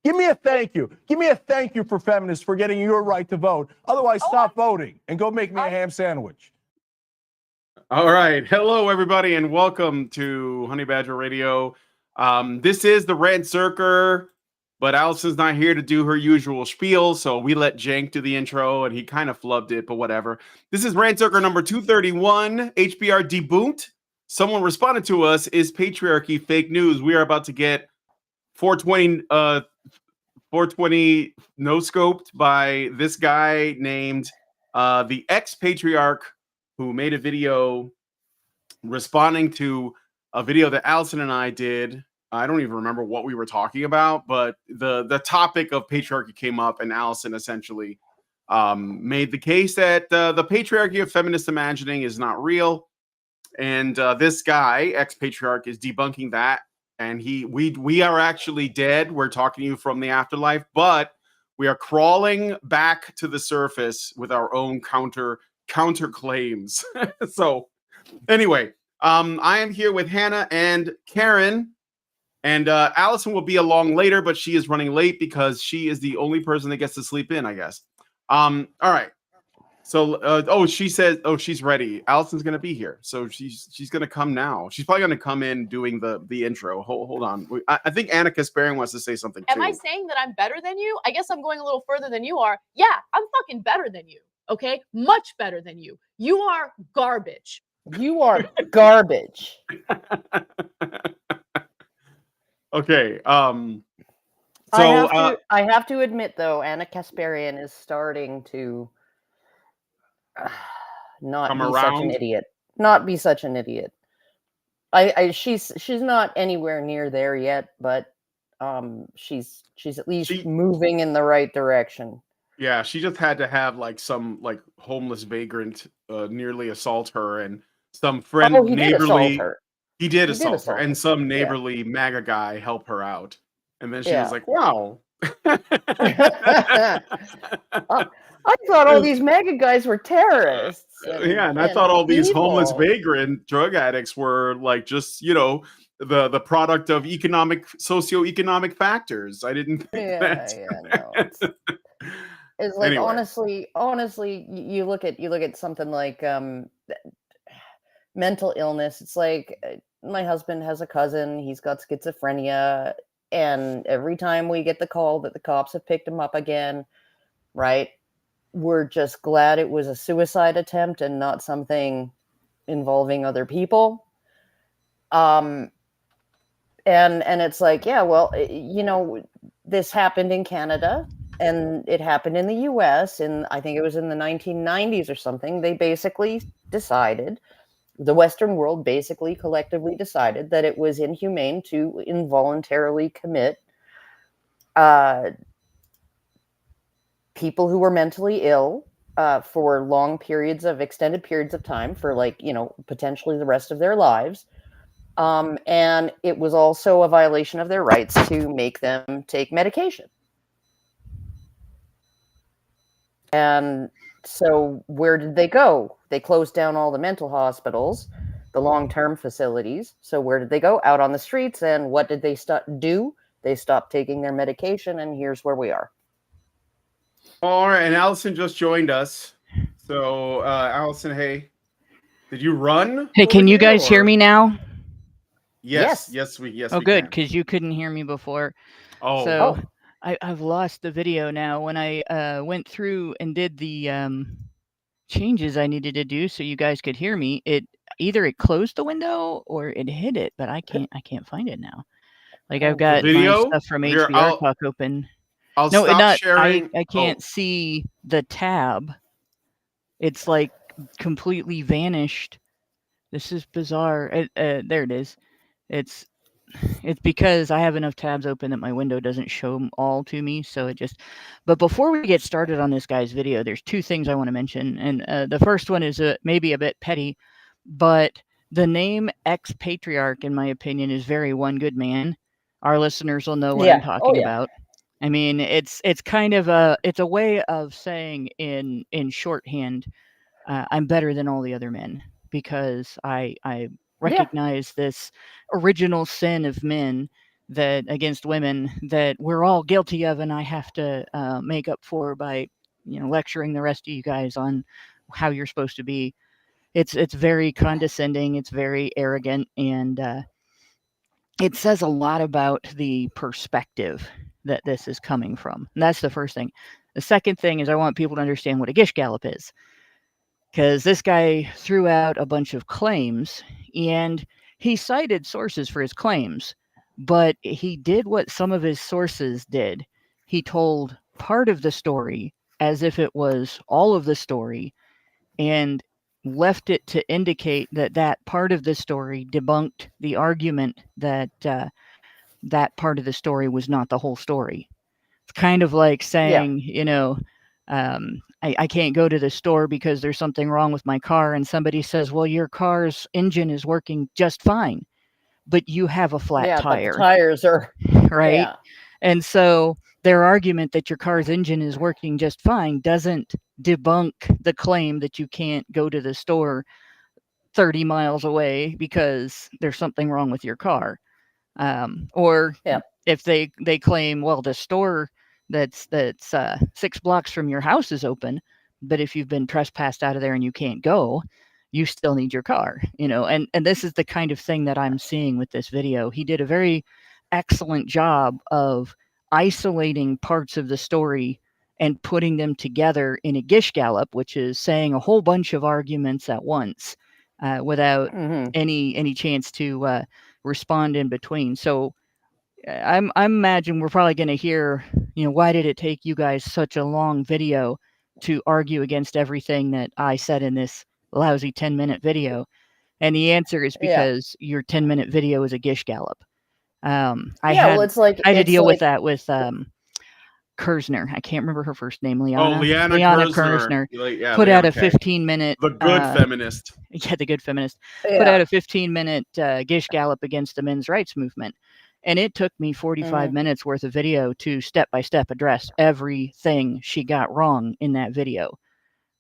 Give me a thank you. Give me a thank you for feminists for getting your right to vote. Otherwise, stop voting and go make me a ham sandwich. All right. Hello, everybody, and welcome to Honey Badger Radio. This is the Rantzerker, but Allison's not here to do her usual spiel, so we let Jank do the intro, and he kind of flubbed it, but whatever. This is Rantzerker number 231, HBR Deboonked. Someone responded to us, is patriarchy fake news? We are about to get 420 no-scoped by this guy named the Ex-Patriarch, who made a video responding to a video that Allison and I did. I don't even remember what we were talking about, but the topic of patriarchy came up, and Allison essentially made the case that the patriarchy of feminist imagining is not real. And this guy, Ex-Patriarch, is debunking that. And we are actually dead. We're talking to you from the afterlife, but we are crawling back to the surface with our own counter claims. So anyway, I am here with Hannah and Karen, and Allison will be along later, but she is running late because she is the only person that gets to sleep in, I guess. All right. So, she says, she's ready. Allison's going to be here. So she's going to come now. She's probably going to come in doing the intro. Hold on. I think Anna Kasparian wants to say something too. Am I saying that I'm better than you? I guess I'm going a little further than you are. Yeah, I'm fucking better than you. Okay? Much better than you. You are garbage. You are garbage. Okay. I have to admit, though, Anna Kasparian is starting to not be such an idiot. Not be such an idiot. She's not anywhere near there yet, but she's at least moving in the right direction. Yeah, she just had to have some homeless vagrant nearly assault her, and some friend neighborly. He did assault her, and some neighborly MAGA guy help her out, and then she was like, "Wow." I thought all these MAGA guys were terrorists. And I thought all these homeless vagrant drug addicts were just the product of socioeconomic factors. I didn't think that. No. It's like anyway. honestly, you look at something like mental illness. It's like my husband has a cousin. He's got schizophrenia, and every time we get the call that the cops have picked him up again, right? We're just glad it was a suicide attempt and not something involving other people. And it's like, yeah, well, this happened in Canada and it happened in the US, and I think it was in the 1990s or something. They basically decided, the Western world basically collectively decided that it was inhumane to involuntarily commit people who were mentally ill for extended periods of time, for potentially the rest of their lives. And it was also a violation of their rights to make them take medication. And so where did they go? They closed down all the mental hospitals, the long-term facilities. So where did they go? Out on the streets. And what did they do? They stopped taking their medication, and here's where we are. All right, and Allison just joined us. So, Allison, hey, did you run? Hey, can you guys hear me now? Yes. Oh, good, because you couldn't hear me before. Oh. So I've lost the video now. When I went through and did the changes I needed to do so you guys could hear me, it closed the window or it hid it, but I can't find it now. I've got my stuff from HBR Talk open. Sharing. I can't see the tab. It's completely vanished. This is bizarre. There it is. It's because I have enough tabs open that my window doesn't show them all to me. So but before we get started on this guy's video, there's two things I want to mention. And the first one is maybe a bit petty, but the name Ex-Patriarch, in my opinion, is very one good man. Our listeners will know what I'm talking about. I mean, it's kind of a way of saying in shorthand, I'm better than all the other men because I recognize this original sin of men that against women that we're all guilty of, and I have to make up for by, lecturing the rest of you guys on how you're supposed to be. It's very condescending. It's very arrogant, and it says a lot about the perspective that this is coming from. And that's the first thing. The second thing is I want people to understand what a Gish Gallop is, because this guy threw out a bunch of claims, and he cited sources for his claims, but he did what some of his sources did. He told part of the story as if it was all of the story, and left it to indicate that that part of the story debunked the argument that that part of the story was not the whole story. It's kind of like saying, I can't go to the store because there's something wrong with my car, and somebody says, well, your car's engine is working just fine, but you have a flat tire. But the tires are right. Yeah. And so their argument that your car's engine is working just fine doesn't debunk the claim that you can't go to the store 30 miles away because there's something wrong with your car. Or if they claim, well, the store that's 6 blocks from your house is open, but if you've been trespassed out of there and you can't go, you still need your car, and this is the kind of thing that I'm seeing with this video. He did a very excellent job of isolating parts of the story and putting them together in a Gish Gallop, which is saying a whole bunch of arguments at once without any chance to respond in between. So I'm imagine we're probably going to hear, why did it take you guys such a long video to argue against everything that I said in this lousy 10-minute video? And the answer is because your 10-minute video is a Gish Gallop. I had to deal with that with Kersner. I can't remember her first name. Liana Kersner put out a 15-minute. The good feminist. Yeah, the good feminist. Put out a 15-minute Gish Gallop against the men's rights movement. And it took me 45 minutes worth of video to step-by-step address everything she got wrong in that video.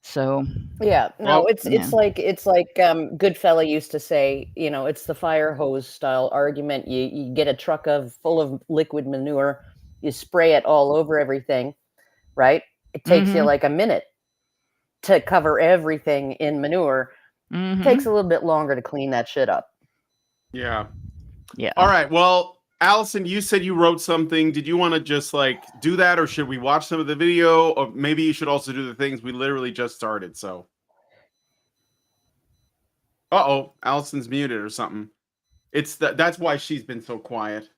So it's like Goodfella used to say, it's the fire hose style argument. You get a truck full of liquid manure, you spray it all over everything, right? It takes you like a minute to cover everything in manure. It takes a little bit longer to clean that shit up. Yeah. All right. Well, Allison, you said you wrote something. Did you want to just do that, or should we watch some of the video? Or maybe you should also do the things we literally just started. So, Allison's muted or something. That's why she's been so quiet.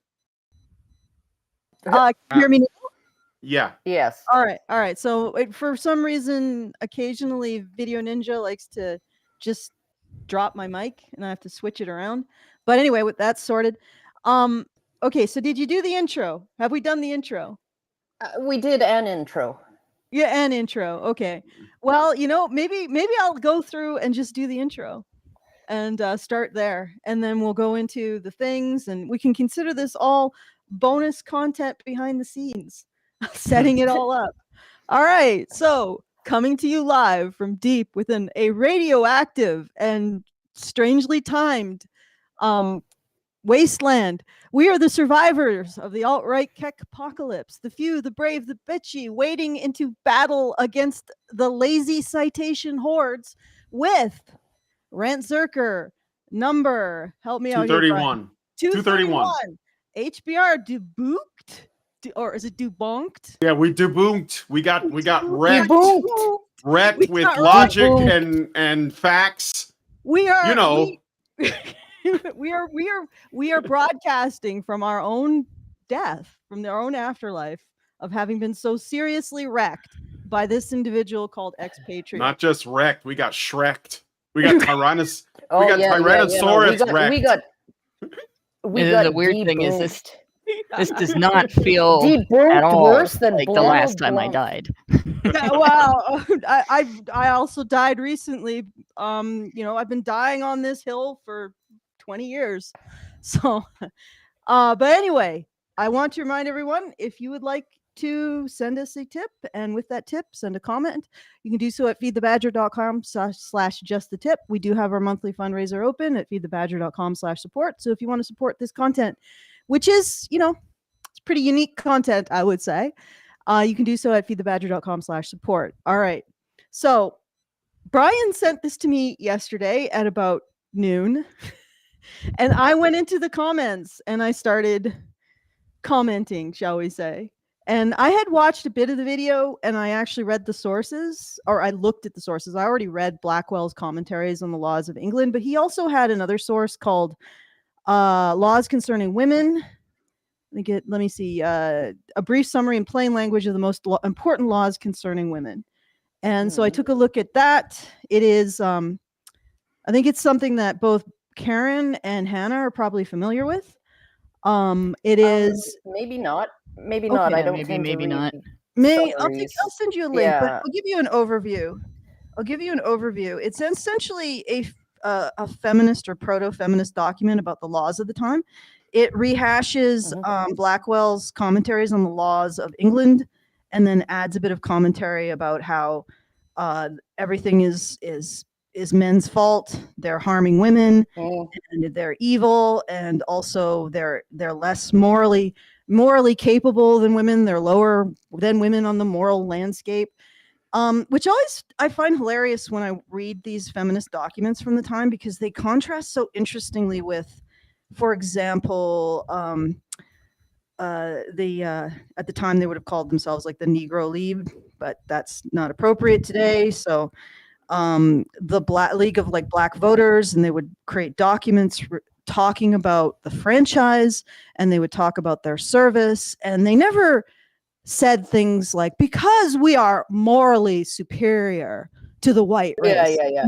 Can you hear me now? Yeah. Yes. All right. So for some reason, occasionally Video Ninja likes to just drop my mic, and I have to switch it around. But anyway, with that sorted. Okay, so did you do the intro? Have we done the intro? We did an intro. Yeah, an intro. Okay. Well, maybe I'll go through and just do the intro and start there. And then we'll go into the things, and we can consider this all bonus content behind the scenes, setting it all up. All right. So coming to you live from deep within a radioactive and strangely timed wasteland. We are the survivors of the alt-right Keck apocalypse, the few, the brave, the bitchy, wading into battle against the lazy citation hordes with Rantzerker, number, help me out here, 231. 231. HBR Deboonked? Or is it Deboonked? Yeah, we deboonked. We got wrecked. Wrecked with logic and facts. We are we are broadcasting from our own death, from our own afterlife of having been so seriously wrecked by this individual called Ex-Patriarch. Not just wrecked, we got shreked. We got Tyrannosaurus wrecked. The weird thing is this does not feel Deboonked at all worse than like the last time I died. Yeah, well, I also died recently. I've been dying on this hill for 20 years. So, but anyway, I want to remind everyone, if you would like to send us a tip, and with that tip, send a comment, you can do so at feedthebadger.com/justthetip. We do have our monthly fundraiser open at feedthebadger.com/support. So if you want to support this content, which is, it's pretty unique content, I would say. You can do so at feedthebadger.com/support. All right. So Brian sent this to me yesterday at about noon. And I went into the comments and I started commenting, shall we say. And I had watched a bit of the video and I actually read the sources, or I looked at the sources. I already read Blackwell's commentaries on the laws of England, but he also had another source called Laws Concerning Women. Let me see. A brief summary in plain language of the most important laws concerning women. And so I took a look at that. It is, I think it's something that both Karen and Hannah are probably familiar with. It is maybe not. Maybe not. I don't tend to read not. I'll send you a link, but Yeah. I'll give you an overview. It's essentially a feminist or proto-feminist document about the laws of the time. It rehashes Blackwell's commentaries on the laws of England, and then adds a bit of commentary about how everything is men's fault. They're harming women, and they're evil, and also they're less morally capable than women. They're lower than women on the moral landscape. Which always I find hilarious when I read these feminist documents from the time, because they contrast so interestingly with, for example, at the time they would have called themselves like the Negro League, but that's not appropriate today. So the League of like Black Voters, and they would create documents talking about the franchise, and they would talk about their service, and they never said things like, because we are morally superior to the white race. Yeah.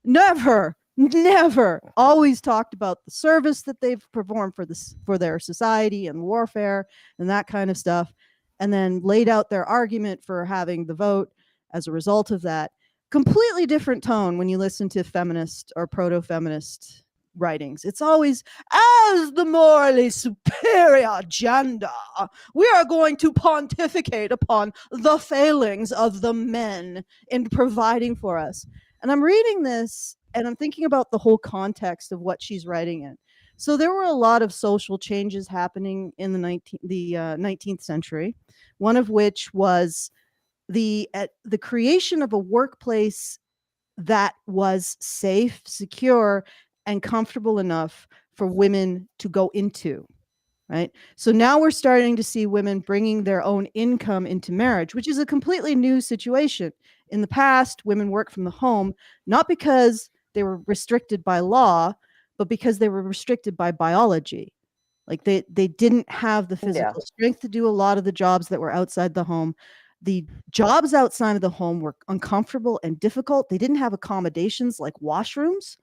Never always talked about the service that they've performed for their society and warfare and that kind of stuff, and then laid out their argument for having the vote as a result of that. Completely different tone when you listen to feminist or proto-feminist writings. It's always, as the morally superior gender, we are going to pontificate upon the failings of the men in providing for us. And I'm reading this and I'm thinking about the whole context of what she's writing in. So there were a lot of social changes happening in the 19th century, one of which was the creation of a workplace that was safe, secure, and comfortable enough for women to go into, right? So now we're starting to see women bringing their own income into marriage, which is a completely new situation. In the past, women worked from the home, not because they were restricted by law, but because they were restricted by biology. Like they didn't have the physical strength to do a lot of the jobs that were outside the home. The jobs outside of the home were uncomfortable and difficult. They didn't have accommodations like washrooms,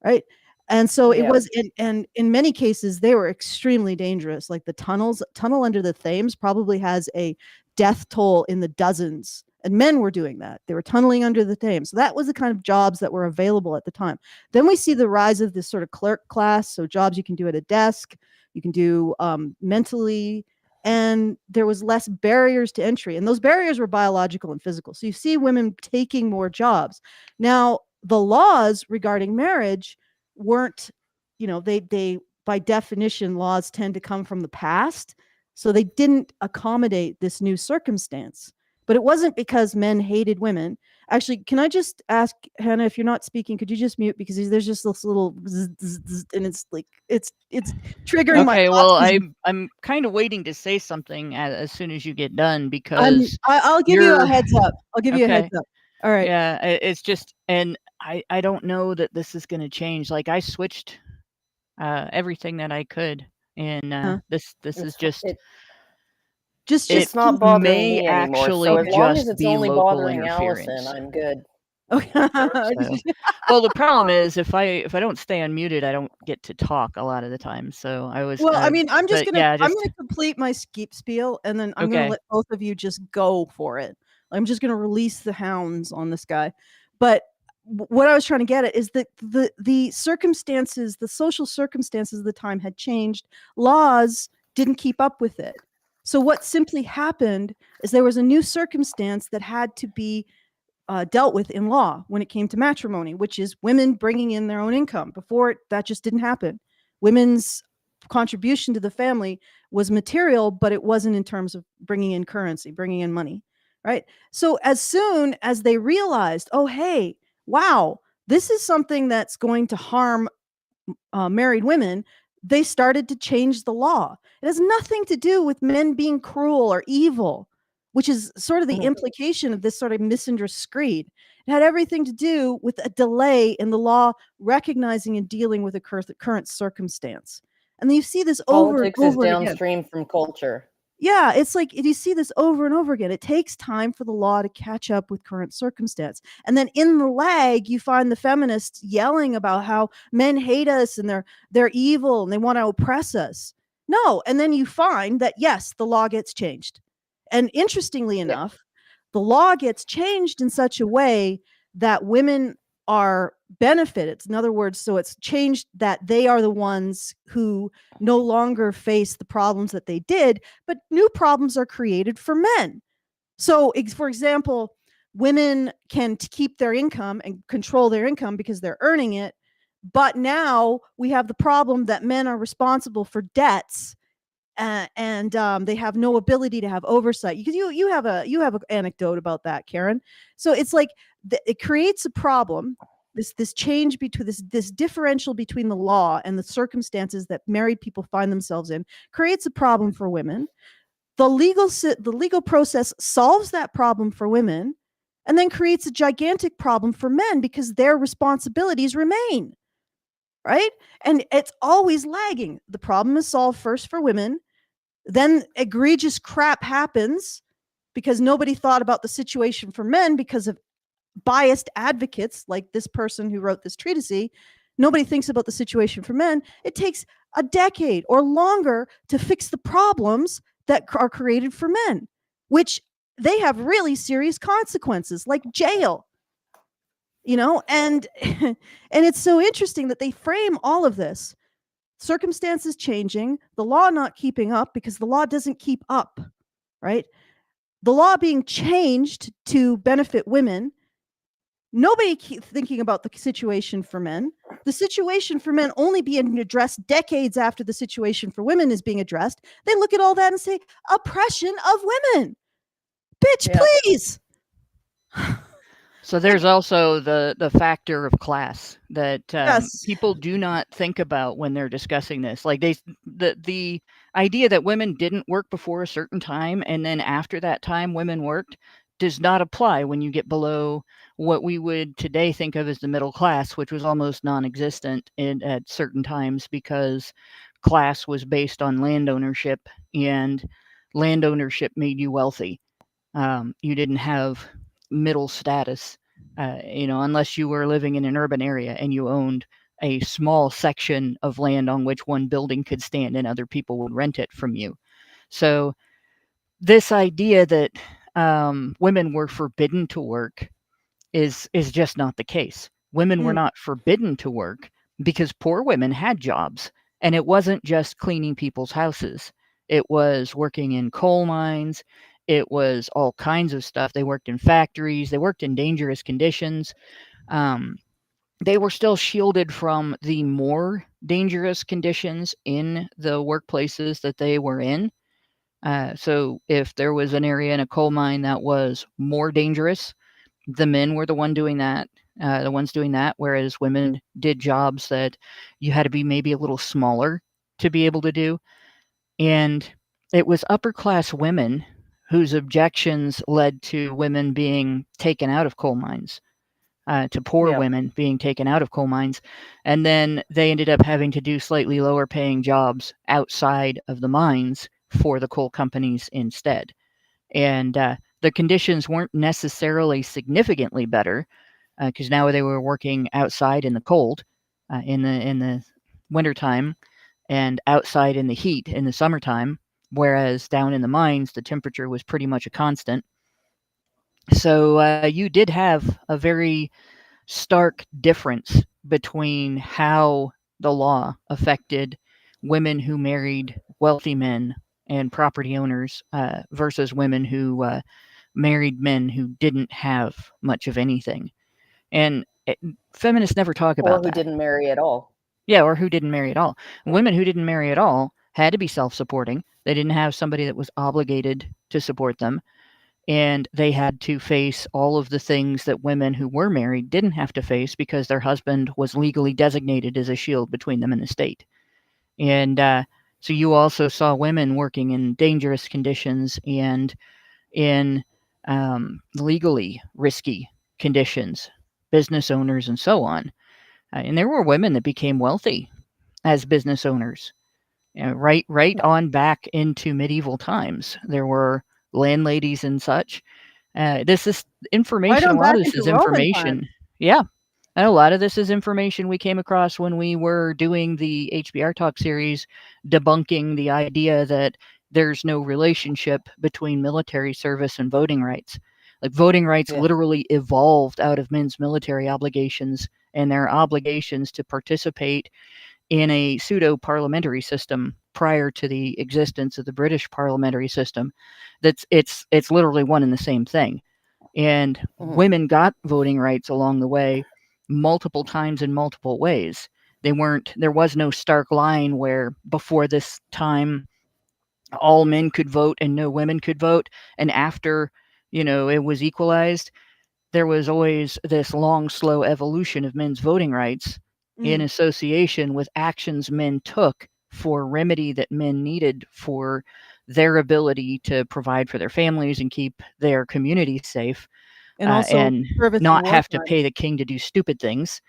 right? And so it was, and in many cases, they were extremely dangerous. Like the tunnel under the Thames probably has a death toll in the dozens, and men were doing that. They were tunneling under the Thames. So that was the kind of jobs that were available at the time. Then we see the rise of this sort of clerk class. So jobs you can do at a desk, you can do mentally, and there was less barriers to entry. And those barriers were biological and physical. So you see women taking more jobs. Now, the laws regarding marriage weren't, they by definition, laws tend to come from the past. So they didn't accommodate this new circumstance. But it wasn't because men hated women. Actually, can I just ask, Hannah, if you're not speaking, could you just mute? Because there's just this little zzz, and it's like it's triggering my. Okay, well, I'm kind of waiting to say something as soon as you get done, because I'll give you a heads up. I'll give you a heads up. All right. Yeah, it's just, and I don't know that this is going to change. Like I switched everything that I could, and this is just it's not bothering me anymore. Actually, so as long as just it's be only local bothering interference. Allison, I'm good. Okay. So, well, the problem is if I don't stay unmuted, I don't get to talk a lot of the time. So I was. Well, I mean, I'm gonna complete my skeep spiel, and then I'm gonna let both of you just go for it. I'm just gonna release the hounds on this guy. But what I was trying to get at is that the circumstances, the social circumstances of the time had changed. Laws didn't keep up with it. So what simply happened is there was a new circumstance that had to be dealt with in law when it came to matrimony, which is women bringing in their own income. Before, that just didn't happen. Women's contribution to the family was material, but it wasn't in terms of bringing in currency, bringing in money, right? So as soon as they realized, oh, hey, wow, this is something that's going to harm married women, they started to change the law. It has nothing to do with men being cruel or evil, which is sort of the implication of this sort of misandrous screed. It had everything to do with a delay in the law recognizing and dealing with a current circumstance. And you see this over and Politics is over again. downstream from culture. Yeah, it's like you see this over and over again. It takes time for the law to catch up with current circumstance. And then in the lag, you find the feminists yelling about how men hate us and they're evil and they want to oppress us. No, and then you find that yes, the law gets changed. And interestingly enough, the law gets changed in such a way that women are benefited. In other words, so it's changed that they are the ones who no longer face the problems that they did, but new problems are created for men. So, for example, women can keep their income and control their income because they're earning it. But now we have the problem that men are responsible for debts and they have no ability to have oversight. Because you have an anecdote about that, Karen. So it's like it creates a problem. This change between this differential between the law and the circumstances that married people find themselves in creates a problem for women. The legal process solves that problem for women, and then creates a gigantic problem for men because their responsibilities remain. Right? And it's always lagging. The problem is solved first for women. Then egregious crap happens because nobody thought about the situation for men because of biased advocates like this person who wrote this treatise. Nobody thinks about the situation for men. It takes a decade or longer to fix the problems that are created for men, which they have really serious consequences like jail. And and it's so interesting that they frame all of this. Circumstances changing, the law not keeping up because the law doesn't keep up, right? The law being changed to benefit women. Nobody thinking about the situation for men. The situation for men only being addressed decades after the situation for women is being addressed. They look at all that and say, oppression of women. Bitch, please. So there's also the factor of class that people do not think about when they're discussing this. Like the idea that women didn't work before a certain time and then after that time women worked does not apply when you get below what we would today think of as the middle class, which was almost non-existent at certain times because class was based on land ownership, and land ownership made you wealthy. You didn't have middle status, unless you were living in an urban area and you owned a small section of land on which one building could stand and other people would rent it from you. So this idea that women were forbidden to work is just not the case. Women were not forbidden to work because poor women had jobs, and it wasn't just cleaning people's houses. It was working in coal mines. It was all kinds of stuff. They worked in factories. They worked in dangerous conditions. They were still shielded from the more dangerous conditions in the workplaces that they were in. So if there was an area in a coal mine that was more dangerous, the men were the ones doing that, whereas women did jobs that you had to be maybe a little smaller to be able to do. And it was upper class women whose objections led to women being taken out of coal mines, to poor women being taken out of coal mines. And then they ended up having to do slightly lower paying jobs outside of the mines for the coal companies instead. And the conditions weren't necessarily significantly better because now they were working outside in the cold in the wintertime and outside in the heat in the summertime, whereas down in the mines, the temperature was pretty much a constant. So you did have a very stark difference between how the law affected women who married wealthy men and property owners versus women who married men who didn't have much of anything. And feminists never talk about or who that. didn't marry at all. Yeah, or who didn't marry at all. Women who didn't marry at all had to be self-supporting. They didn't have somebody that was obligated to support them, and they had to face all of the things that women who were married didn't have to face because their husband was legally designated as a shield between them and the state. And so you also saw women working in dangerous conditions and in legally risky conditions, business owners, and so on. And there were women that became wealthy as business owners. Right on back into medieval times. There were landladies and such. This is information. on A lot back of this into is Roman information. Yeah. And a lot of this is information we came across when we were doing the HBR Talk series, debunking the idea that there's no relationship between military service and voting rights. Like voting rights Yeah. literally evolved out of men's military obligations and their obligations to participate in a pseudo-parliamentary system prior to the existence of the British parliamentary system. It's literally one and the same thing. And women got voting rights along the way multiple times in multiple ways. There was no stark line where before this time all men could vote and no women could vote. And after, it was equalized, there was always this long, slow evolution of men's voting rights in association with actions men took for remedy that men needed for their ability to provide for their families and keep their communities safe, And also and service not and have to wartime. pay the king to do stupid things.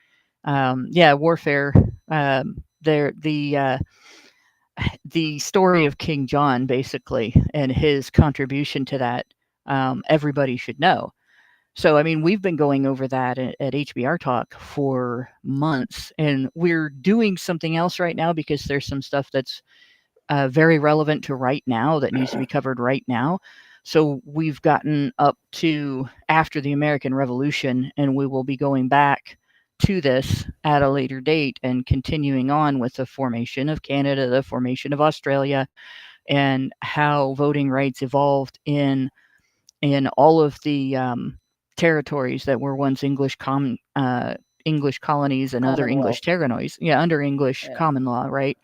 Warfare. The story of King John, basically, and his contribution to that, everybody should know. So, I mean, we've been going over that at HBR Talk for months, and we're doing something else right now because there's some stuff that's very relevant to right now that needs to be covered right now. So we've gotten up to after the American Revolution, and we will be going back to this at a later date and continuing on with the formation of Canada, the formation of Australia, and how voting rights evolved in all of the territories that were once English colonies and other English territories. Yeah, under English common law, right?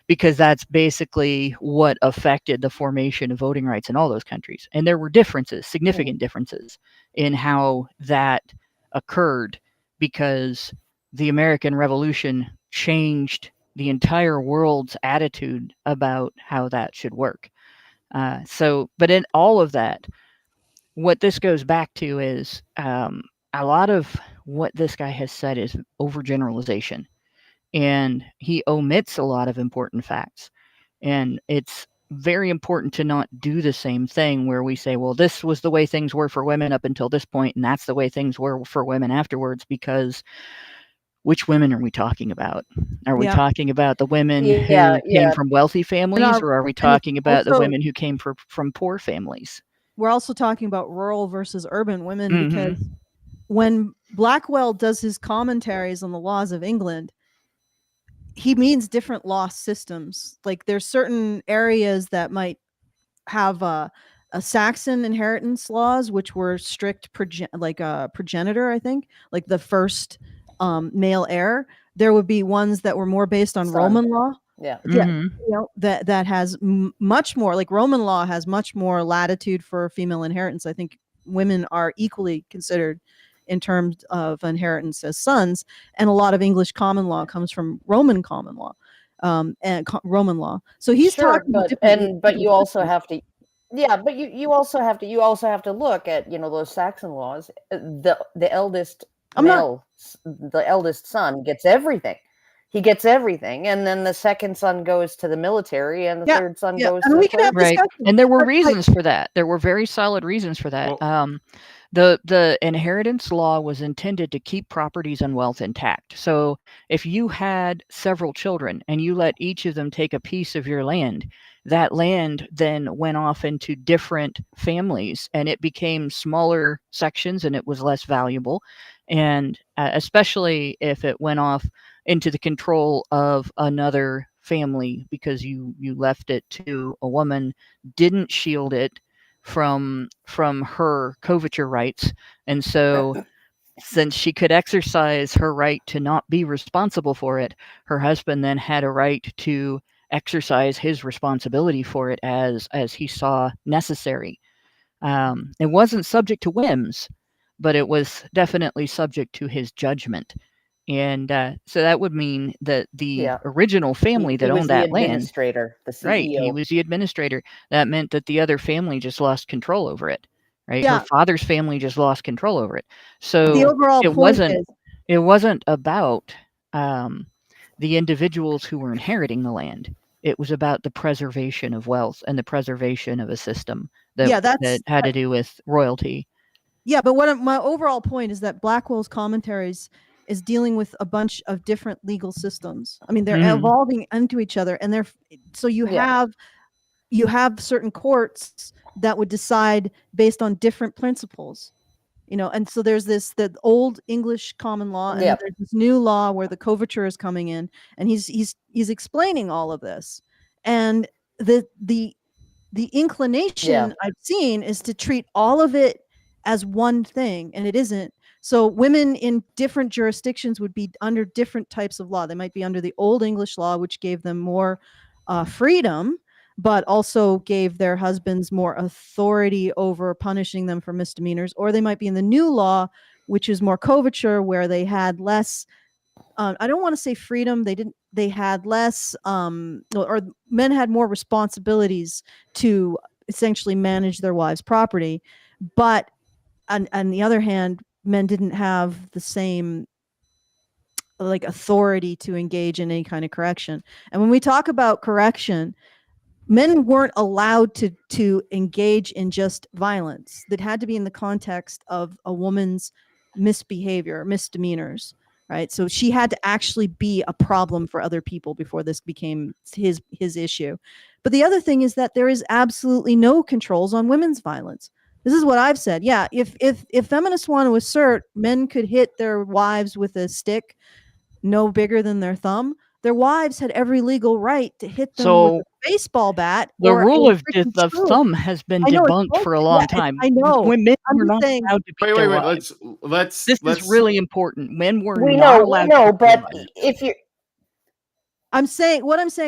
Because that's basically what affected the formation of voting rights in all those countries. And there were differences, significant differences in how that occurred because the American Revolution changed the entire world's attitude about how that should work. But in all of that, what this goes back to is a lot of what this guy has said is overgeneralization, and he omits a lot of important facts. And it's very important to not do the same thing where we say, well, this was the way things were for women up until this point, and that's the way things were for women afterwards, because which women are we talking about? Are we talking about the women who came from wealthy families, or are we talking about the women who came from poor families? We're also talking about rural versus urban women, because when Blackwell does his commentaries on the laws of England, he means different law systems. Like there's certain areas that might have a Saxon inheritance laws, which were strict progenitor, I think, like the first male heir. There would be ones that were more based on Roman law. That has much more, like Roman law has much more latitude for female inheritance. I think women are equally considered in terms of inheritance as sons, and a lot of English common law comes from Roman common law, Roman law. So he's talking, but you also have to, but you also have to look at those Saxon laws. The eldest the eldest son gets everything. He gets everything, and then the second son goes to the military, and the third son goes to the right. And there were reasons for that. There were very solid reasons for that. The inheritance law was intended to keep properties and wealth intact. So if you had several children and you let each of them take a piece of your land, that land then went off into different families, and it became smaller sections, and it was less valuable. And especially if it went off into the control of another family because you left it to a woman, didn't shield it from her coverture rights. And so since she could exercise her right to not be responsible for it, her husband then had a right to exercise his responsibility for it as he saw necessary. It wasn't subject to whims, but it was definitely subject to his judgment. And so that would mean that the Yeah. original family He that was owned the that land, administrator, the CEO. right, he was the administrator. That meant that the other family just lost control over it, right? Yeah. Her father's family just lost control over it. The So overall it point wasn't about the individuals who were inheriting the land. It was about the preservation of wealth and the preservation of a system that had to do with royalty. Yeah, but my overall point is that Blackwell's commentaries is dealing with a bunch of different legal systems. I mean, they're Mhm. evolving into each other, and so you Yeah. have certain courts that would decide based on different principles. And so there's the old English common law, and then Yep. there's this new law where the coverture is coming in, and he's explaining all of this. And the inclination I've seen is to treat all of it as one thing, and it isn't. So women in different jurisdictions would be under different types of law. They might be under the old English law, which gave them more freedom, but also gave their husbands more authority over punishing them for misdemeanors. Or they might be in the new law, which is more coverture, where they had less, I don't want to say freedom. They had less, or men had more responsibilities to essentially manage their wives' property. But on the other hand, men didn't have the same like authority to engage in any kind of correction. And when we talk about correction, men weren't allowed to engage in just violence. That had to be in the context of a woman's misbehavior, misdemeanors, right? So she had to actually be a problem for other people before this became his issue. But the other thing is that there is absolutely no controls on women's violence. This is what I've said. Yeah, if feminists want to assert men could hit their wives with a stick no bigger than their thumb, their wives had every legal right to hit them with a baseball bat. The or rule a of freaking spoon. thumb has been I know, it's debunked for a bullshit. long Yeah, time. I know. Women I'm were just not saying. allowed to beat their Wait. wives. Let's. This is really important. Men were We not know, allowed to beat their but wives. if you I'm saying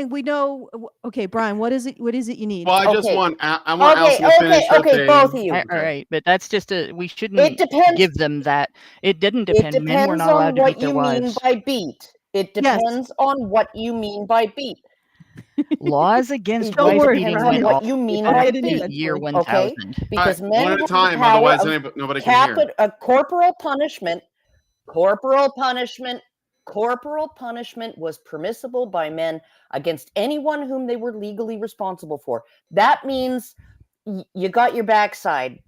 we know. Okay, Brian, what is it you need? Well, I just Okay. want Allison to finish her thing. both of you. All right, but that's just we It shouldn't depends. give them that. It didn't It depend. Men were depends not allowed on to what beat their you mean wives. by beat. It Yes. depends on what you mean by beat. Laws against Don't wife worry, beating depends went on what off you mean back by to beat. year eventually. 1000. Okay, because All right, men one at a have time, the power otherwise of nobody can hear. corporal punishment. Corporal punishment was permissible by men against anyone whom they were legally responsible for. That means you got your backside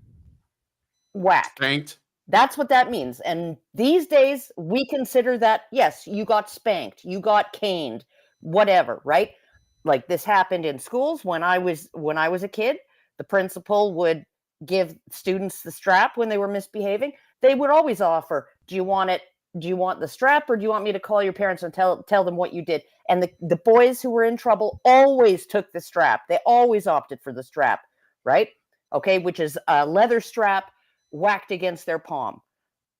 whacked. Spanked. That's what that means. And these days, we consider that, yes, you got spanked, you got caned, whatever, right? Like this happened in schools when I was a kid. The principal would give students the strap when they were misbehaving. They would always offer, do you want it? Do you want the strap, or do you want me to call your parents and tell them what you did? And the boys who were in trouble always took the strap. They always opted for the strap, right? Okay, which is a leather strap whacked against their palm.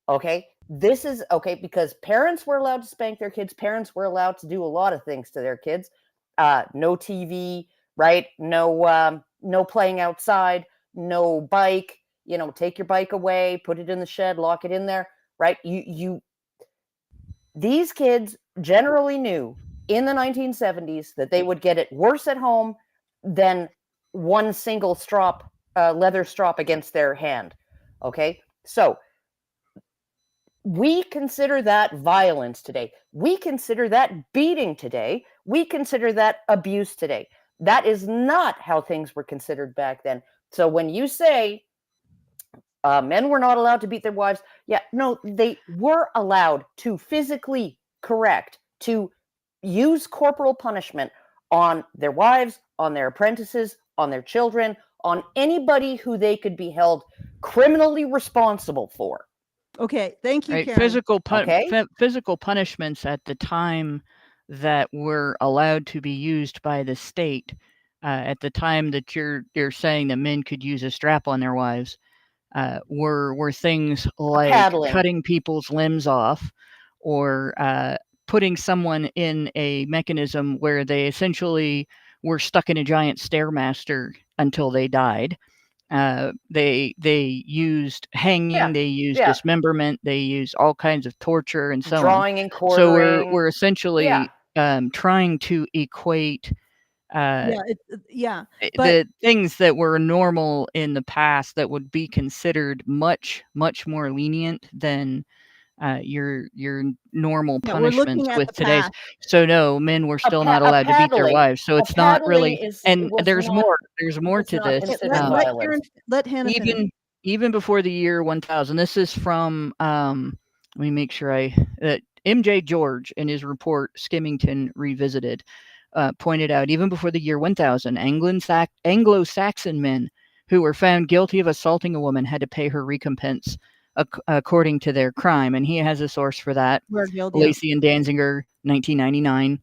Okay, this is okay because parents were allowed to spank their kids. Parents were allowed to do a lot of things to their kids. No TV, right? No playing outside. No bike. Take your bike away, put it in the shed, lock it in there, right? These kids generally knew in the 1970s that they would get it worse at home than one single leather strap against their hand. Okay, so we consider that violence today. We consider that beating today. We consider that abuse today. That is not how things were considered back then. So when you say men were not allowed to beat their wives, yeah, no, they were allowed to physically correct, to use corporal punishment on their wives, on their apprentices, on their children, on anybody who they could be held criminally responsible for. Okay, thank you, Right, Karen. physical punishments at the time that were allowed to be used by the state, at the time that you're saying that men could use a strap on their wives, were things like paddling. cutting people's limbs off, or putting someone in a mechanism where they essentially were stuck in a giant stairmaster until they died. They used hanging, Yeah, they used yeah. dismemberment, they used all kinds of torture and so on. Drawing and So quartering. we're essentially trying to equate Yeah, but the things that were normal in the past that would be considered much more lenient than your normal yeah, we're looking punishments at with the today's. past. So no, men were still not A allowed to beat their paddling. wives. So A it's not paddling really. is And was there's not more was to not this. considered Let let Hannah finish. Even before the year 1000. This is from let me make sure MJ George in his report Skimmington Revisited pointed out, even before the year 1000, Anglo-Saxon men who were found guilty of assaulting a woman had to pay her recompense according to their crime. And he has a source for that. Lacey and Danziger, 1999.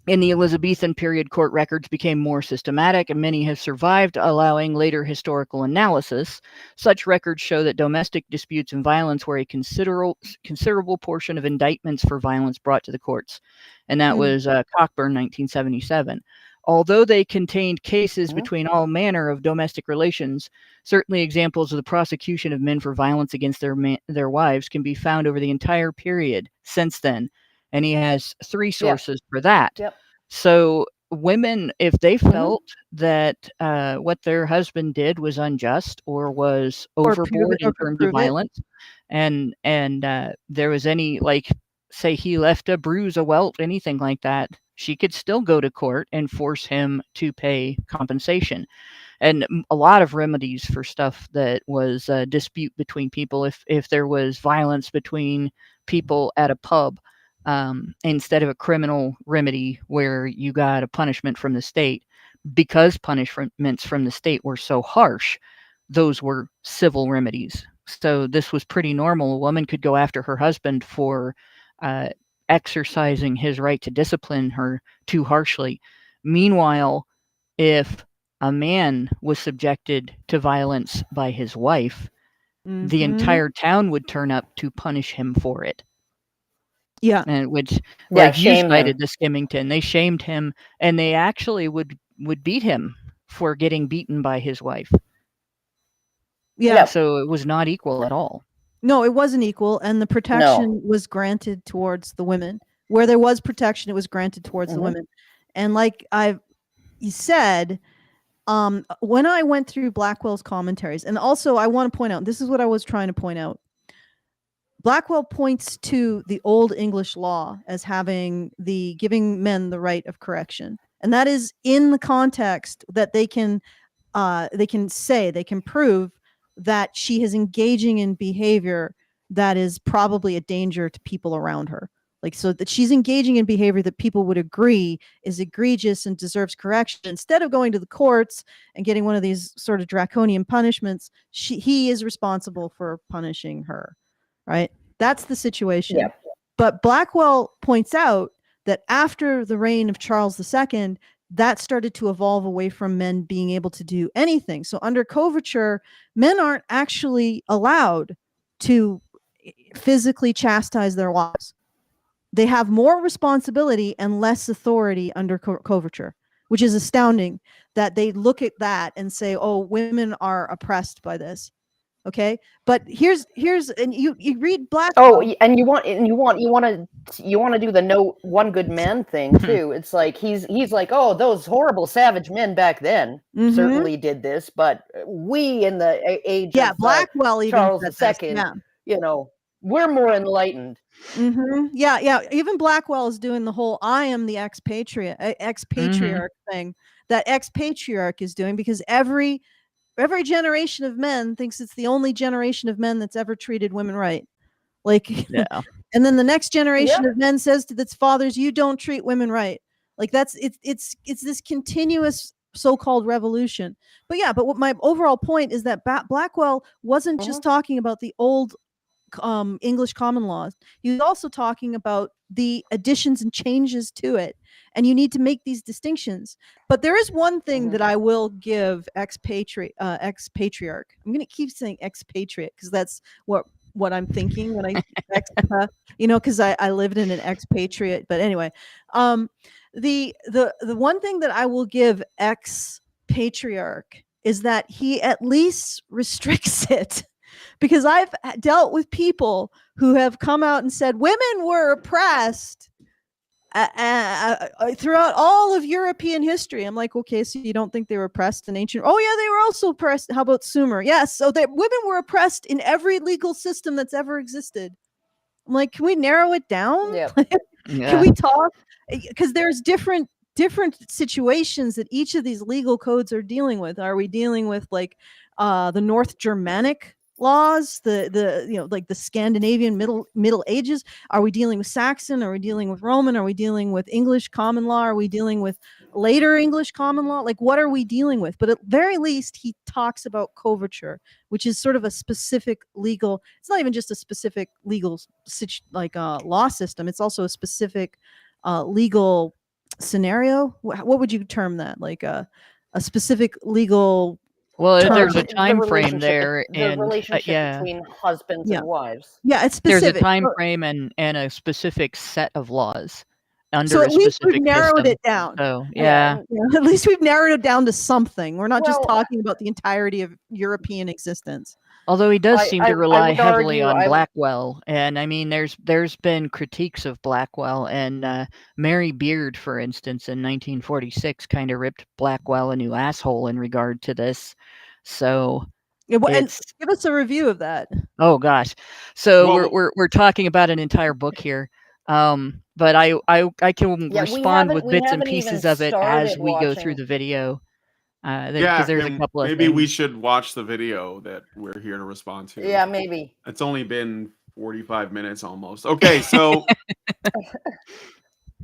In the Elizabethan period, court records became more systematic, and many have survived, allowing later historical analysis. Such records show that domestic disputes and violence were a considerable portion of indictments for violence brought to the courts. And that was Cockburn, 1977. Although they contained cases between all manner of domestic relations, certainly examples of the prosecution of men for violence against their wives can be found over the entire period since then. And he has 3 sources for that. Yep. So women, if they felt that what their husband did was unjust or was overboard in terms of violence, and there was any, like, say he left a bruise, a welt, anything like that, she could still go to court and force him to pay compensation. And a lot of remedies for stuff that was a dispute between people, if there was violence between people at a pub, instead of a criminal remedy where you got a punishment from the state, because punishments from the state were so harsh, those were civil remedies. So this was pretty normal. A woman could go after her husband for exercising his right to discipline her too harshly. Meanwhile, if a man was subjected to violence by his wife, the entire town would turn up to punish him for it. Yeah. And which, like you shame cited him. the Skimmington, they shamed him, and they actually would beat him for getting beaten by his wife. Yeah. Yep. So it was not equal at all. No, it wasn't equal, and the protection was granted towards the women. Where there was protection, it was granted towards the women. And like you said, when I went through Blackwell's commentaries, and also I want to point out, this is what I was trying to point out. Blackwell points to the Old English law as giving men the right of correction. And that is in the context that they can prove that she is engaging in behavior that is probably a danger to people around her. Like, so that she's engaging in behavior that people would agree is egregious and deserves correction. Instead of going to the courts and getting one of these sort of draconian punishments, he is responsible for punishing her. Right? That's the situation. Yeah. But Blackwell points out that after the reign of Charles II, that started to evolve away from men being able to do anything. So under coverture, men aren't actually allowed to physically chastise their wives. They have more responsibility and less authority under coverture, which is astounding that they look at that and say, oh, women are oppressed by this. Okay, but here's and you read Blackwell. Oh, and you want to do the no one good man thing too. It's like he's like, oh, those horrible savage men back then certainly did this, but we in the age of Blackwell Charles II, you know, we're more enlightened. Yeah. Even Blackwell is doing the whole "I am the ex-patriarch" thing that Ex-Patriarch is doing, because every generation of men thinks it's the only generation of men that's ever treated women right. Like, and then the next generation of men says to its fathers, "You don't treat women right." Like, it's this continuous so-called revolution. But what my overall point is that Blackwell wasn't just talking about the old English common laws. He was also talking about the additions and changes to it. And you need to make these distinctions. But there is one thing that I will give Ex-Patriarch. I'm going to keep saying Expatriate because that's what I'm thinking when I because I lived in an expatriate. But anyway, the one thing that I will give Ex-Patriarch is that he at least restricts it, because I've dealt with people who have come out and said women were oppressed throughout all of European history. I'm like, okay, so you don't think they were oppressed in ancient? Oh yeah, they were also oppressed. How about Sumer? Yes, so that women were oppressed in every legal system that's ever existed. I'm like, can we narrow it down? Yeah. Can we talk? Because there's different situations that each of these legal codes are dealing with. Are we dealing with like the North Germanic laws, the like the Scandinavian Middle Ages? Are we dealing with Saxon? Are we dealing with Roman? Are we dealing with English common law? Are we dealing with later English common law? Like, what are we dealing with? But at very least, he talks about coverture, which is sort of a specific legal. It's not even just a specific legal law system. It's also a specific legal scenario. What would you term that? Like a specific legal. Well, term. there's a The time frame relationship- there, the and relationship between husbands Yeah. and wives. Yeah, it's there's specific. a time frame and a specific set of laws under So a at least specific we've narrowed system. it down. So yeah, and- Yeah, at least we've narrowed it down to something. We're not just Well, talking about the entirety of European existence. although he does seem I to rely would heavily argue- on I- Blackwell, and I mean, there's been critiques of Blackwell, and Mary Beard, for instance, in 1946, kind of ripped Blackwell a new asshole in regard to this. So Yeah, and it's give us a review of that. oh gosh, so Well- we're talking about an entire book here. But I can Yeah, we respond with haven't- we bits and haven't even pieces of it as started we go through watching. the video. Yeah, Because there's a and couple of maybe things. we should watch the video that we're here to respond to. Yeah, maybe. It's only been 45 minutes almost. Okay, so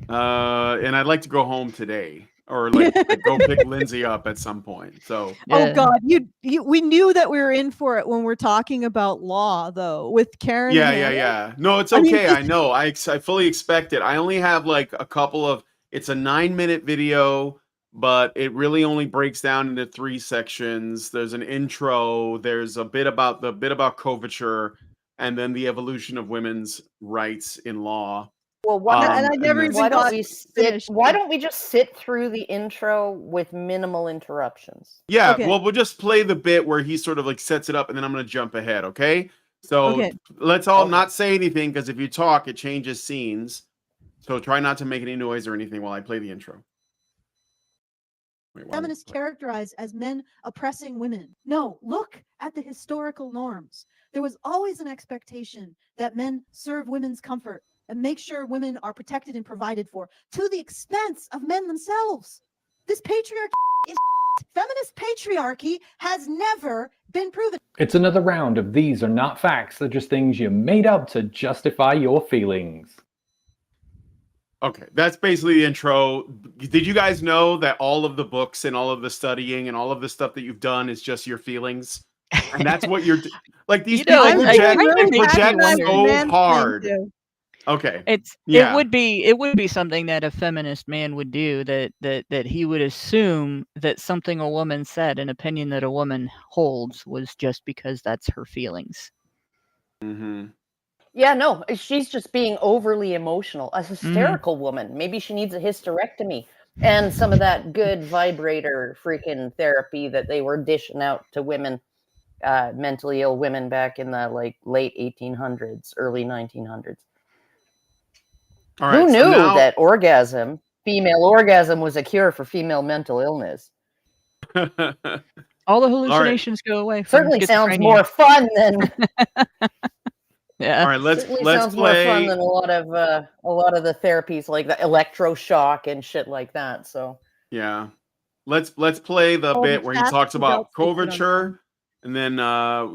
and I'd like to go home today, or like go pick Lindsay up at some point. So Oh Yeah. God, we knew that we were in for it when we're talking about law, though, with Karen. yeah, and yeah, Hannah. yeah. No, it's I mean, okay. I this- know. I fully expect it. I only have like a couple of. It's a 9-minute video, but it really only breaks down into 3 sections. There's an intro. There's a bit about coverture, and then the evolution of women's rights in law. Well, why, And I never then- even why don't got we sit? finished. Why don't we just sit through the intro with minimal interruptions? Yeah, Okay. well, we'll just play the bit where he sort of like sets it up, and then I'm going to jump ahead, okay? So Okay. let's all Okay. not say anything, because if you talk, it changes scenes. So try not to make any noise or anything while I play the intro. Wait, why- Feminists characterized as men oppressing women. No, look at the historical norms. There was always an expectation that men serve women's comfort and make sure women are protected and provided for, to the expense of men themselves. This patriarchy is feminist patriarchy has never been proven. It's another round of these are not facts, they're just things you made up to justify your feelings. Okay, that's basically the intro. Did you guys know that all of the books and all of the studying and all of the stuff that you've done is just your feelings? And that's what you're like. These You know, people I project, really they project wonder. so hard. Okay, It Yeah. would be something that a feminist man would do, that he would assume that something a woman said, an opinion that a woman holds, was just because that's her feelings. hmm Yeah, no, she's just being overly emotional. A hysterical woman. Maybe she needs a hysterectomy and some of that good vibrator freaking therapy that they were dishing out to women, mentally ill women back in the like late 1800s, early 1900s. All right. Who so knew now- that female orgasm was a cure for female mental illness? All the hallucinations go away. From Certainly sounds schizophrenia. more fun than Yeah. All right, let's certainly let's sounds more fun play. than a lot of the therapies like the electroshock and shit like that. So Yeah, let's play the All bit the where he facts talks about without sticking on coverture, and then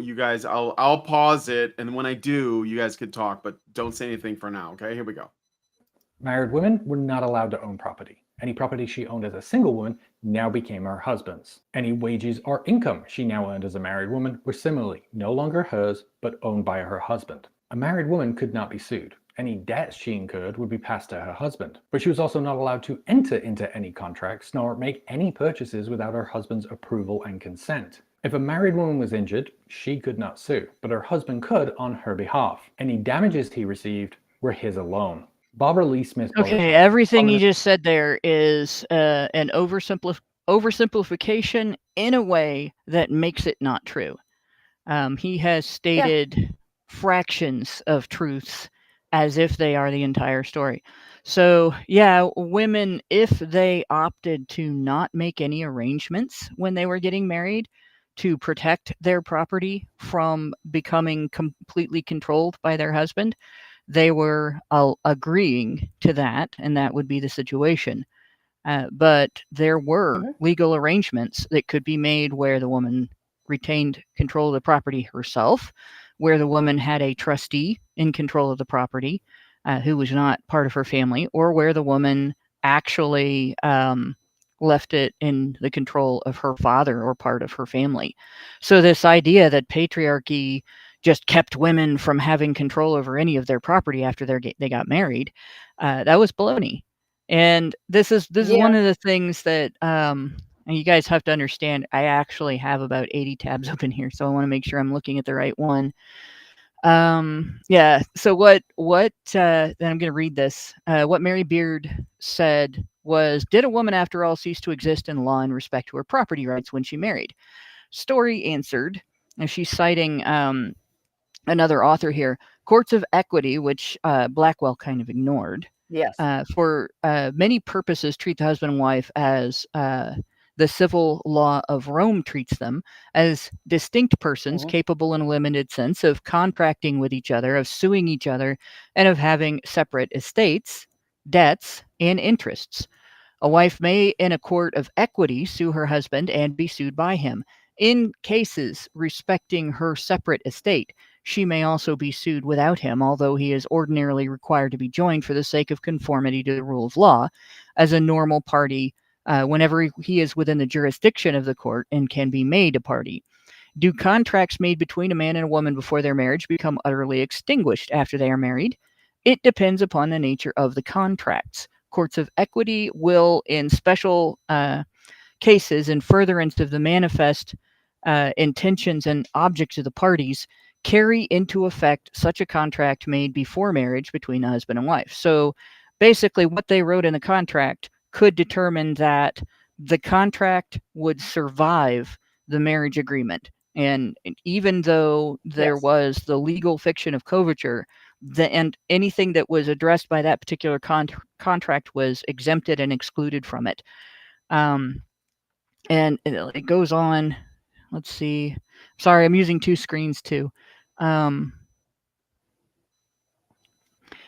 you guys, I'll pause it, and when I do, you guys could talk, but don't say anything for now. Okay, here we go. Married women were not allowed to own property. Any property she owned as a single woman now became her husband's. Any wages or income she now earned as a married woman were similarly no longer hers, but owned by her husband. A married woman could not be sued. Any debts she incurred would be passed to her husband, but she was also not allowed to enter into any contracts nor make any purchases without her husband's approval and consent. If a married woman was injured, she could not sue, but her husband could on her behalf. Any damages he received were his alone. Barbara Lee Smith. Okay, everything you just said there is an oversimplification in a way that makes it not true. He has stated fractions of truths as if they are the entire story. So, yeah, women, if they opted to not make any arrangements when they were getting married to protect their property from becoming completely controlled by their husband, they were agreeing to that, and that would be the situation. But there were legal arrangements that could be made where the woman retained control of the property herself, where the woman had a trustee in control of the property who was not part of her family, or where the woman actually left it in the control of her father or part of her family. So this idea that patriarchy just kept women from having control over any of their property after they got married, that was baloney. And this is one of the things that and you guys have to understand. I actually have about 80 tabs open here, so I want to make sure I'm looking at the right one. Yeah. So what? Then I'm going to read this. What Mary Beard said was, "Did a woman, after all, cease to exist in law in respect to her property rights when she married?" Story answered, and she's citing another author here, Courts of Equity, which Blackwell kind of ignored. Yes. For many purposes, treat the husband and wife as the civil law of Rome treats them, as distinct persons capable in a limited sense of contracting with each other, of suing each other, and of having separate estates, debts, and interests. A wife may, in a court of equity, sue her husband and be sued by him. In cases respecting her separate estate, she may also be sued without him, although he is ordinarily required to be joined for the sake of conformity to the rule of law as a normal party whenever he is within the jurisdiction of the court and can be made a party. Do contracts made between a man and a woman before their marriage become utterly extinguished after they are married? It depends upon the nature of the contracts. Courts of equity will, in special cases, in furtherance of the manifest intentions and objects of the parties, carry into effect such a contract made before marriage between the husband and wife. So basically what they wrote in the contract could determine that the contract would survive the marriage agreement. And even though there was the legal fiction of coverture, and anything that was addressed by that particular contract was exempted and excluded from it. And it goes on. Let's see. Sorry, I'm using two screens too.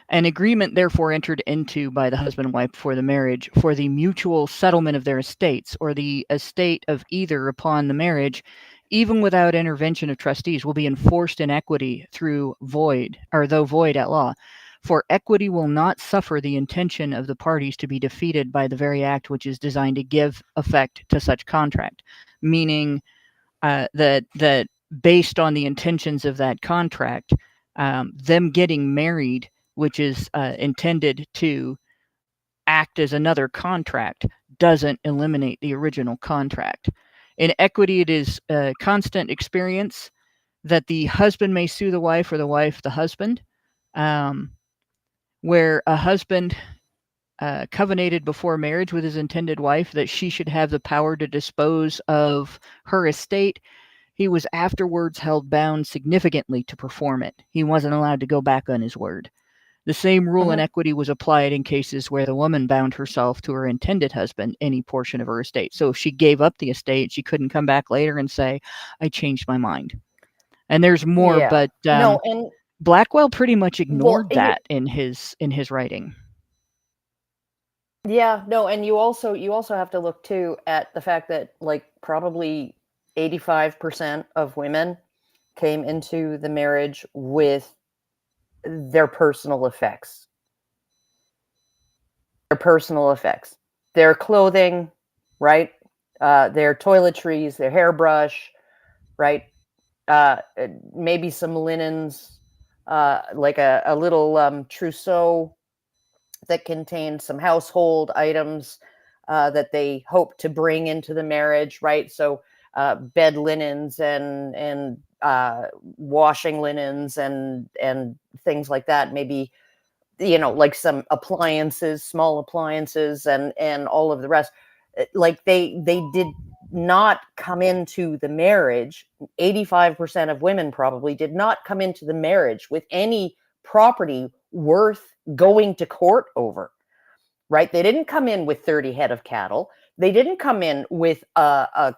An agreement therefore entered into by the husband and wife before the marriage for the mutual settlement of their estates, or the estate of either upon the marriage, even without intervention of trustees, will be enforced in equity though void at law. For equity will not suffer the intention of the parties to be defeated by the very act which is designed to give effect to such contract. Meaning that based on the intentions of that contract, them getting married, which is intended to act as another contract, doesn't eliminate the original contract. In equity, it is a constant experience that the husband may sue the wife or the wife the husband, where a husband covenanted before marriage with his intended wife that she should have the power to dispose of her estate. He was afterwards held bound significantly to perform it. He wasn't allowed to go back on his word. The same rule in equity was applied in cases where the woman bound herself to her intended husband any portion of her estate. So if she gave up the estate, she couldn't come back later and say, I changed my mind. And there's more, but no, and Blackwell pretty much ignored that in his writing. Yeah, no, and you also have to look too at the fact that like probably 85% of women came into the marriage with their personal effects. Their clothing, right? Their toiletries, their hairbrush, right? Maybe some linens, like a little trousseau that contained some household items that they hope to bring into the marriage, right? So bed linens and washing linens and things like that. Maybe, you know, like some appliances, small appliances, and all of the rest. Like they did not come into the marriage. 85% of women probably did not come into the marriage with any property worth going to court over, right? They didn't come in with 30 head of cattle. They didn't come in with a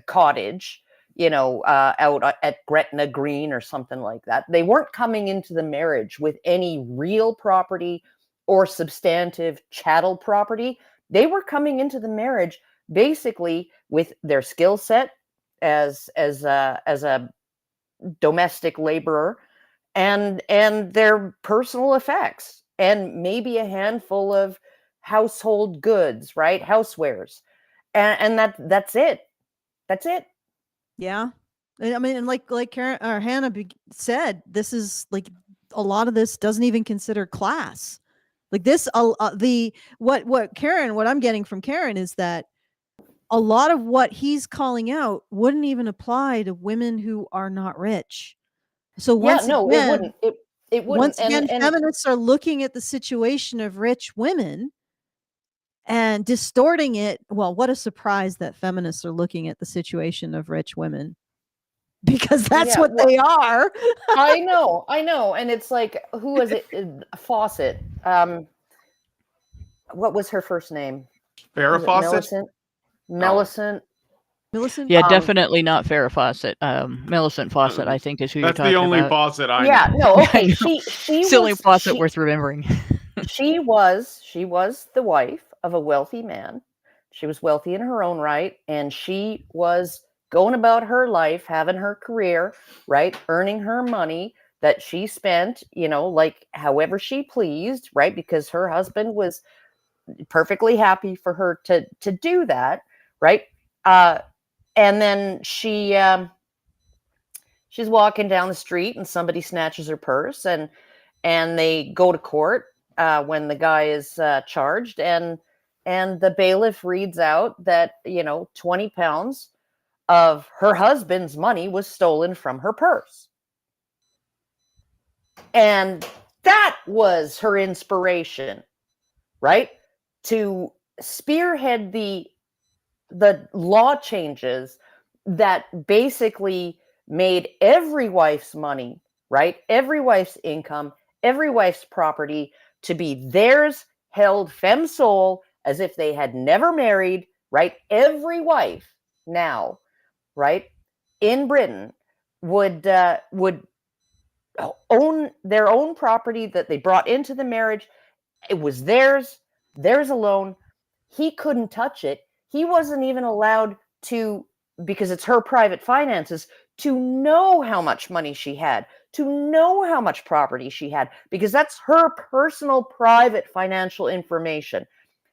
cottage, you know, out at Gretna Green or something like that. They weren't coming into the marriage with any real property or substantive chattel property. They were coming into the marriage basically with their skill set as a domestic laborer and their personal effects and maybe a handful of household goods, right? Housewares. And that's it. That's it. Yeah. I mean, and like Karen or Hannah said, this is like a lot of this doesn't even consider class. Like this, what I'm getting from Karen is that a lot of what he's calling out wouldn't even apply to women who are not rich. So once it wouldn't. It wouldn't. Once again, feminists are looking at the situation of rich women and distorting it. Well, what a surprise that feminists are looking at the situation of rich women, because that's what they are. I know. And it's like, who was it? Fawcett. What was her first name? Farrah Fawcett? Millicent. Millicent? Yeah, definitely not Farrah Fawcett. Millicent Fawcett, I think, is who you're talking about. That's the only Fawcett I know. Yeah, no, okay. It's the only Fawcett worth remembering. she was the wife of a wealthy man. She was wealthy in her own right, and she was going about her life, having her career, right? Earning her money that she spent, you know, like however she pleased, right? Because her husband was perfectly happy for her to do that, right? And then she's walking down the street and somebody snatches her purse and they go to court when the guy is charged and the bailiff reads out that, you know, 20 pounds of her husband's money was stolen from her purse. And that was her inspiration, right? To spearhead the law changes that basically made every wife's money, right? Every wife's income, every wife's property to be theirs, held fem sole, as if they had never married, right? Every wife now, right, in Britain would own their own property that they brought into the marriage. It was theirs alone. He couldn't touch it. He wasn't even allowed to, because it's her private finances, to know how much money she had, to know how much property she had, because that's her personal private financial information,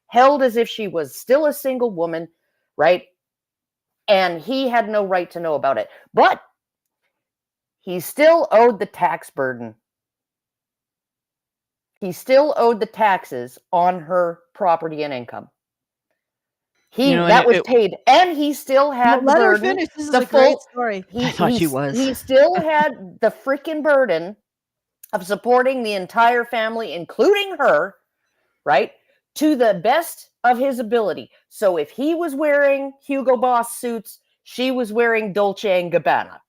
held as if she was still a single woman, right? And he had no right to know about it. But he still owed the tax burden. He still owed the taxes on her property and income. That was paid, and he still had the burden. Let her finish. This is a great story. I thought she was. He still had the freaking burden of supporting the entire family, including her, right, to the best of his ability. So if he was wearing Hugo Boss suits, she was wearing Dolce & Gabbana,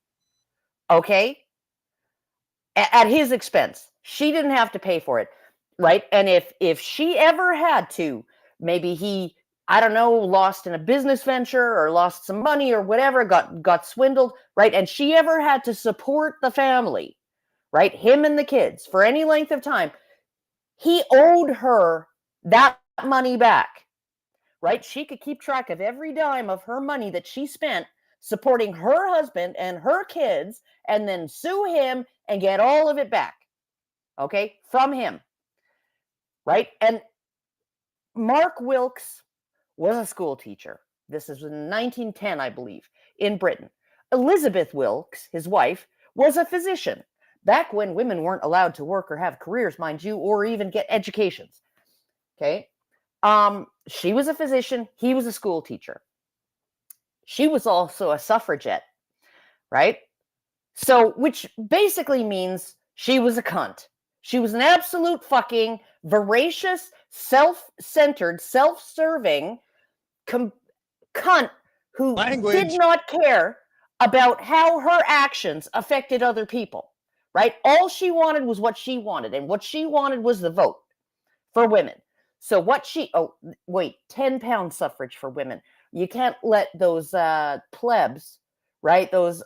okay, at his expense. She didn't have to pay for it, right? And if she ever had to, maybe he, I don't know, lost in a business venture or lost some money or whatever, got swindled, right? And she ever had to support the family, right? Him and the kids for any length of time. He owed her that money back, right? She could keep track of every dime of her money that she spent supporting her husband and her kids and then sue him and get all of it back, okay, from him, right? And Mark Wilkes was a school teacher. This is in 1910, I believe, in Britain. Elizabeth Wilkes, his wife, was a physician. back when women weren't allowed to work or have careers, mind you, or even get educations. Okay. She was a physician. He was a school teacher. She was also a suffragette, right? So, which basically means she was a cunt. She was an absolute fucking voracious, self-centered, self-serving cunt who did not care about how her actions affected other people, right? All she wanted was what she wanted, and what she wanted was the vote for women. So what she, 10-pound suffrage for women. You can't let those plebs, right? Those,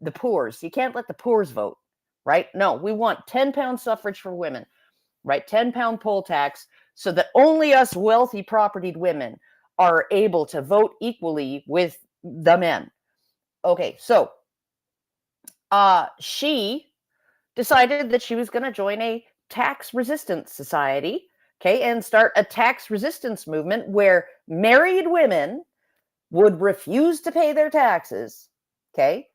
the poors, you can't let the poors vote, right? No, we want 10-pound suffrage for women, right? 10-pound poll tax so that only us wealthy propertied women are able to vote equally with the men. Okay, so she decided that she was going to join a tax resistance society, okay, and start a tax resistance movement where married women would refuse to pay their taxes, okay,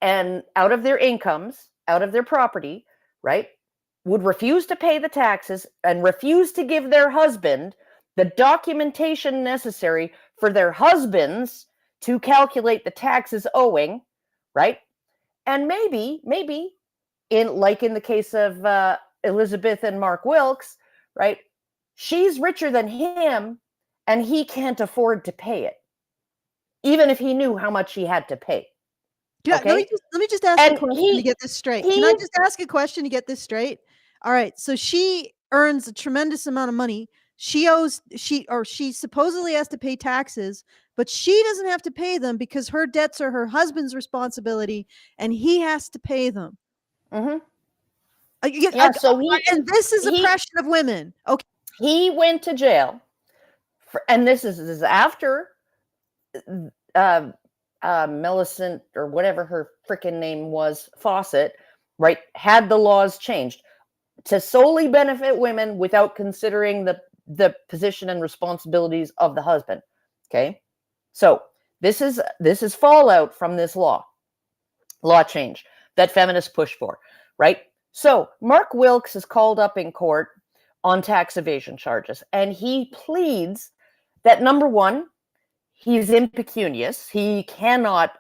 and out of their incomes, out of their property, right, would refuse to pay the taxes and refuse to give their husband the documentation necessary for their husbands to calculate the taxes owing, right? And maybe in the case of Elizabeth and Mark Wilkes, right? She's richer than him and he can't afford to pay it, even if he knew how much he had to pay. Yeah, Okay? let me just ask a question to get this straight. Can I just ask a question to get this straight? All right. So she earns a tremendous amount of money. She supposedly has to pay taxes, but she doesn't have to pay them because her debts are her husband's responsibility and he has to pay them. Mm-hmm. And this is oppression of women. Okay. He went to jail, and this is after Millicent, or whatever her freaking name was, Fawcett, right, had the laws changed to solely benefit women without considering the position and responsibilities of the husband. Okay, so this is fallout from this law change that feminists push for, right? So Mark Wilkes is called up in court on tax evasion charges, and he pleads that, number one, he's impecunious. He cannot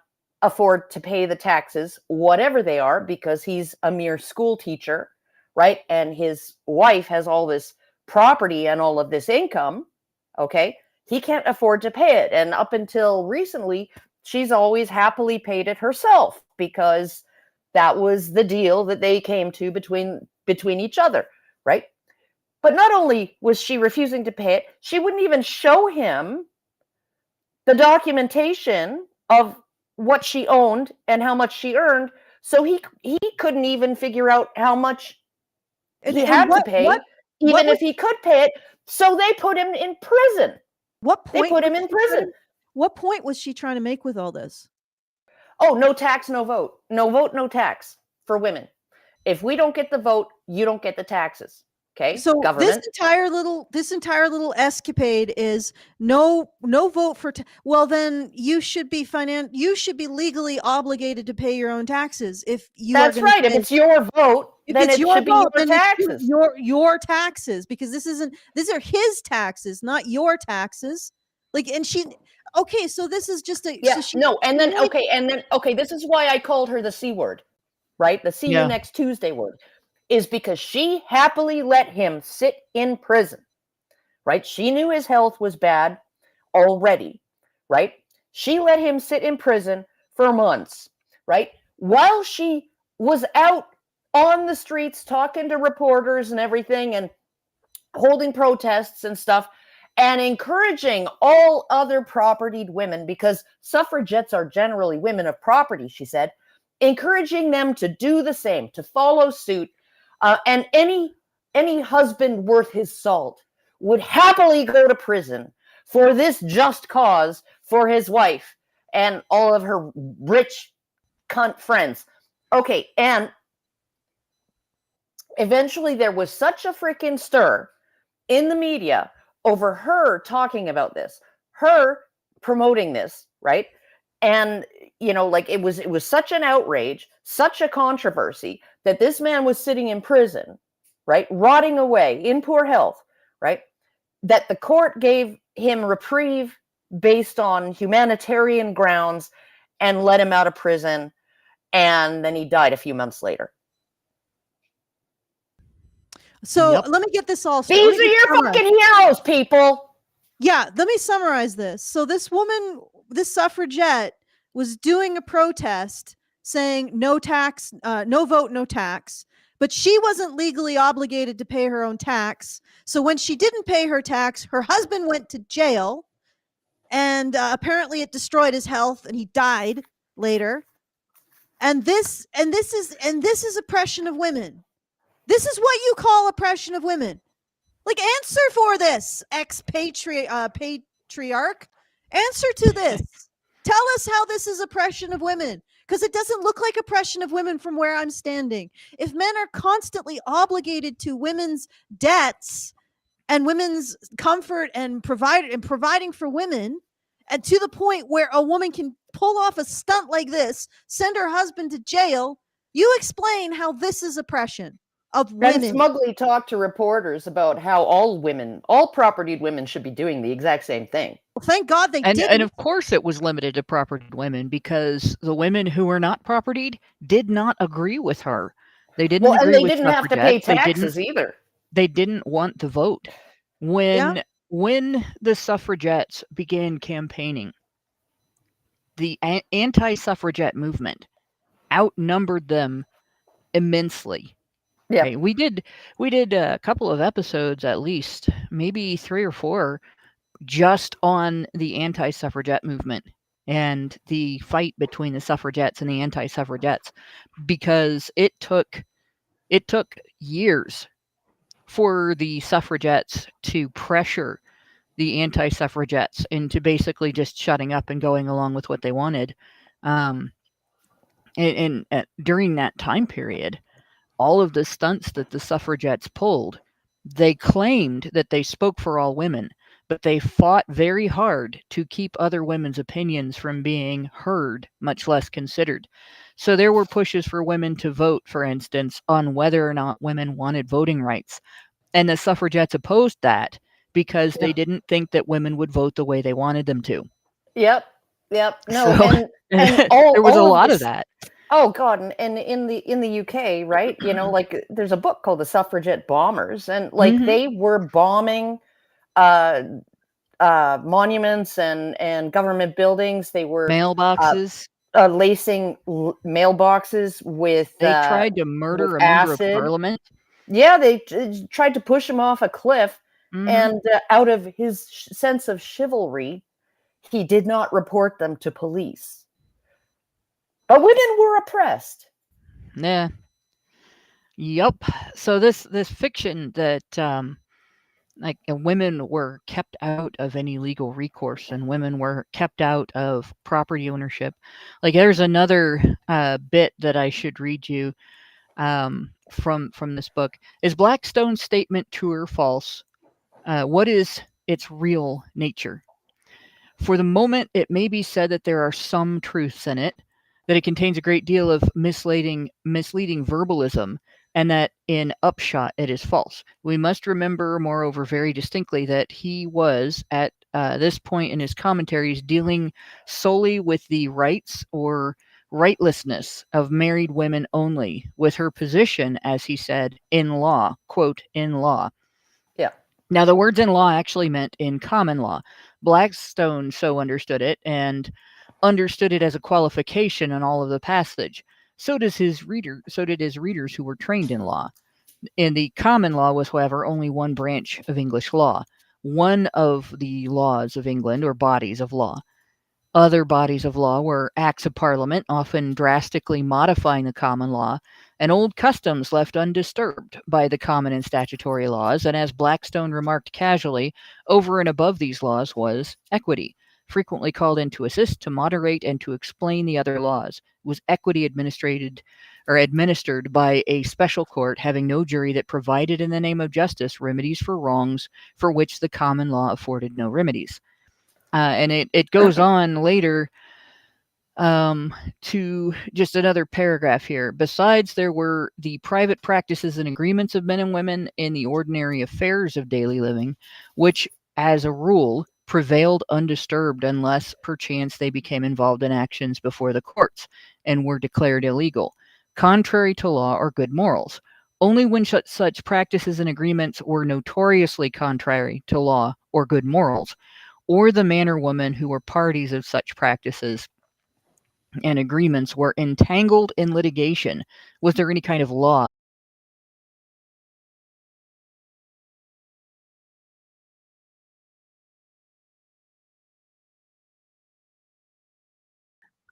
afford to pay the taxes, whatever they are, because he's a mere school teacher, right? And his wife has all this property and all of this income, okay? He can't afford to pay it. And up until recently, she's always happily paid it herself because that was the deal that they came to between each other, right? But not only was she refusing to pay it, she wouldn't even show him the documentation of what she owned and how much she earned, so he couldn't even figure out how much he had to pay, even if he could pay it. So they put him in prison. What point? They put him in prison. What point was she trying to make with all this? Oh, no tax, no vote. No vote, no tax for women. If we don't get the vote, you don't get the taxes. Okay. So government. this entire little escapade is no vote for. Well, then you should be legally obligated to pay your own taxes if you. That's right. If it's your vote, then it should be your taxes. Your taxes, because these are his taxes, not your taxes. Like, and she. Okay, so this is just a this is why I called her the C word, right? The see you next Tuesday word. Is because she happily let him sit in prison, right? She knew his health was bad already, right? She let him sit in prison for months, right? While she was out on the streets talking to reporters and everything and holding protests and stuff and encouraging all other propertied women, because suffragettes are generally women of property, she said, encouraging them to do the same, to follow suit. And any husband worth his salt would happily go to prison for this just cause for his wife and all of her rich cunt friends. Okay, and eventually there was such a freaking stir in the media over her talking about this, her promoting this, right? And like it was such an outrage, such a controversy, that this man was sitting in prison, right, rotting away in poor health, right, that the court gave him reprieve based on humanitarian grounds and let him out of prison, and then he died a few months later. So let me get this all straight. These are your fucking heroes, people. Yeah, let me summarize this. So this woman, this suffragette, was doing a protest saying no tax, no vote, no tax, but she wasn't legally obligated to pay her own tax. So when she didn't pay her tax, her husband went to jail, and apparently it destroyed his health, and he died later. And this is oppression of women. This is what you call oppression of women. Like, answer for this, ex-patriarch. Answer to this. Tell us how this is oppression of women, because it doesn't look like oppression of women from where I'm standing. If men are constantly obligated to women's debts and women's comfort and providing for women, and to the point where a woman can pull off a stunt like this, send her husband to jail, you explain how this is oppression of women. And smugly talk to reporters about how all propertied women should be doing the exact same thing. Well, thank God they didn't. And of course it was limited to propertied women, because the women who were not propertied did not agree with her. They didn't agree and they with didn't have to pay suffragettes. taxes either. They didn't want the vote. When the suffragettes began campaigning, the anti-suffragette movement outnumbered them immensely. Yeah. Okay, we did a couple of episodes, at least maybe 3 or 4, just on the anti-suffragette movement and the fight between the suffragettes and the anti-suffragettes, because it took years for the suffragettes to pressure the anti-suffragettes into basically just shutting up and going along with what they wanted. And during that time period, all of the stunts that the suffragettes pulled, they claimed that they spoke for all women, but they fought very hard to keep other women's opinions from being heard, much less considered. So there were pushes for women to vote, for instance, on whether or not women wanted voting rights. And the suffragettes opposed that because they didn't think that women would vote the way they wanted them to. Yep. No, So, and there was a lot of that. Oh God, and in the UK, right? Like there's a book called The Suffragette Bombers, and like they were bombing monuments and government buildings. They were Mailboxes. Lacing mailboxes with. They tried to murder a member of parliament. Yeah, they tried to push him off a cliff, and out of his sense of chivalry, he did not report them to police. But women were oppressed. Yeah. Yup. So this fiction that women were kept out of any legal recourse, and women were kept out of property ownership. Like, there's another bit that I should read you from this book. Is Blackstone's statement true or false? What is its real nature? For the moment, it may be said that there are some truths in it, that it contains a great deal of misleading verbalism, and that in upshot it is false. We must remember, moreover, very distinctly that he was, at this point in his commentaries, dealing solely with the rights or rightlessness of married women only, with her position, as he said, in law, quote, in law. Yeah. Now, the words in law actually meant in common law. Blackstone so understood it, and understood it as a qualification in all of the passage. So did his readers who were trained in law. In the common law was, however, only one branch of English law, one of the laws of England, or bodies of law. Other bodies of law were acts of parliament, often drastically modifying the common law, and old customs left undisturbed by the common and statutory laws. And as Blackstone remarked casually, over and above these laws was equity, frequently called in to assist, to moderate, and to explain the other laws. It was equity administered by a special court, having no jury, that provided in the name of justice remedies for wrongs for which the common law afforded no remedies. And it goes on later To just another paragraph here. Besides, there were the private practices and agreements of men and women in the ordinary affairs of daily living, which, as a rule, prevailed undisturbed unless perchance they became involved in actions before the courts and were declared illegal, contrary to law or good morals. Only when such practices and agreements were notoriously contrary to law or good morals, or the man or woman who were parties of such practices and agreements were entangled in litigation, was there any kind of law?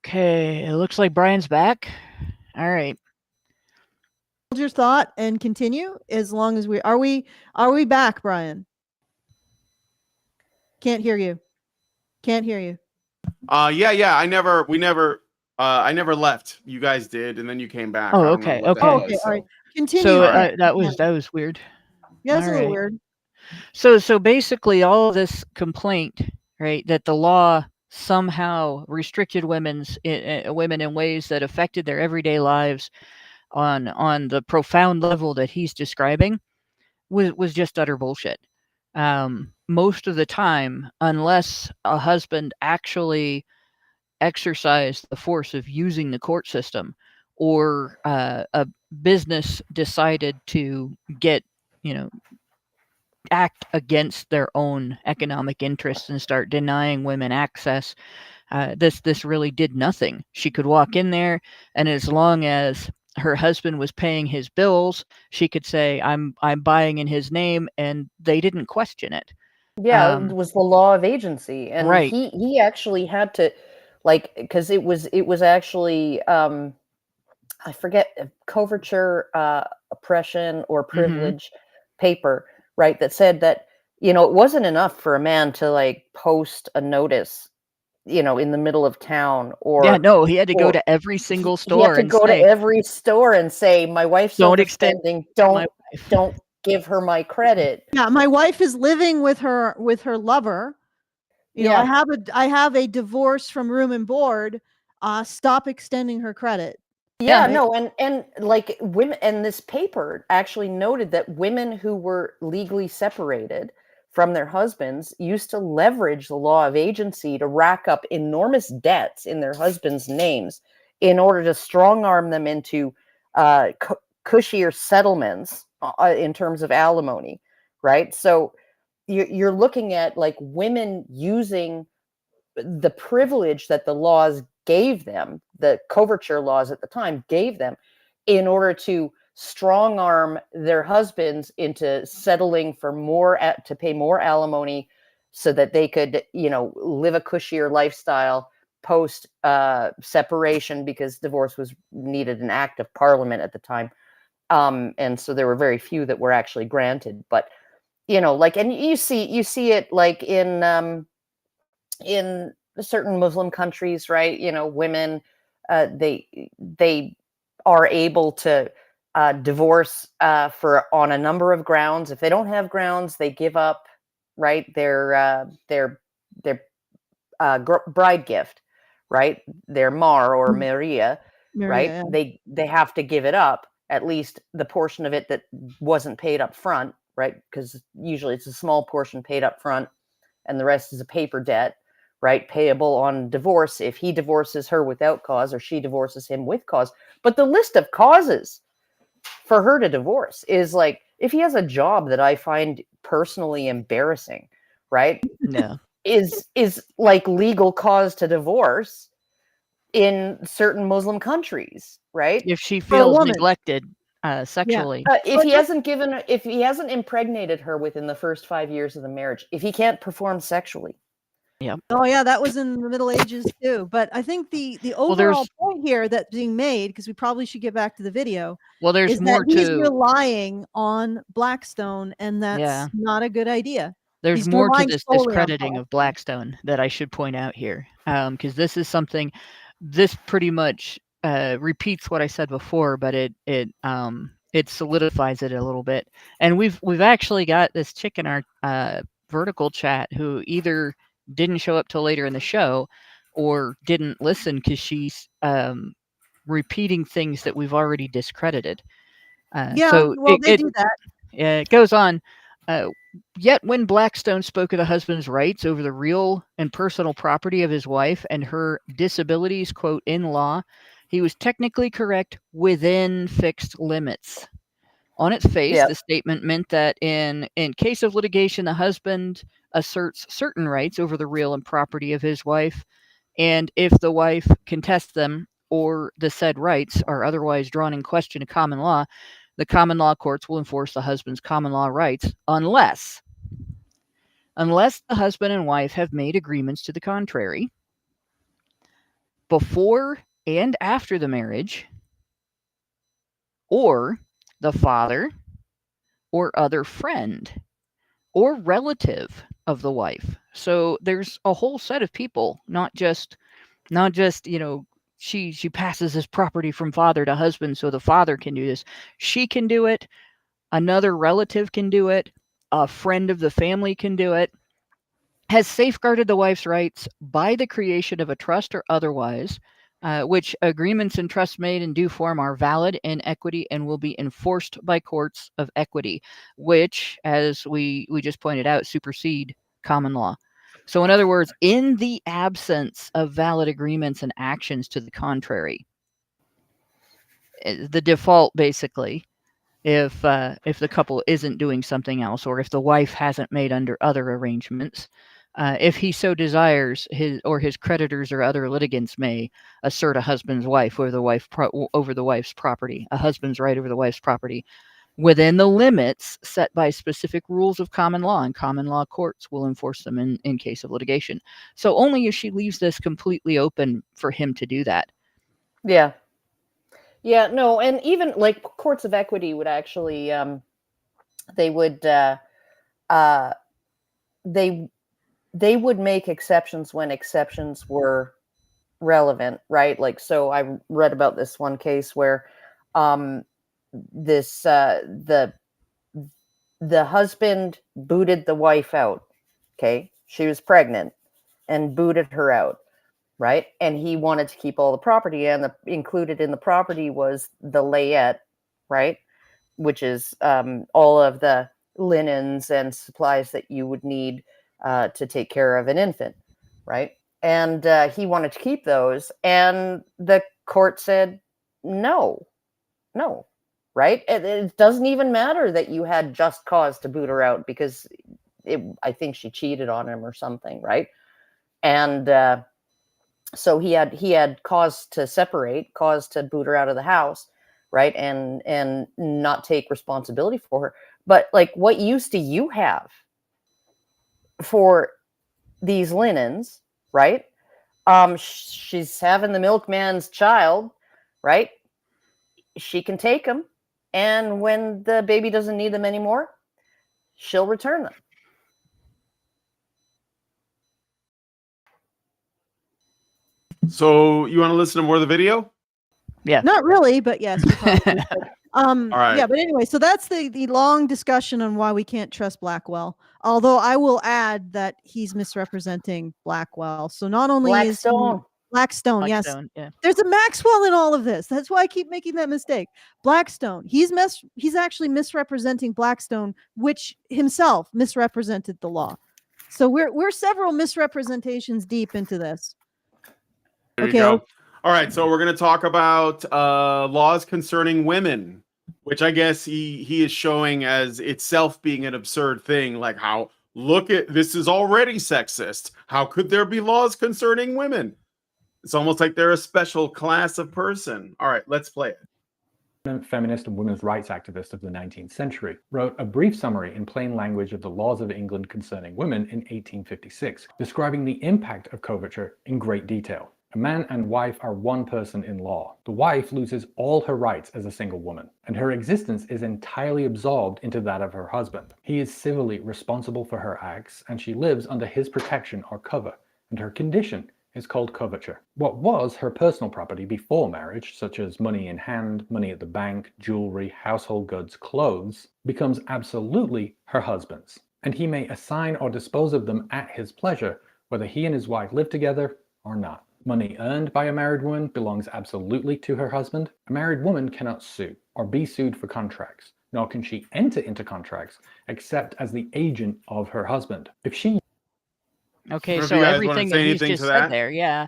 Okay, it looks like Brian's back. All right. Hold your thought and continue as long as are we back, Brian? Can't hear you. Can't hear you. Yeah. I never left. You guys did, and then you came back. Oh, I don't know okay, what that okay. Oh, okay, was, all right. so. Continue. So then. that was weird. Yeah, it's a all little right. weird. So basically, all of this complaint, right, that the law somehow restricted women in ways that affected their everyday lives on the profound level that he's describing was just utter bullshit. Most of the time, unless a husband actually exercised the force of using the court system, or a business decided to get, act against their own economic interests and start denying women access, this really did nothing. She could walk in there, and as long as her husband was paying his bills, she could say, I'm buying in his name, and they didn't question it. Yeah, it was the law of agency, and Right. he actually had to, like, because it was actually I forget, Coverture, oppression or privilege paper, right? That said that, it wasn't enough for a man to like post a notice, in the middle of town, Yeah, or no, he had to go or to every single he had store to and go to say, every store and say, my wife's don't extend overspending, my wife. don't give her my credit. Yeah, my wife is living with her lover. Yeah. I have a divorce from room and board. Stop extending her credit. Yeah, Right? no, and like women, and this paper actually noted that women who were legally separated from their husbands used to leverage the law of agency to rack up enormous debts in their husbands' names in order to strong arm them into cushier settlements in terms of alimony, right? So you're looking at like women using the privilege that the laws gave them, the coverture laws at the time gave them, in order to strong arm their husbands into settling for more, to pay more alimony, so that they could, live a cushier lifestyle post separation, because divorce was needed an act of parliament at the time. And so there were very few that were actually granted. But, like, and you see it like in certain Muslim countries, right? Women, they are able to divorce on a number of grounds. If they don't have grounds, they give up, right, their bride gift, right? Their mar or Maria, right? Yeah. They have to give it up, at least the portion of it that wasn't paid up front, right? Because usually it's a small portion paid up front, and the rest is a paper debt, right? Payable on divorce if he divorces her without cause or she divorces him with cause. But the list of causes for her to divorce is like, if he has a job that I find personally embarrassing, right? No. is like legal cause to divorce in certain Muslim countries, right? If she For a feels woman. neglected sexually. If he hasn't impregnated her within the first 5 years of the marriage, if he can't perform sexually. Oh yeah, that was in the Middle Ages too. But I think the overall there's- point here that's being made, because we probably should get back to the video, Well, there's is more that he's to relying on Blackstone, and that's not a good idea. There's He's more to relying this solely on discrediting of Blackstone that I should point out here, because this is something. This pretty much repeats what I said before, but it solidifies it a little bit. And we've actually got this chick in our vertical chat who either didn't show up till later in the show, or didn't listen because she's repeating things that we've already discredited. Yeah, So well, they do that. it goes on. Yet when Blackstone spoke of the husband's rights over the real and personal property of his wife and her disabilities, quote, in law, he was technically correct within fixed limits. On its face, Yep. the statement meant that in case of litigation, the husband asserts certain rights over the real and property of his wife, and if the wife contests them or the said rights are otherwise drawn in question in common law, the common law courts will enforce the husband's common law rights unless the husband and wife have made agreements to the contrary before and after the marriage, or the father or other friend or relative of the wife. So there's a whole set of people, not just she passes this property from father to husband so the father can do this. She can do it. Another relative can do it. A friend of the family can do it. Has safeguarded the wife's rights by the creation of a trust or otherwise, which agreements and trusts made in due form are valid in equity and will be enforced by courts of equity, which, as we just pointed out, supersede common law. So in other words, in the absence of valid agreements and actions to the contrary, the default basically, if the couple isn't doing something else, or if the wife hasn't made under other arrangements, if he so desires, his creditors or other litigants may assert a husband's wife over the wife's property, a husband's right over the wife's property, within the limits set by specific rules of common law, and common law courts will enforce them in case of litigation. So only if she leaves this completely open for him to do that. Yeah. Yeah, no, and even like courts of equity would actually they would make exceptions when exceptions were relevant, right? Like, so I read about this one case where this the husband booted the wife out. Okay, she was pregnant and booted her out, right? And he wanted to keep all the property, and included in the property was the layette, right? Which is all of the linens and supplies that you would need to take care of an infant, right? And he wanted to keep those, and the court said no, right? It doesn't even matter that you had just cause to boot her out, because I think she cheated on him or something, right? And so he had cause to separate, cause to boot her out of the house, right? And not take responsibility for her. But like, what use do you have for these linens, right? She's having the milkman's child, right? She can take them, and when the baby doesn't need them anymore, she'll return them. So you want to listen to more of the video? Yeah. Not really, but yes. we probably should. All right. Yeah, but anyway, so that's the long discussion on why we can't trust Blackwell. Although I will add that he's misrepresenting Blackwell. So not only Blackstone. Blackstone, yes. Blackstone, yeah. There's a Maxwell in all of this. That's why I keep making that mistake. Blackstone. He's actually misrepresenting Blackstone, which himself misrepresented the law. So we're several misrepresentations deep into this. There you go. All right, so we're going to talk about laws concerning women, which I guess he is showing as itself being an absurd thing. Like, how, look at this, is already sexist. How could there be laws concerning women? It's almost like they're a special class of person. All right, let's play it. Feminist and women's rights activist of the 19th century, wrote a brief summary in plain language of the laws of England concerning women in 1856, describing the impact of coverture in great detail. A man and wife are one person in law. The wife loses all her rights as a single woman, and her existence is entirely absorbed into that of her husband. He is civilly responsible for her acts, and she lives under his protection or cover, and her condition is called coverture. What was her personal property before marriage, such as money in hand, money at the bank, jewelry, household goods, clothes, becomes absolutely her husband's, and he may assign or dispose of them at his pleasure, whether he and his wife live together or not. Money earned by a married woman belongs absolutely to her husband. A married woman cannot sue or be sued for contracts, nor can she enter into contracts except as the agent of her husband. If she Okay, If so you guys wanna everything say that he's anything just to said that? there, yeah.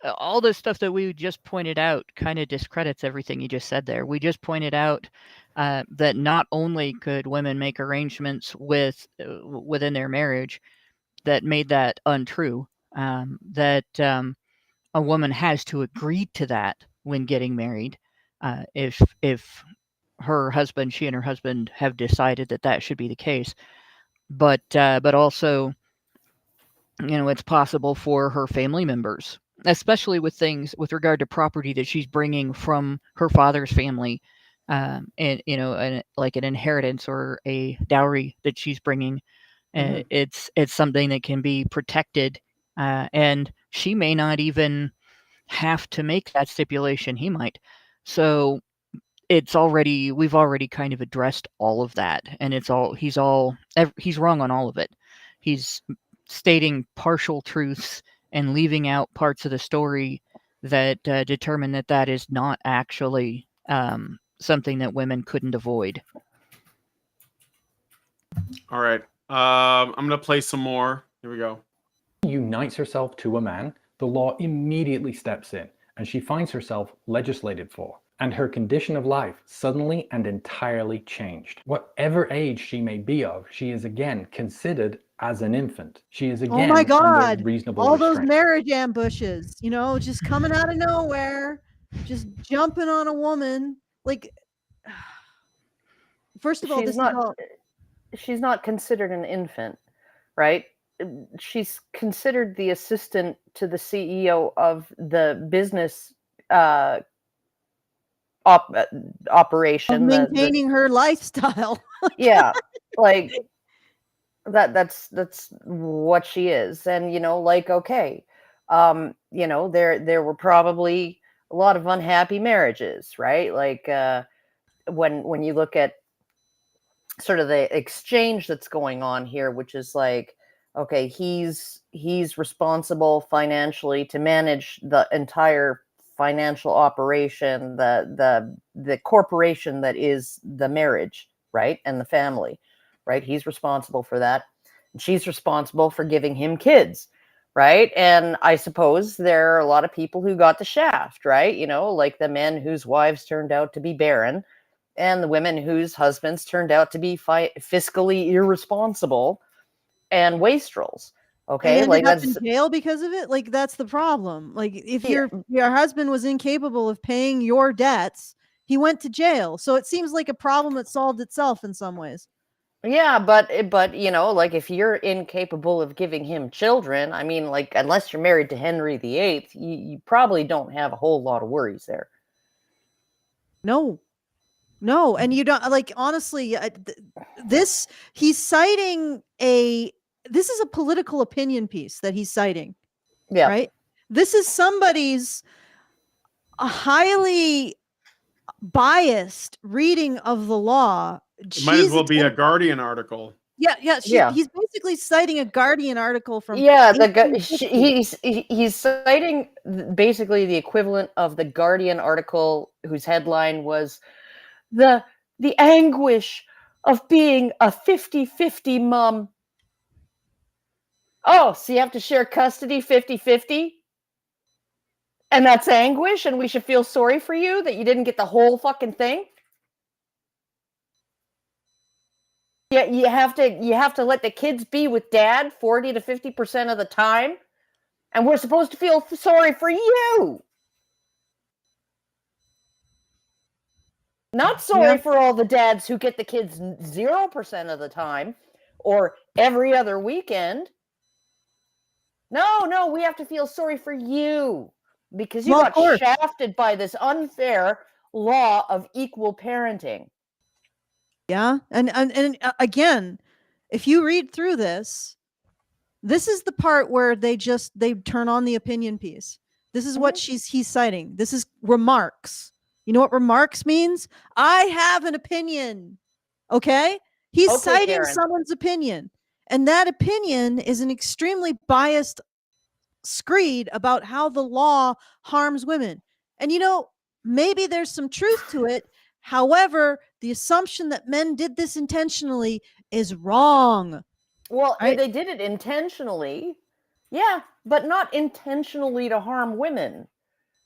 All the stuff that we just pointed out kind of discredits everything you just said there. We just pointed out that not only could women make arrangements within their marriage that made that untrue, that a woman has to agree to that when getting married. If she and her husband have decided that that should be the case, but also, it's possible for her family members, especially with things with regard to property that she's bringing from her father's family, and like an inheritance or a dowry that she's bringing. Mhm. It's something that can be protected, and she may not even have to make that stipulation. He might. So we've already kind of addressed all of that, and he's wrong on all of it. He's stating partial truths and leaving out parts of the story that determine that that is not actually something that women couldn't avoid. All right. I'm gonna play some more. Here we go. unites herself to a man, the law immediately steps in and she finds herself legislated for, and her condition of life suddenly and entirely changed. Whatever age she may be of, she is again considered as an infant. She is Oh again my under God. reasonable All those restraint. marriage ambushes, just coming out of nowhere, just jumping on a woman. Like, first of all, she's not considered an infant, right? She's considered the assistant to the CEO of the business operation, maintaining her lifestyle. yeah, like that's what she is. And okay, there were probably a lot of unhappy marriages, right? Like when you look at sort of the exchange that's going on here, which is like, okay, he's responsible financially to manage the entire financial operation, the corporation that is the marriage, right, and the family, right? He's responsible for that, and she's responsible for giving him kids, right? And I suppose there are a lot of people who got the shaft, right? Like the men whose wives turned out to be barren, and the women whose husbands turned out to be fiscally irresponsible and wastrels. Okay, and like ended up in that's jail because of it. Like, that's the problem. Like, if yeah, your husband was incapable of paying your debts, he went to jail. So it seems like a problem that solved itself in some ways. yeah, but like if you're incapable of giving him children, I mean, like unless you're married to Henry VIII, you probably don't have a whole lot of worries there. No, and you don't, like, honestly, he's citing this is a political opinion piece that he's citing, Yeah, right? This is somebody's a highly biased reading of the law. It might as well be a Guardian article. Yeah. He's basically citing a Guardian article from yeah. 1850. He's citing basically the equivalent of the Guardian article whose headline was the anguish of being a 50-50 mom. Oh, so you have to share custody 50-50? And that's anguish, and we should feel sorry for you that you didn't get the whole fucking thing? Yeah, you have to let the kids be with dad 40 to 50% of the time, and we're supposed to feel sorry for you. Not sorry for all the dads who get the kids 0% of the time or every other weekend. No, we have to feel sorry for you because you got shafted by this unfair law of equal parenting. Yeah. And again, if you read through this is the part where they turn on the opinion piece. This is what he's citing. This is remarks. You know what remarks means? I have an opinion. Okay? He's citing Karen. someone's opinion. And that opinion is an extremely biased screed about how the law harms women. And maybe there's some truth to it. However, the assumption that men did this intentionally is wrong. Well, Right? they did it intentionally. Yeah, but not intentionally to harm women.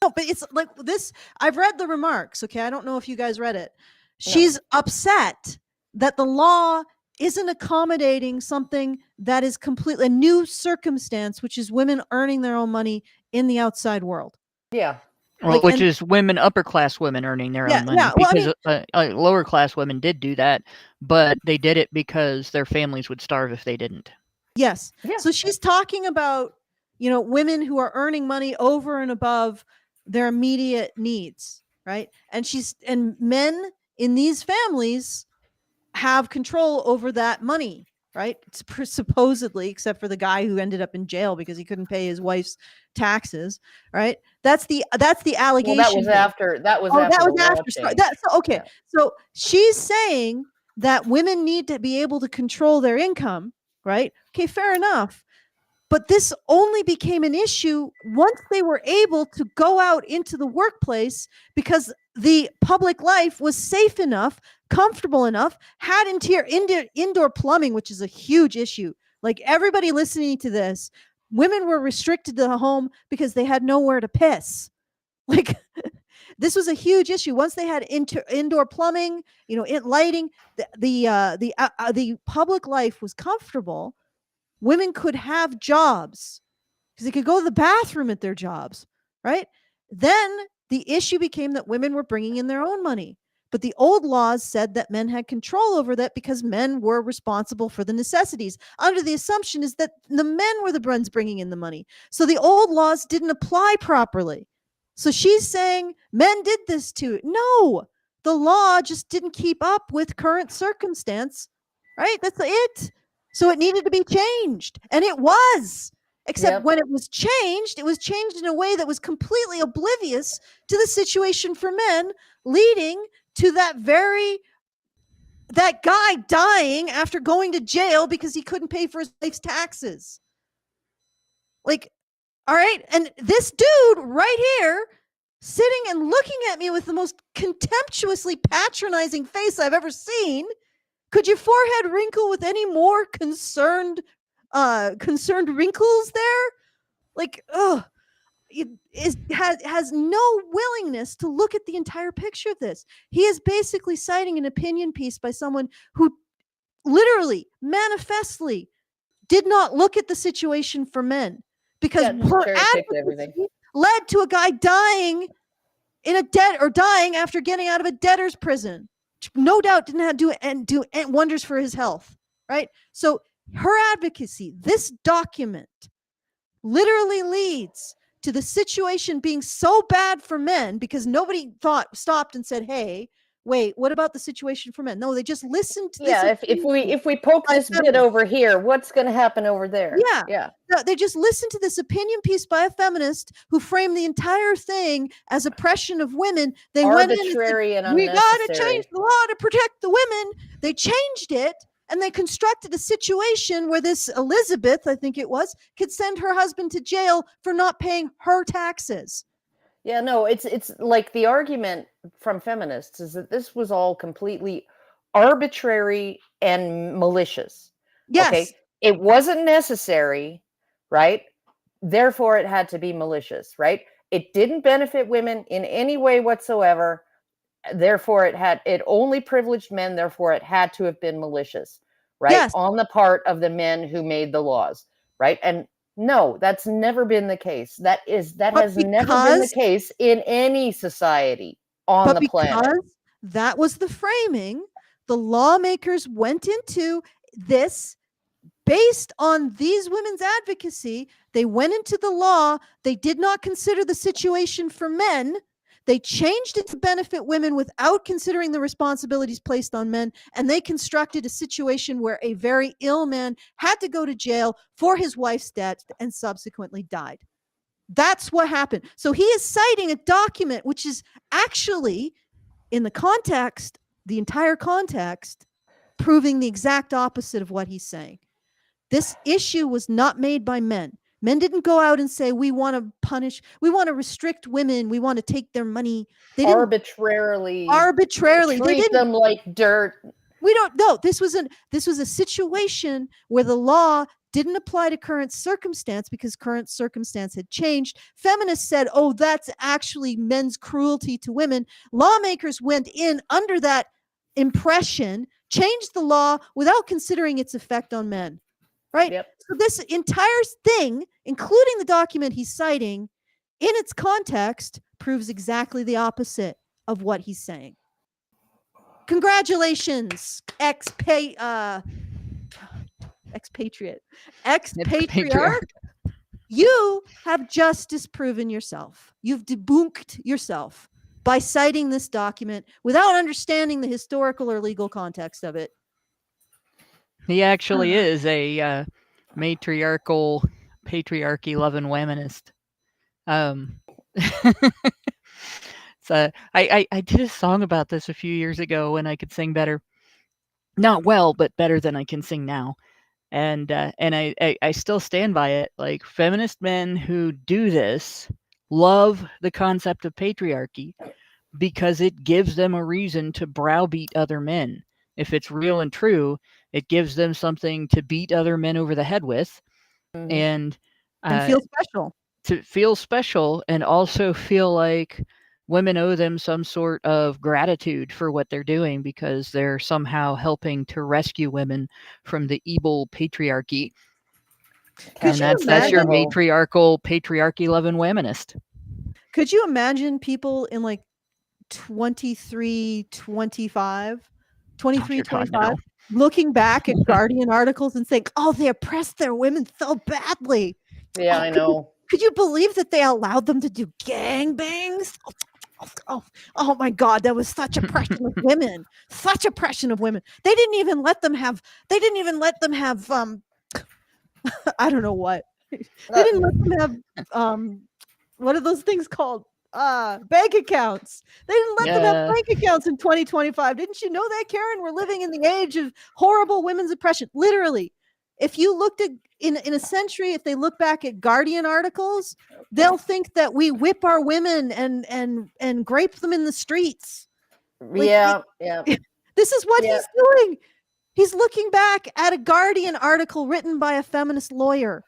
No, but it's like this. I've read the remarks. Okay. I don't know if you guys read it. She's upset that the law isn't accommodating something that is completely a new circumstance, which is women earning their own money in the outside world. Yeah. Well, which is women, upper class women earning their own money. Yeah. Well, because lower class women did do that, but they did it because their families would starve if they didn't. Yes. Yeah. So she's talking about, women who are earning money over and above their immediate needs, right? And men in these families have control over that money, right? It's supposedly, except for the guy who ended up in jail because he couldn't pay his wife's taxes, right? That's the allegation. Well, that was after. Okay. Yeah. So she's saying that women need to be able to control their income, right? Okay, fair enough. But this only became an issue once they were able to go out into the workplace because the public life was safe enough, comfortable enough, had indoor plumbing, which is a huge issue. Like everybody listening to this, women were restricted to the home because they had nowhere to piss. Like this was a huge issue. Once they had indoor plumbing, lighting, the public life was comfortable. Women could have jobs because they could go to the bathroom at their jobs, right? Then the issue became that women were bringing in their own money. But the old laws said that men had control over that because men were responsible for the necessities. Under the assumption is that the men were the ones bringing in the money. So the old laws didn't apply properly. So she's saying men did this too. No, the law just didn't keep up with current circumstance, right? That's it. So it needed to be changed. And it was. Except when it was changed in a way that was completely oblivious to the situation for men, leading to that guy dying after going to jail because he couldn't pay for his wife's taxes. Like, all right. And this dude right here sitting and looking at me with the most contemptuously patronizing face I've ever seen. Could your forehead wrinkle with any more concerned wrinkles there? Like, has no willingness to look at the entire picture of this. He is basically citing an opinion piece by someone who literally, manifestly did not look at the situation for men because her advocacy led to a guy dying dying after getting out of a debtor's prison. No doubt didn't do wonders for his health, right? So her advocacy, this document, literally leads to the situation being so bad for men because nobody stopped and said, "Hey, wait, what about the situation for men?" No, they just listened to this. Yeah, if we poke this bit over here, what's going to happen over there? Yeah. They just listened to this opinion piece by a feminist who framed the entire thing as oppression of women. They went in and said, we got to change the law to protect the women. They changed it. And they constructed a situation where this Elizabeth, I think it was, could send her husband to jail for not paying her taxes. Yeah, no, it's like the argument from feminists is that this was all completely arbitrary and malicious. Yes. Okay? It wasn't necessary, right? Therefore, it had to be malicious, right? It didn't benefit women in any way whatsoever. Therefore, it only privileged men. Therefore, it had to have been malicious, right? Yes. On the part of the men who made the laws, right? And no, that's never been the case. That has never been the case in any society on the planet. Because that was the framing, the lawmakers went into this based on these women's advocacy. They went into the law. They did not consider the situation for men. They changed it to benefit women without considering the responsibilities placed on men. And they constructed a situation where a very ill man had to go to jail for his wife's debt and subsequently died. That's what happened. So he is citing a document, which is actually in the context, the entire context, proving the exact opposite of what he's saying. This issue was not made by men. Men didn't go out and say, we want to punish, we want to restrict women, we want to take their money. They didn't Arbitrarily They treat didn't. them like dirt. We don't know. This was a situation where the law didn't apply to current circumstance because current circumstance had changed. Feminists said, oh, that's actually men's cruelty to women. Lawmakers went in under that impression, changed the law without considering its effect on men. Right? Yep. So this entire thing, including the document he's citing, in its context, proves exactly the opposite of what he's saying. Congratulations, Ex-Patriarch. You have just disproven yourself. You've deboonked yourself by citing this document without understanding the historical or legal context of it. He actually is a matriarchal, patriarchy-loving womanist. So I did a song about this a few years ago when I could sing better. Not well, but better than I can sing now. And I still stand by it. Like, feminist men who do this love the concept of patriarchy because it gives them a reason to browbeat other men. If it's real and true, it gives them something to beat other men over the head with, and feel special. To feel special, and also feel like women owe them some sort of gratitude for what they're doing because they're somehow helping to rescue women from the evil patriarchy. And that's your matriarchal, patriarchy-loving womanist. Could you imagine people in like 23, 25 looking back at Guardian articles and saying, oh, they oppressed their women so badly. Yeah, I know. Could you believe that they allowed them to do gangbangs? Oh my God, that was such oppression of women. Such oppression of women. They didn't even let them have I don't know what. They didn't let them have what are those things called? Bank accounts. They didn't let them have bank accounts in 2025. Didn't you know that, Karen? We're living in the age of horrible women's oppression. Literally. If you looked at in a century, if they look back at Guardian articles, they'll think that we whip our women and grape them in the streets. Yeah. This is what he's doing. He's looking back at a Guardian article written by a feminist lawyer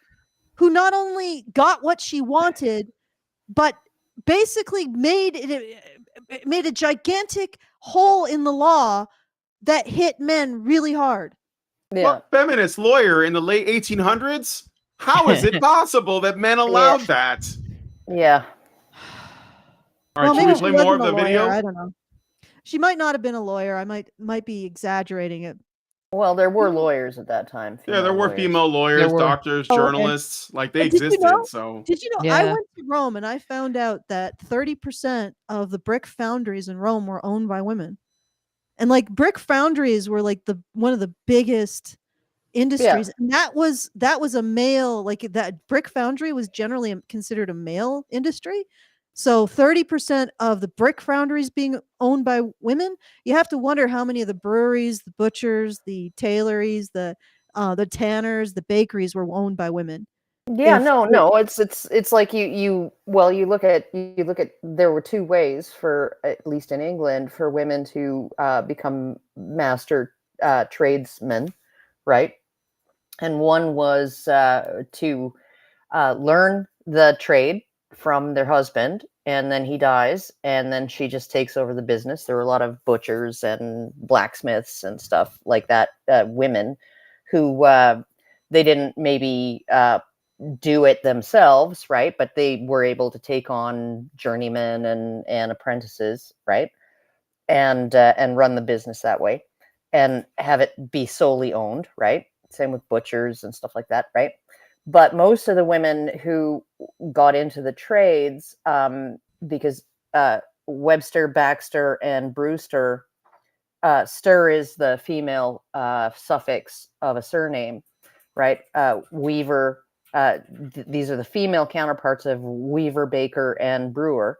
who not only got what she wanted, but basically made a gigantic hole in the law that hit men really hard. Yeah. Well, feminist lawyer in the late 1800s? How is it possible that men allowed that? Yeah. All right, should we play more of the video? I don't know. She might not have been a lawyer. I might be exaggerating it. Well, there were lawyers at that time. Yeah, there were female lawyers, doctors, journalists. Like, they existed. So did you know? I went to Rome and I found out that 30% of the brick foundries in Rome were owned by women. And like brick foundries were like one of the biggest industries. And that was a male, like that brick foundry was generally considered a male industry. So 30% of the brick foundries being owned by women, you have to wonder how many of the breweries, the butchers, the tailories, the tanners, the bakeries were owned by women. Yeah, no, it's like you look at there were two ways, for at least in England, for women to become master tradesmen, right? And one was to learn the trade from their husband, and then he dies, and then she just takes over the business. There were a lot of butchers and blacksmiths and stuff like that, women who they didn't maybe do it themselves, right? But they were able to take on journeymen and apprentices, right? And run the business that way and have it be solely owned, right? Same with butchers and stuff like that, right? But most of the women who got into the trades, because Webster, Baxter, and Brewster, stir is the female suffix of a surname, right? Weaver, these are the female counterparts of Weaver, Baker, and Brewer.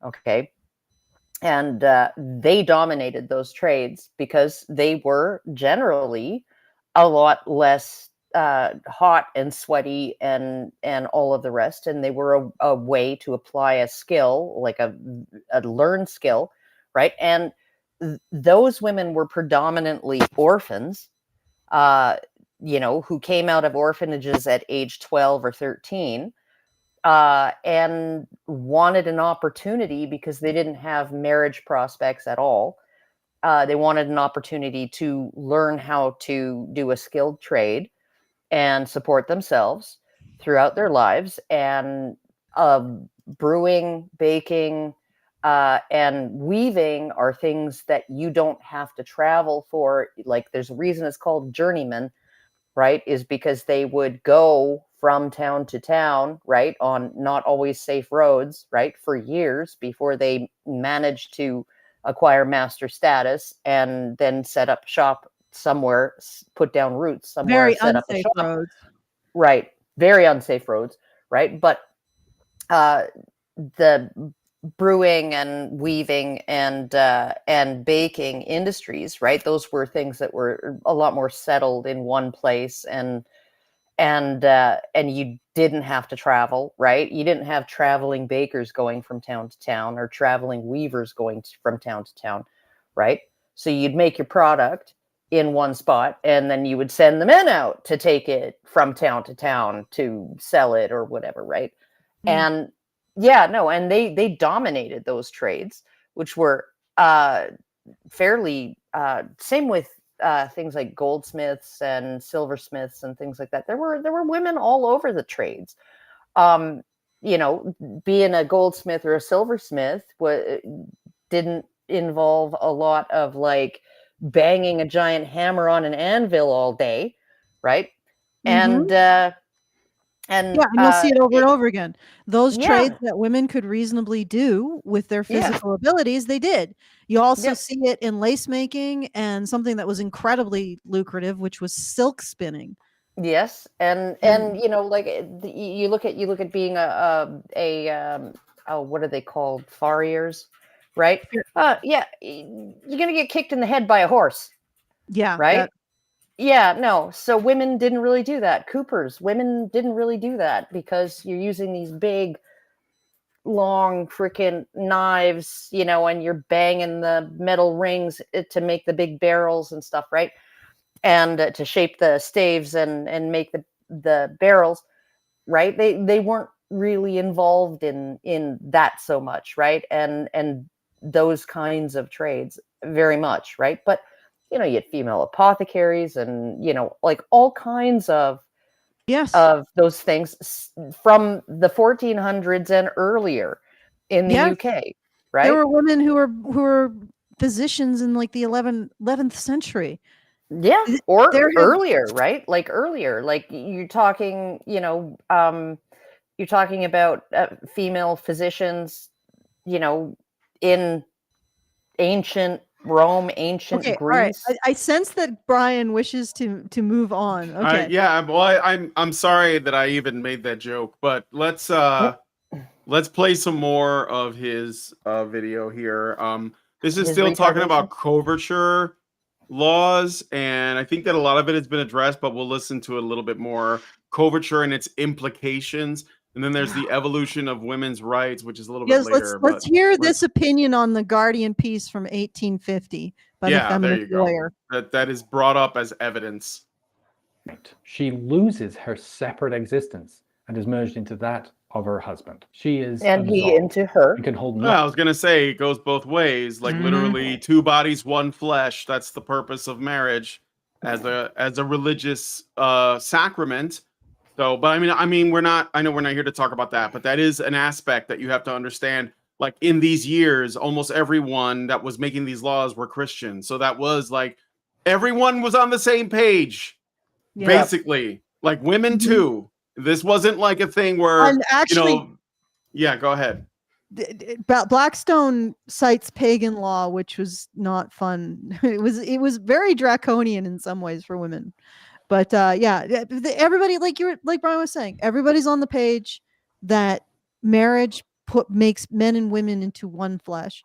Okay. And they dominated those trades because they were generally a lot less hot and sweaty and all of the rest, and they were a way to apply a skill, like a learned skill, right? And those women were predominantly orphans, who came out of orphanages at age 12 or 13, and wanted an opportunity because they didn't have marriage prospects at all. They wanted an opportunity to learn how to do a skilled trade and support themselves throughout their lives. And brewing, baking, and weaving are things that you don't have to travel for. Like, there's a reason it's called journeyman, right? Is because they would go from town to town, right, on not always safe roads, right, for years before they managed to acquire master status and then set up shop somewhere, put down roots somewhere, Very set up a unsafe shop. roads. Right, very unsafe roads, right? But the brewing and weaving and baking industries, right? Those were things that were a lot more settled in one place, and you didn't have to travel, right? You didn't have traveling bakers going from town to town or traveling weavers going from town to town, right? So you'd make your product in one spot, and then you would send the men out to take it from town to town to sell it or whatever, right? And and they dominated those trades, which were fairly same with things like goldsmiths and silversmiths and things like that. There were women all over the trades. Being a goldsmith or a silversmith didn't involve a lot of like banging a giant hammer on an anvil all day, right? And you'll see it over and over again. Those yeah. trades that women could reasonably do with their physical abilities, they did. You also see it in lace making and something that was incredibly lucrative, which was silk spinning. Yes, and like you look at being what are they called, farriers, right? You're gonna get kicked in the head by a horse. Yeah, right. No, so women didn't really do that. Coopers, women didn't really do that because you're using these big, long freaking knives, and you're banging the metal rings to make the big barrels and stuff, right? And to shape the staves and make the barrels, right? They weren't really involved in that so much, right? And those kinds of trades very much, right? But you had female apothecaries and like all kinds of those things from the 1400s and earlier in the UK, right? There were women who were physicians in like the 11th century. Yeah, or earlier, right? Like earlier, like you're talking, you're talking about female physicians, in ancient Rome, ancient Greece. All right. I sense that Brian wishes to move on. Okay. I'm sorry that I even made that joke, but let's play some more of his video here. This is still talking about coverture laws, and I think that a lot of it has been addressed, but we'll listen to it a little bit more. Coverture and its implications, and then there's the evolution of women's rights, which is a little bit later. Let's hear this opinion on the Guardian piece from 1850 by the feminist lawyer. That is brought up as evidence. She loses her separate existence and is merged into that of her husband. She is he into her. You can hold nothing. I was gonna say it goes both ways, like literally two bodies, one flesh. That's the purpose of marriage as a religious sacrament. So, but I mean, we're not here to talk about that, but that is an aspect that you have to understand. Like in these years, almost everyone that was making these laws were Christian. So that was like everyone was on the same page, basically. Like women too. This wasn't like a thing where actually, go ahead. Blackstone cites pagan law, which was not fun. It was very draconian in some ways for women. But everybody, like Brian was saying, everybody's on the page that marriage makes men and women into one flesh,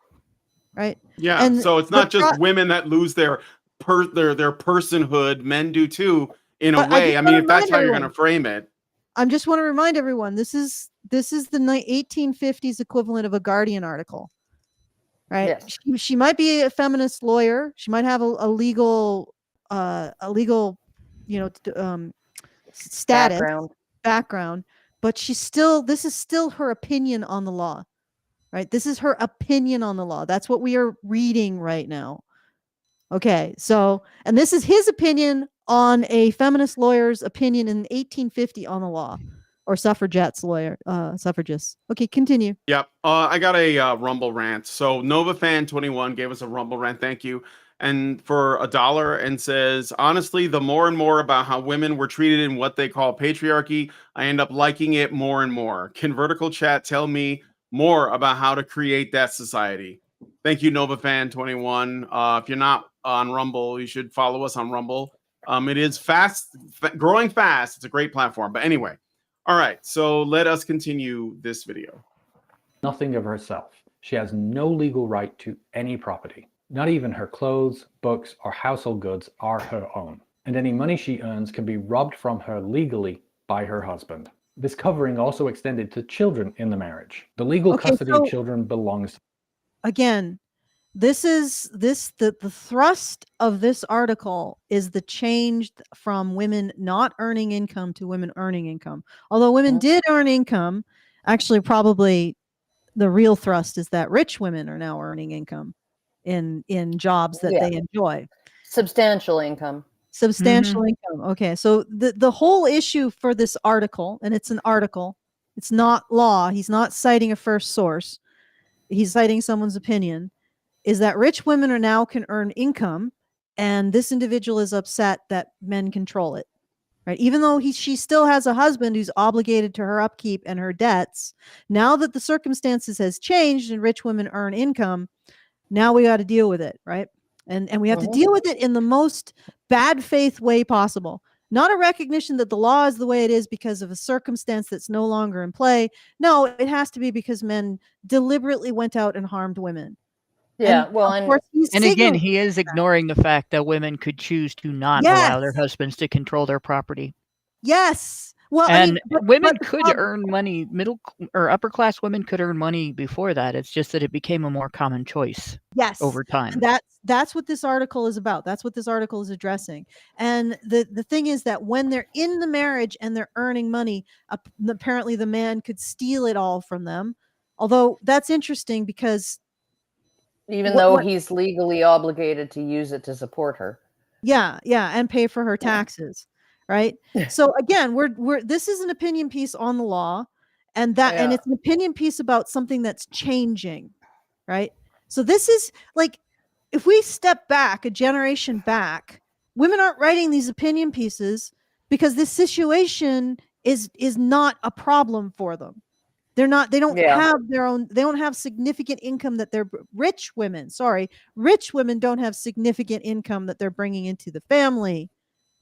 right? Yeah. And so it's not just women that lose their personhood; men do too. in a But way. I mean, if that's how you're going everyone, to frame it. I just want to remind everyone, this is the 1850s equivalent of a Guardian article, right? Yes. She might be a feminist lawyer. She might have a legal, you know, status background, but this is still her opinion on the law, right? This is her opinion on the law. That's what we are reading right now. Okay, so, and this is his opinion on a feminist lawyer's opinion in 1850 on the law, or suffragists. Okay, continue. Yep. I got a Rumble rant. So NovaFan21 gave us a Rumble rant. Thank you. And for $1 and says, honestly, the more and more about how women were treated in what they call patriarchy, I end up liking it more and more. Can Vertical Chat tell me more about how to create that society? Thank you, NovaFan21. If you're not on Rumble, you should follow us on Rumble. It is growing fast. It's a great platform. But anyway, all right. So let us continue this video. Nothing of herself. She has no legal right to any property. Not even her clothes, books, or household goods are her own. And any money she earns can be robbed from her legally by her husband. This covering also extended to children in the marriage. The legal custody of children belongs. Again, the thrust of this article is the change from women not earning income to women earning income. Although women did earn income, actually probably the real thrust is that rich women are now earning income in jobs that they enjoy. Substantial income. Substantial income. Okay, so the whole issue for this article, and it's an article, it's not law. He's not citing a first source. He's citing someone's opinion, is that rich women now can earn income, and this individual is upset that men control it, right? Even though she still has a husband who's obligated to her upkeep and her debts. Now that the circumstances has changed and rich women earn income, now we got to deal with it, right? And we have to deal with it in the most bad faith way possible. Not a recognition that the law is the way it is because of a circumstance that's no longer in play. No, it has to be because men deliberately went out and harmed women. Yeah, and well, of course, And again, he is ignoring the fact that women could choose to not allow their husbands to control their property. Yes. Well, and women could earn money. Middle or upper class women could earn money before that. It's just that it became a more common choice. Yes, over time. And that's what this article is about. That's what this article is addressing. And the thing is that when they're in the marriage and they're earning money, apparently the man could steal it all from them. Although that's interesting because even though he's legally obligated to use it to support her. Yeah, and pay for her taxes. Right. So again, this is an opinion piece on the law, and and it's an opinion piece about something that's changing. Right. So this is like, if we step back a generation back, women aren't writing these opinion pieces because this situation is not a problem for them. They don't have their own, they don't have significant income that rich women don't have significant income that they're bringing into the family.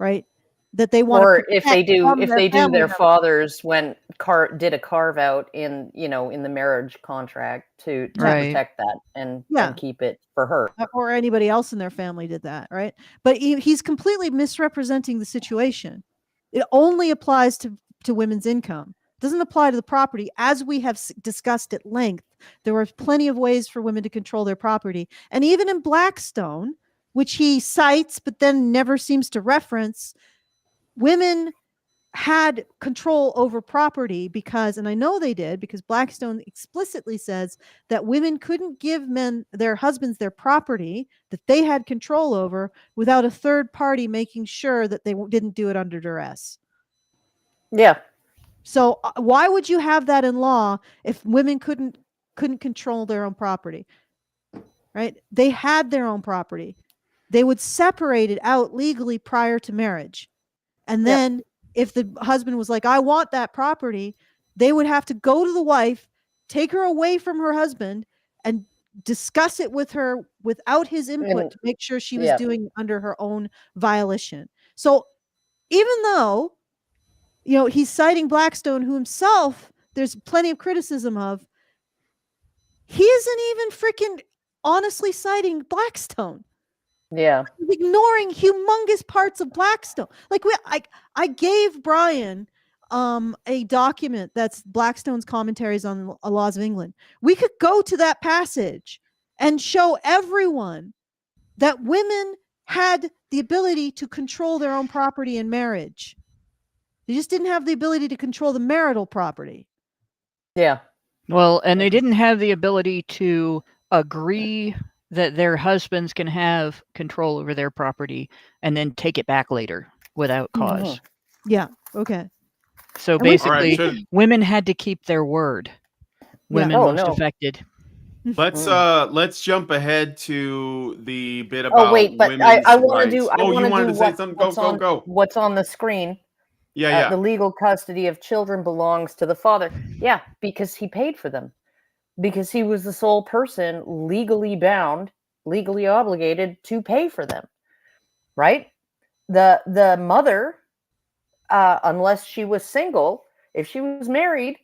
Right. That they want, or if they do, their fathers did a carve out in the marriage contract to protect that and keep it for her, or anybody else in their family did that, right? But he's completely misrepresenting the situation. It only applies to women's income. It doesn't apply to the property, as we have discussed at length. There are plenty of ways for women to control their property, and even in Blackstone, which he cites but then never seems to reference, women had control over property because, and I know they did, because Blackstone explicitly says that women couldn't give their husbands their property that they had control over without a third party making sure that they didn't do it under duress. Yeah. So why would you have that in law if women couldn't control their own property? Right? They had their own property. They would separate it out legally prior to marriage. And then if the husband was like, I want that property, they would have to go to the wife, take her away from her husband, and discuss it with her without his input to make sure she was doing under her own violation. So even though, he's citing Blackstone, who himself, there's plenty of criticism of, he isn't even freaking honestly citing Blackstone. Yeah. Ignoring humongous parts of Blackstone. Like I gave Brian a document that's Blackstone's commentaries on the laws of England. We could go to that passage and show everyone that women had the ability to control their own property in marriage. They just didn't have the ability to control the marital property. Yeah. Well, and they didn't have the ability to agree that their husbands can have control over their property and then take it back later without cause. Yeah. Okay. So And we- basically, All right, women had to keep their word. Women Oh, most no. affected. let's jump ahead to the bit about Oh wait, but women's I want to rights. do. I Oh, want you to wanted do to say something? Go. What's on the screen? Yeah. The legal custody of children belongs to the father. Yeah, because he paid for them. Because he was the sole person legally bound, legally obligated to pay for them. Right? The mother, unless she was single, if she was married,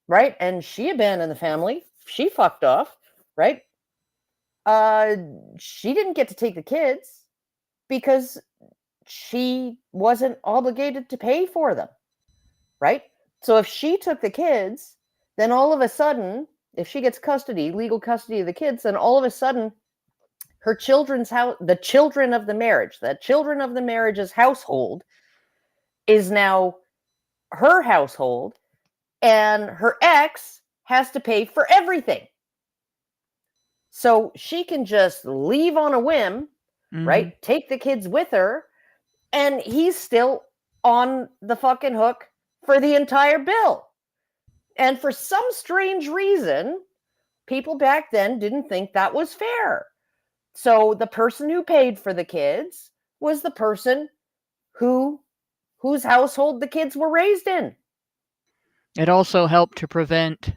right, and she abandoned the family, she fucked off, right? She didn't get to take the kids because she wasn't obligated to pay for them, right? So if she took the kids, then all of a sudden, if she gets custody, legal custody of the kids, then all of a sudden her children's house, the children of the marriage's household is now her household, and her ex has to pay for everything. So she can just leave on a whim, right? Take the kids with her, and he's still on the fucking hook for the entire bill. And for some strange reason, people back then didn't think that was fair. So the person who paid for the kids was the person whose household the kids were raised in. It also helped to prevent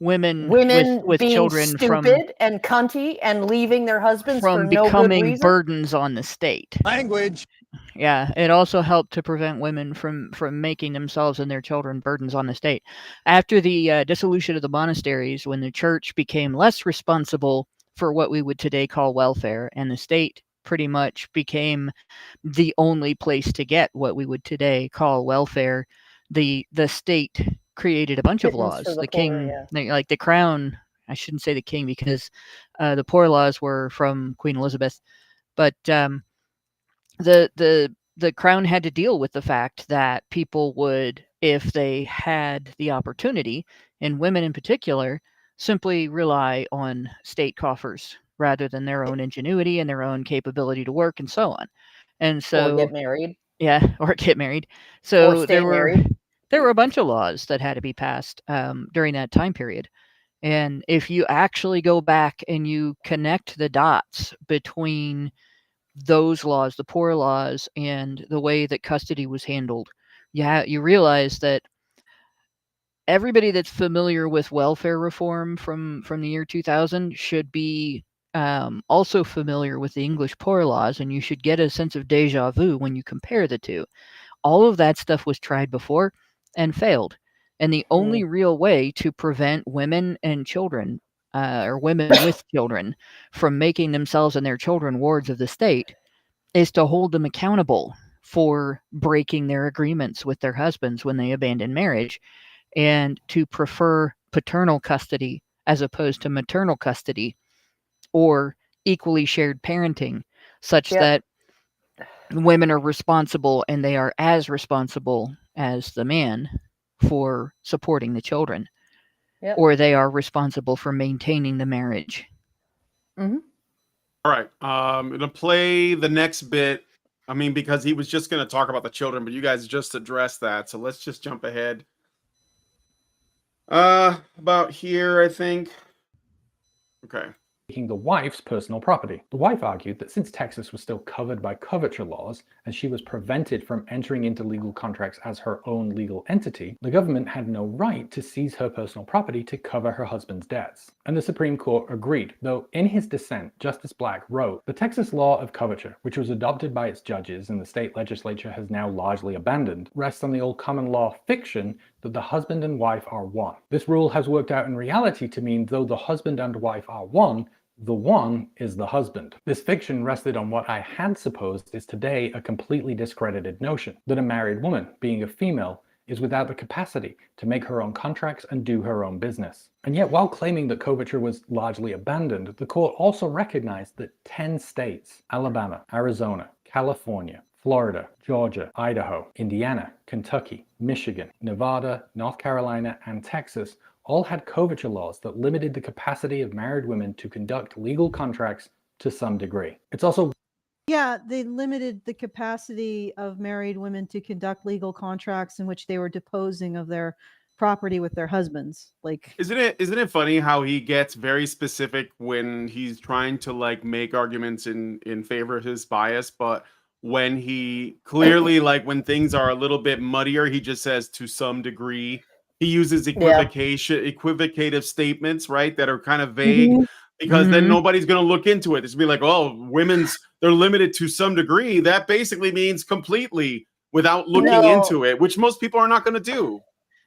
women with being children stupid and cunty and leaving their husbands for from no good becoming reason. burdens on the state. Language. Yeah, it also helped to prevent women from making themselves and their children burdens on the state. After the dissolution of the monasteries, when the church became less responsible for what we would today call welfare, and the state pretty much became the only place to get what we would today call welfare, the state created a bunch of Pittance laws. for the The poor, king, yeah. like the crown, I shouldn't say the king because the poor laws were from Queen Elizabeth, but the crown had to deal with the fact that people would, if they had the opportunity, and women in particular, simply rely on state coffers rather than their own ingenuity and their own capability to work and so on. And so, Or get married. Yeah, or get married. So Or stay married. there were a bunch of laws that had to be passed during that time period. And if you actually go back and you connect the dots between those laws, the poor laws, and the way that custody was handled, you realize that everybody that's familiar with welfare reform from the year 2000 should be also familiar with the English poor laws, and you should get a sense of deja vu when you compare the two. All of that stuff was tried before and failed. And the only real way to prevent women and children, or women with children, from making themselves and their children wards of the state is to hold them accountable for breaking their agreements with their husbands when they abandon marriage, and to prefer paternal custody as opposed to maternal custody, or equally shared parenting, such that women are responsible, and they are as responsible as the man for supporting the children, or they are responsible for maintaining the marriage. All right, I'm gonna play the next bit. I mean, because he was just gonna talk about the children, but you guys just addressed that, so let's just jump ahead. About here, I think. Okay. Taking the wife's personal property. The wife argued that since Texas was still covered by coverture laws, and she was prevented from entering into legal contracts as her own legal entity, the government had no right to seize her personal property to cover her husband's debts. And the Supreme Court agreed, though in his dissent, Justice Black wrote, "The Texas law of coverture, which was adopted by its judges and the state legislature has now largely abandoned, rests on the old common law fiction that the husband and wife are one. This rule has worked out in reality to mean though the husband and wife are one, The one is the husband. This fiction rested on what I had supposed is today a completely discredited notion, that a married woman, being a female, is without the capacity to make her own contracts and do her own business. And yet, while claiming that coverture was largely abandoned, the court also recognized that 10 states, Alabama, Arizona, California, Florida, Georgia, Idaho, Indiana, Kentucky, Michigan, Nevada, North Carolina, and Texas all had coverture laws that limited the capacity of married women to conduct legal contracts to some degree. It's also Yeah, they limited the capacity of married women to conduct legal contracts in which they were disposing of their property with their husbands. Like, Isn't it funny how he gets very specific when he's trying to like make arguments in favor of his bias, but when he clearly like when things are a little bit muddier, he just says to some degree. He uses equivocative statements, right, that are kind of vague, because then nobody's going to look into it. It's be like, oh, they're limited to some degree. That basically means completely without looking into it, which most people are not going to do.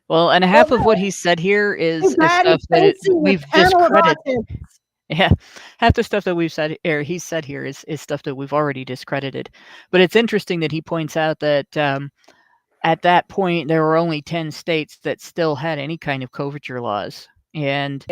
Well, and half of what he said here is stuff that we've discredited. Yeah, half the stuff that we've said, or he said here, is stuff that we've already discredited. But it's interesting that he points out that at that point there were only 10 states that still had any kind of coverture laws, and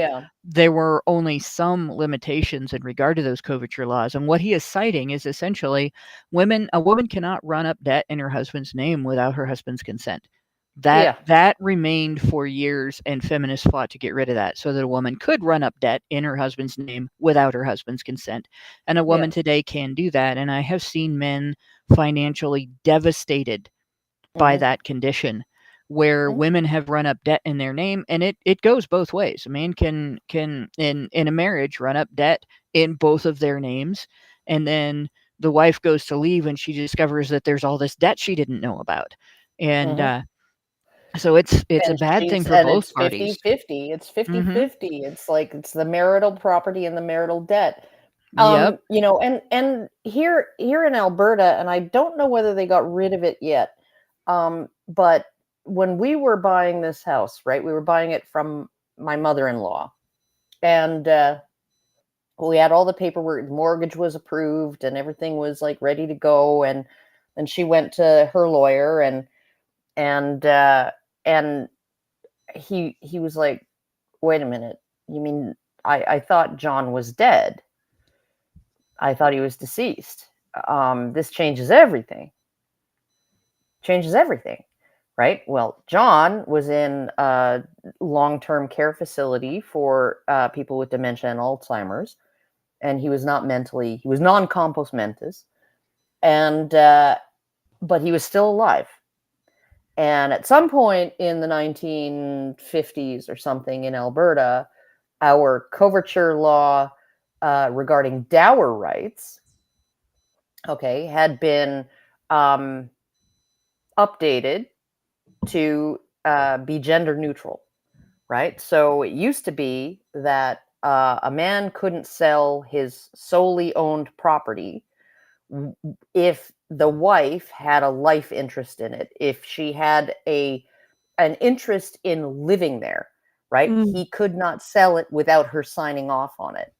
there were only some limitations in regard to those coverture laws. And what he is citing is essentially a woman cannot run up debt in her husband's name without her husband's consent. That remained for years, and feminists fought to get rid of that so that a woman could run up debt in her husband's name without her husband's consent. And a woman today can do that. And I have seen men financially devastated by that condition, where women have run up debt in their name, and it goes both ways. A man can in a marriage run up debt in both of their names, and then the wife goes to leave and she discovers that there's all this debt she didn't know about. And so it's a bad thing for both parties. 50-50. It's 50-50. It's like it's the marital property and the marital debt. Yep. You know, and here in Alberta, and I don't know whether they got rid of it yet. But when we were buying this house, right, we were buying it from my mother-in-law, and we had all the paperwork, the mortgage was approved and everything was like ready to go. And then she went to her lawyer and he was like, wait a minute, you mean, I thought John was dead. I thought he was deceased. This changes everything. Right? Well, John was in a long-term care facility for people with dementia and Alzheimer's, and he was non-compos mentis, and but he was still alive. And at some point in the 1950s or something in Alberta, our coverture law regarding dower rights, had been updated to be gender neutral, right? So it used to be that a man couldn't sell his solely owned property if the wife had a life interest in it, if she had an interest in living there, right? He could not sell it without her signing off on it,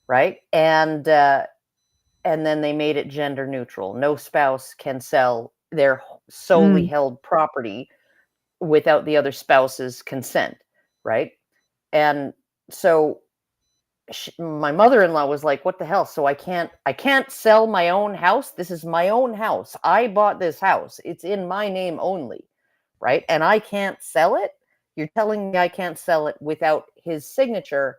right? And then they made it gender neutral. No spouse can sell their solely held property without the other spouse's consent, right? And so my mother-in-law was like, what the hell? So I can't sell my own house. This is my own house. I bought this house. It's in my name only, right? And I can't sell it? You're telling me I can't sell it without his signature,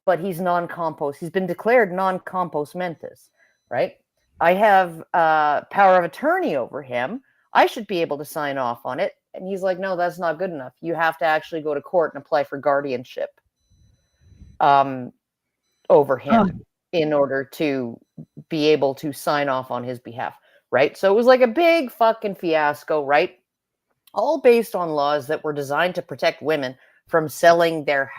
but he's non-compos. He's been declared non-compos mentis, right? I have power of attorney over him. I should be able to sign off on it. And he's like, no, that's not good enough. You have to actually go to court and apply for guardianship over him in order to be able to sign off on his behalf, right? So it was like a big fucking fiasco, right? All based on laws that were designed to protect women from selling their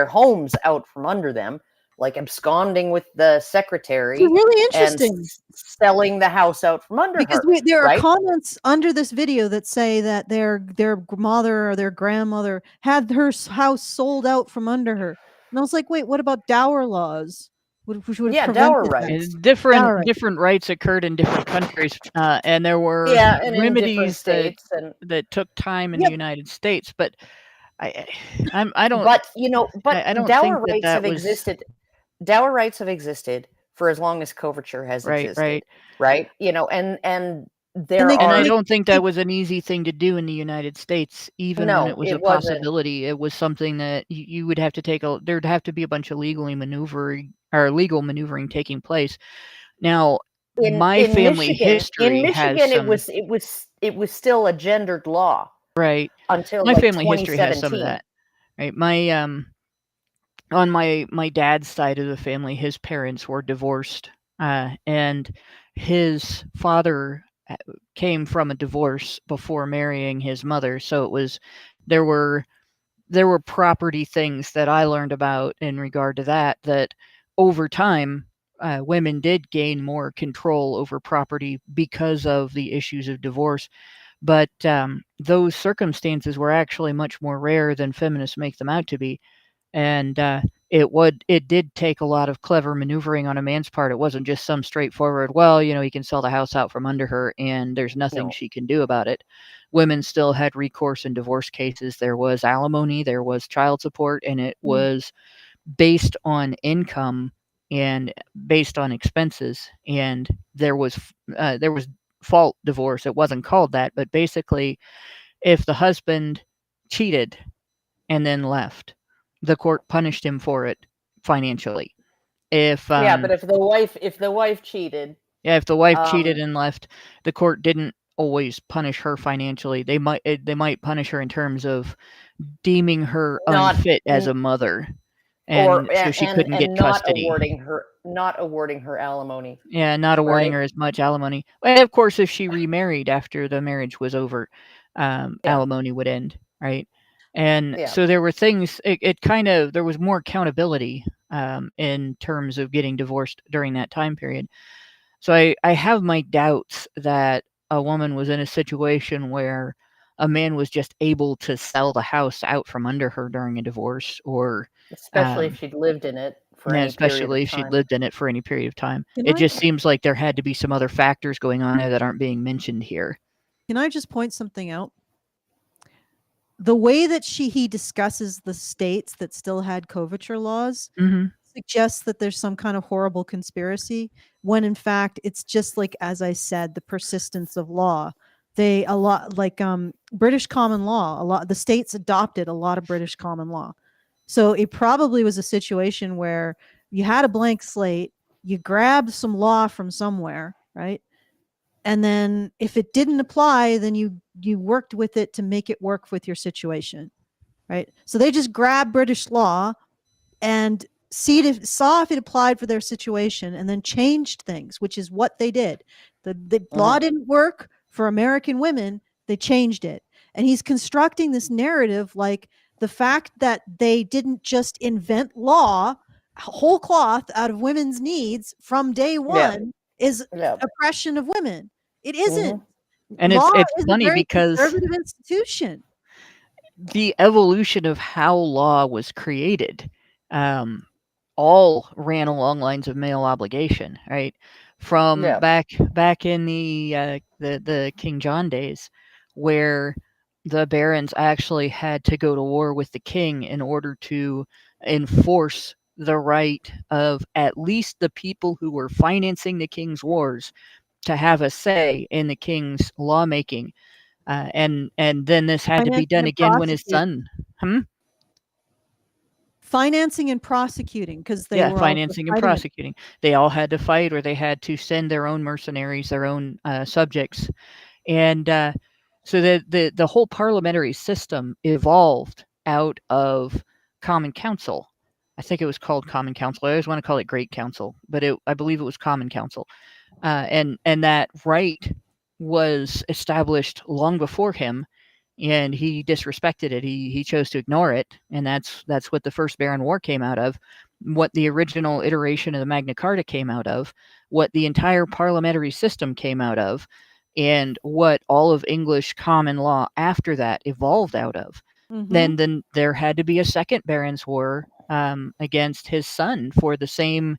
homes out from under them, like absconding with the secretary. It's really interesting. And selling the house out from under because her. There right? are comments under this video that say that their mother or their grandmother had her house sold out from under her. And I was like, wait, what about dower laws? Which would have Yeah, dower prevented that. rights. Different Dower rights. different rights occurred in different countries, and there were Yeah, and in different remedies states, and that took time in Yep. the United States. But I don't but you know, but I don't dower think rights that have was existed. Dower rights have existed for as long as coverture has right. existed, right? You know, and there they- And I are don't think that was an easy thing to do in the United States, even when no, it was it a wasn't. possibility. It was something that you would have to there'd have to be a bunch of legal maneuvering taking place. Now, my family history in has Michigan, some it was still a gendered law right. until My like family history has some of 2017. that. Right. On my dad's side of the family, his parents were divorced, and his father came from a divorce before marrying his mother. So it was there were property things that I learned about in regard to that over time women did gain more control over property because of the issues of divorce. But those circumstances were actually much more rare than feminists make them out to be. And it did take a lot of clever maneuvering on a man's part. It wasn't just some straightforward, well, he can sell the house out from under her and there's nothing No. she can do about it. Women still had recourse in divorce cases. There was alimony, there was child support, and it was based on income and based on expenses. And there was fault divorce. It wasn't called that, but basically, if the husband cheated and then left, the court punished him for it financially. If but if the wife cheated, if the wife cheated and left, the court didn't always punish her financially. They might punish her in terms of deeming her Not- unfit as a mother, and so she couldn't get custody. not awarding her alimony. Yeah, not awarding Right. her as much alimony. And of course, if she remarried after the marriage was over, alimony would end, right? And Yeah. so there were things. There was more accountability in terms of getting divorced during that time period. So I have my doubts that a woman was in a situation where a man was just able to sell the house out from under her during a divorce, or Especially if she'd lived in it for any especially period if of she'd time. lived in it for any period of time. Can It I- just seems like there had to be some other factors going on there that aren't being mentioned here. Can I just point something out? The way that he discusses the states that still had coverture laws Mm-hmm. suggests that there's some kind of horrible conspiracy, when in fact it's just like, as I said, the persistence of law. A lot like British common law, the states adopted a lot of British common law. So it probably was a situation where you had a blank slate, you grabbed some law from somewhere, right? And then if it didn't apply, then you worked with it to make it work with your situation, right? So they just grabbed British law and saw if it applied for their situation, and then changed things, which is what they did. The law didn't work for American women, they changed it. And he's constructing this narrative like the fact that they didn't just invent law whole cloth out of women's needs from day one is oppression of women. It isn't. And law it's is funny a very because conservative institution. the evolution of how law was created all ran along lines of male obligation, right? From back in the King John days, where the barons actually had to go to war with the king in order to enforce the right of at least the people who were financing the king's wars to have a say in the king's lawmaking. And then this had to be done again when his son. Financing and prosecuting, because they were financing and prosecuting. They all had to fight, or they had to send their own mercenaries, their own subjects, and so the whole parliamentary system evolved out of Common Council. I think it was called Common Council. I always want to call it Great Council, but I believe it was Common Council, and that right was established long before him. And he disrespected it. He chose to ignore it, and that's what the First Baron War came out of, what the original iteration of the Magna Carta came out of, what the entire parliamentary system came out of, and what all of English common law after that evolved out of. Then there had to be a second Barons' War against his son for the same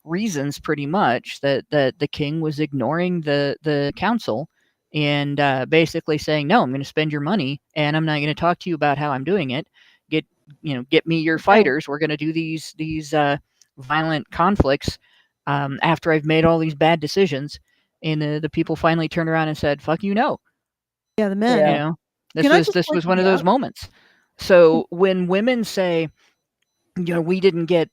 reasons, pretty much, that the king was ignoring the council and basically saying, no, I'm going to spend your money and I'm not going to talk to you about how I'm doing it. Get me your fighters. We're going to do these violent conflicts after I've made all these bad decisions. And the people finally turned around and said, fuck you, no. Yeah, the men. Yeah. You know, Can I this just was point one of you those out? moments. So when women say, we didn't get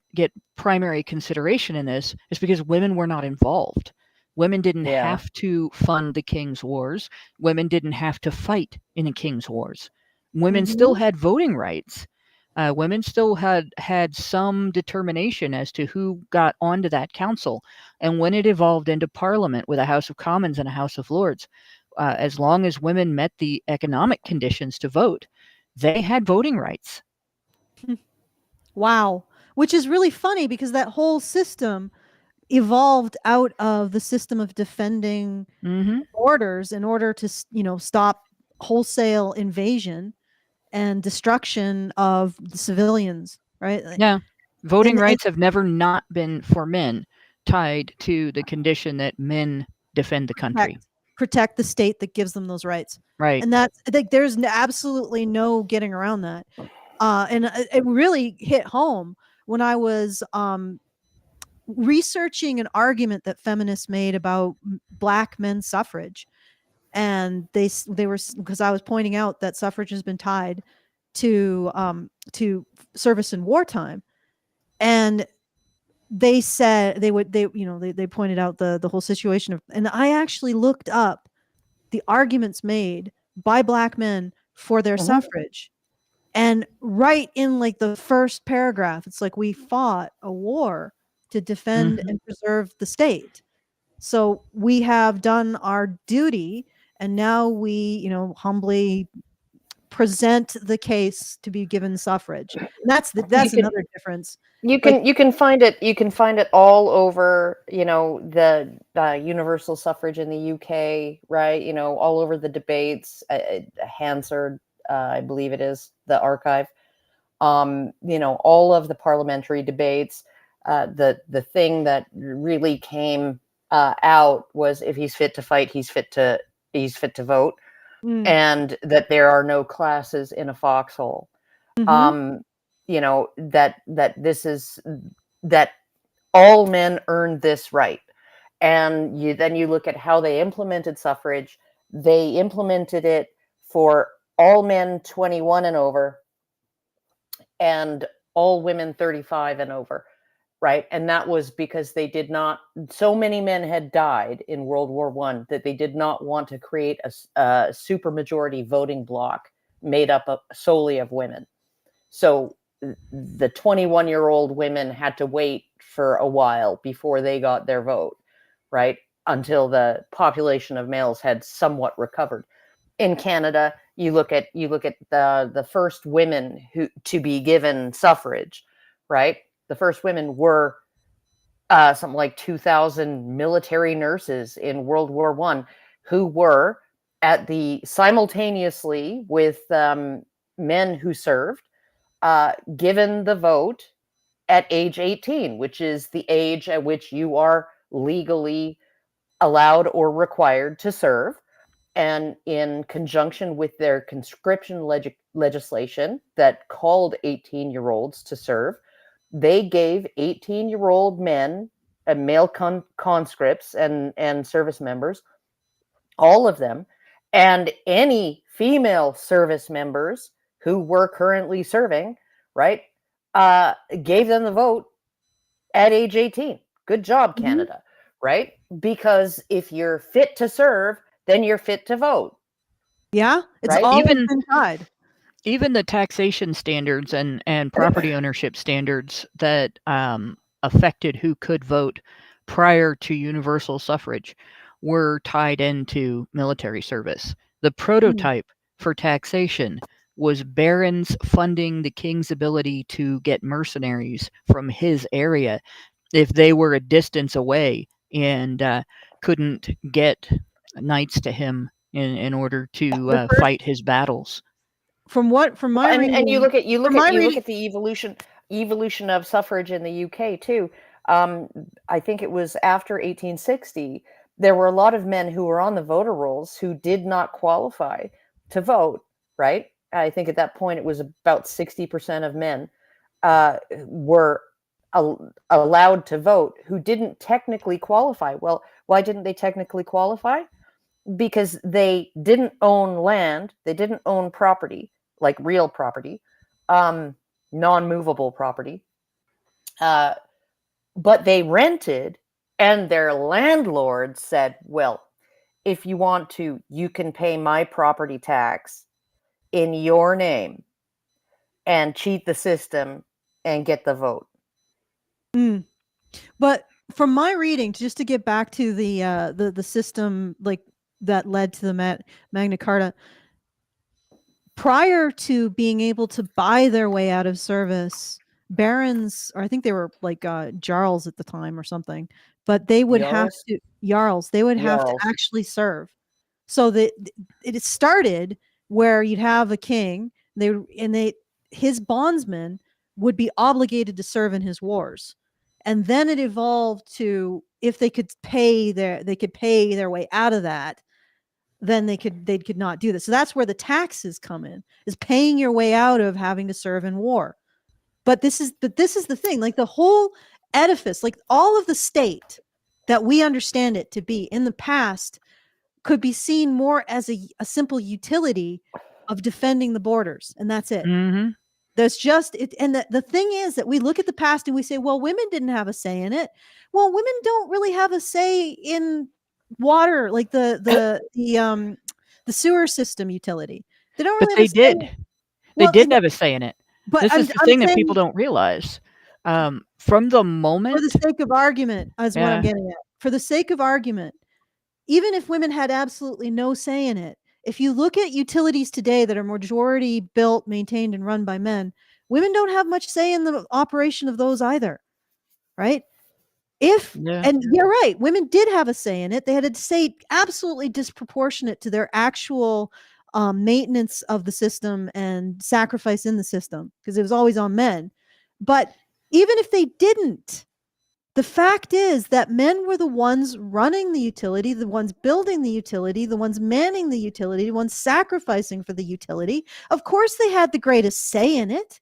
primary consideration in this, it's because women were not involved. Women didn't Yeah. have to fund the king's wars. Women didn't have to fight in the king's wars. Women still had voting rights. Women still had some determination as to who got onto that council. And when it evolved into Parliament with a House of Commons and a House of Lords, as long as women met the economic conditions to vote, they had voting rights. Wow. Which is really funny because that whole system evolved out of the system of defending Mm-hmm. borders in order to, stop wholesale invasion and destruction of the civilians, right? Yeah. Voting And rights have never not been for men tied to the condition that men defend the country. protect the state that gives them those rights. Right. And that's like there's absolutely no getting around that. And it really hit home when I was researching an argument that feminists made about black men's suffrage. And they were, because I was pointing out that suffrage has been tied to service in wartime. And they said they pointed out the whole situation of, and I actually looked up the arguments made by black men for their suffrage. And right in like the first paragraph, it's like, we fought a war to defend and preserve the state. So we have done our duty, and now we, humbly present the case to be given suffrage. And that's another difference. You can find it all over, the universal suffrage in the UK, right? All over the debates. Hansard, I believe it is, the archive. All of the parliamentary debates. The thing that really came out was, if he's fit to fight, he's fit to vote, and that there are no classes in a foxhole. That all men earned this right. And you look at how they implemented suffrage. They implemented it for all men 21 and over and all women 35 and over, right? And that was because so many men had died in World War I that they did not want to create a supermajority voting bloc made up solely of women. So the 21-year-old women had to wait for a while before they got their vote, right? Until the population of males had somewhat recovered. In Canada, you look at the first women to be given suffrage, right? The first women were something like 2,000 military nurses in World War I, who were simultaneously with men who served, given the vote at age 18, which is the age at which you are legally allowed or required to serve. And in conjunction with their conscription legislation that called 18-year-olds to serve, they gave 18-year-old men, male conscripts and service members, all of them, and any female service members who were currently serving, right, gave them the vote at age 18. Good job, Canada, right? Because if you're fit to serve, then you're fit to vote. Yeah, it's right? always been tied. Even the taxation standards and property ownership standards that affected who could vote prior to universal suffrage were tied into military service. The prototype for taxation was barons funding the king's ability to get mercenaries from his area if they were a distance away and couldn't get knights to him in order to fight his battles. From my reading, and you look at the evolution. evolution of suffrage in the UK too. I think it was after 1860, there were a lot of men who were on the voter rolls who did not qualify to vote, right? I think at that point it was about 60% of men were allowed to vote who didn't technically qualify. Well, why didn't they technically qualify? Because they didn't own land, they didn't own property, like real property, non-movable property, but they rented, and their landlord said, well, if you want to, you can pay my property tax in your name and cheat the system and get the vote. But from my reading, just to get back to the system like that led to the Magna Carta, prior to being able to buy their way out of service, barons, or I think they were like jarls at the time or something, but they would have to jarls. They would have to actually serve. So that it started where you'd have a king, his bondsmen would be obligated to serve in his wars, and then it evolved to if they could pay their way out of that, then they could not do this. So that's where the taxes come in, is paying your way out of having to serve in war. But this is the thing, like the whole edifice, like all of the state that we understand it to be in the past could be seen more as a simple utility of defending the borders, and that's it. Mm-hmm. There's just it, and the thing is that we look at the past and we say, well, women didn't have a say in it. Well, women don't really have a say in water, like the sewer system utility. They don't really. But they did. They did have a say in it. But this is the thing that people don't realize. From the moment, for the sake of argument, is what I'm getting at. For the sake of argument, even if women had absolutely no say in it, if you look at utilities today that are majority built, maintained, and run by men, women don't have much say in the operation of those either, right? And you're right, women did have a say in it. They had a say absolutely disproportionate to their actual maintenance of the system and sacrifice in the system, because it was always on men. But even if they didn't, the fact is that men were the ones running the utility, the ones building the utility, the ones manning the utility, the ones sacrificing for the utility. Of course, they had the greatest say in it.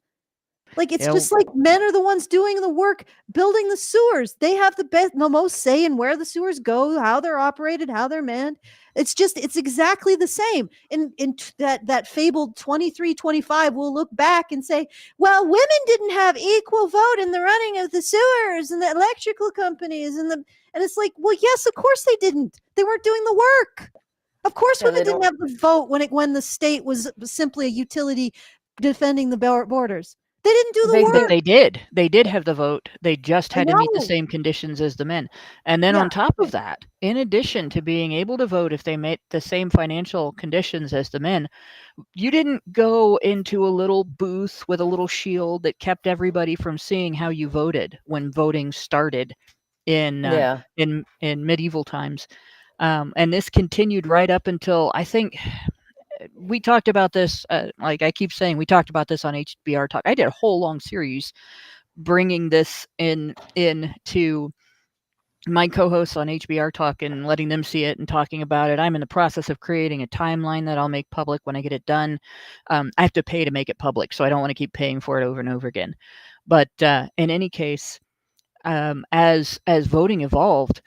Like, it's just like men are the ones doing the work, building the sewers. They have the most say in where the sewers go, how they're operated, how they're manned. It's exactly the same. In that fabled 23-25, we'll look back and say, well, women didn't have equal vote in the running of the sewers and the electrical companies and it's like, well, yes, of course they didn't. They weren't doing the work. Of course, women didn't have the vote when the state was simply a utility defending the borders. They didn't do the work. They did. They did have the vote. They just had to meet the same conditions as the men. And then on top of that, in addition to being able to vote if they met the same financial conditions as the men, you didn't go into a little booth with a little shield that kept everybody from seeing how you voted when voting started in medieval times. And this continued right up until, I think, we talked about this, like I keep saying, we talked about this on HBR Talk. I did a whole long series bringing this into my co-hosts on HBR Talk and letting them see it and talking about it. I'm in the process of creating a timeline that I'll make public when I get it done. I have to pay to make it public, so I don't want to keep paying for it over and over again. But in any case, as voting evolved,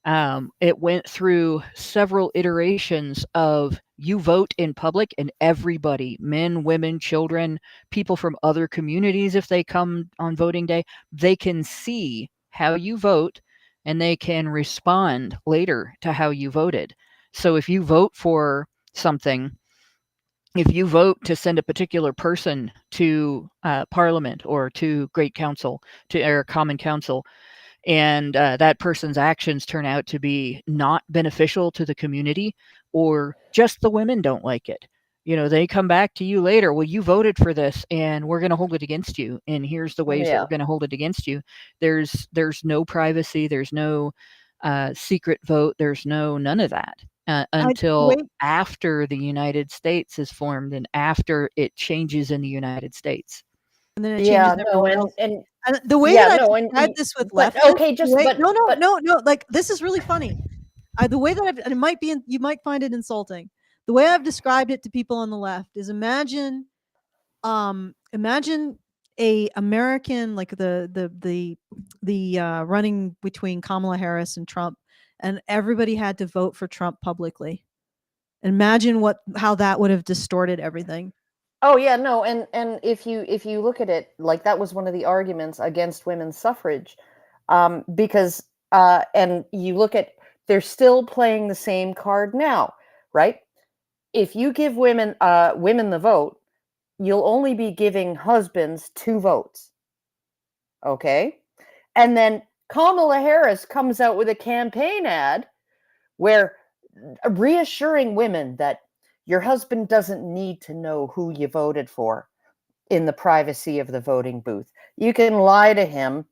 it went through several iterations of you vote in public and everybody, men, women, children, people from other communities, if they come on voting day, they can see how you vote and they can respond later to how you voted. So if you vote for something, if you vote to send a particular person to Parliament or to Great Council, or Common Council, and that person's actions turn out to be not beneficial to the community, or just the women don't like it, they come back to you later. Well, you voted for this and we're going to hold it against you. And here's the ways that we're going to hold it against you. There's no privacy. There's no secret vote. There's none of that until after the United States is formed and after it changes in the United States. and then it Yeah, changes no, everyone else. and And the way yeah, that I've no, and described this with but leftists, okay, just wait, but no, no, but no, no, like this is really funny. The way that and it might be, you might find it insulting. The way I've described it to people on the left is imagine a American, like the running between Kamala Harris and Trump, and everybody had to vote for Trump publicly. Imagine how that would have distorted everything. oh yeah, no, and if you look at it, like that was one of the arguments against women's suffrage, because and you look at, they're still playing the same card now, right? If you give women the vote, you'll only be giving husbands 2 votes. Okay? And then Kamala Harris comes out with a campaign ad where reassuring women that your husband doesn't need to know who you voted for in the privacy of the voting booth. You can lie to him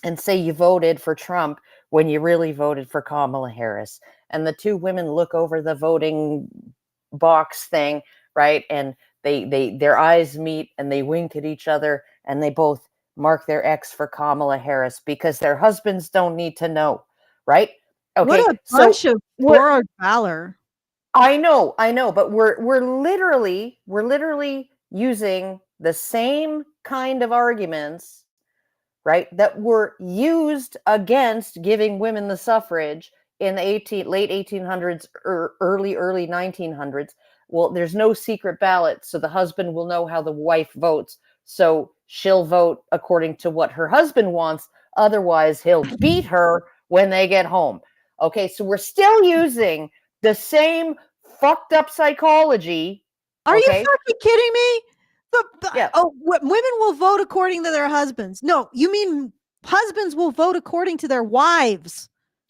and say you voted for Trump when you really voted for Kamala Harris. And the 2 women look over the voting box thing, right? And their eyes meet and they wink at each other and they both mark their X for Kamala Harris because their husbands don't need to know, right? Okay, What a so bunch of what, borrowed valor. I know, but we're literally using the same kind of arguments, right, that were used against giving women the suffrage in the late 1800s or early 1900s. Well, there's no secret ballot, so the husband will know how the wife votes, so she'll vote according to what her husband wants, otherwise he'll beat her when they get home. Okay, so we're still using the same fucked up psychology. Are you Okay? fucking kidding me? Yeah. Women will vote according to their husbands. No, you mean husbands will vote according to their wives.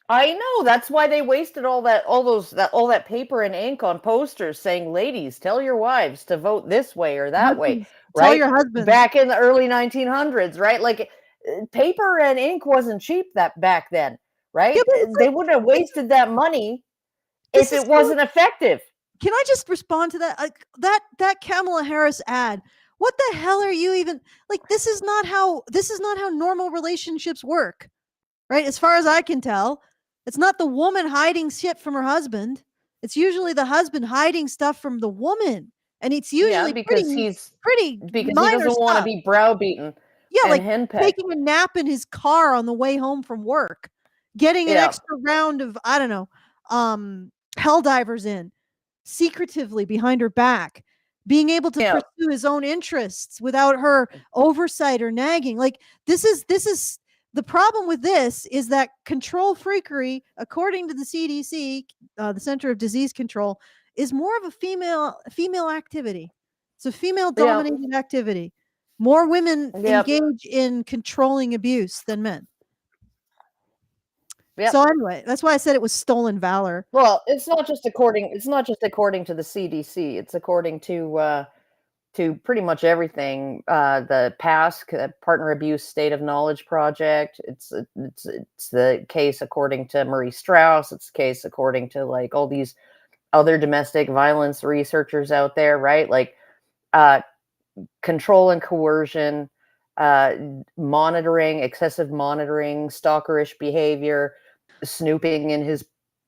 I know, that's why they wasted all that paper and ink on posters saying, ladies, tell your wives to vote this way or that way, Husbands, right? tell your husbands. Back in the early 1900s, right? Like paper and ink wasn't cheap back then, right? Yeah, They wouldn't have wasted that money if it wasn't effective. Can I just respond to that? Like that Kamala Harris ad. What the hell are you even like? This is not how normal relationships work, right? As far as I can tell, it's not the woman hiding shit from her husband. It's usually the husband hiding stuff from the woman, and it's usually because pretty he minor doesn't want to stuff. be browbeaten. Yeah, and like henpecked. taking a nap in his car on the way home from work, getting an extra round of, I don't know, hell divers in secretively behind her back, being able to pursue his own interests without her oversight or nagging. Like this is the problem with this is that control freakery, according to the CDC, the Center of Disease Control, is more of a female activity. It's a female dominated activity. More women engage in controlling abuse than men. So anyway, that's why I said it was stolen valor. Well, it's not just according to the CDC. It's according to pretty much everything. The PASC, Partner Abuse State of Knowledge Project. It's the case according to Marie Strauss. It's the case according to like all these other domestic violence researchers out there, right? Like control and coercion, monitoring, excessive monitoring, stalkerish behavior, snooping in his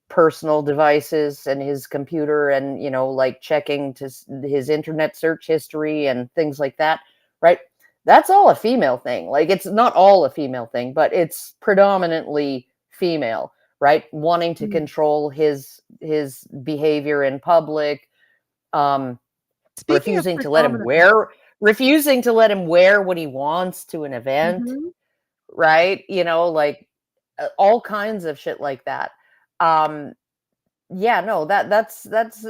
personal devices and his computer, and like checking to his internet search history and things like that, right? That's all a female thing. Like it's not all a female thing, but it's predominantly female, right? Wanting to control his behavior in public, refusing to let him wear what he wants to an event, right? Like all kinds of shit like that. That's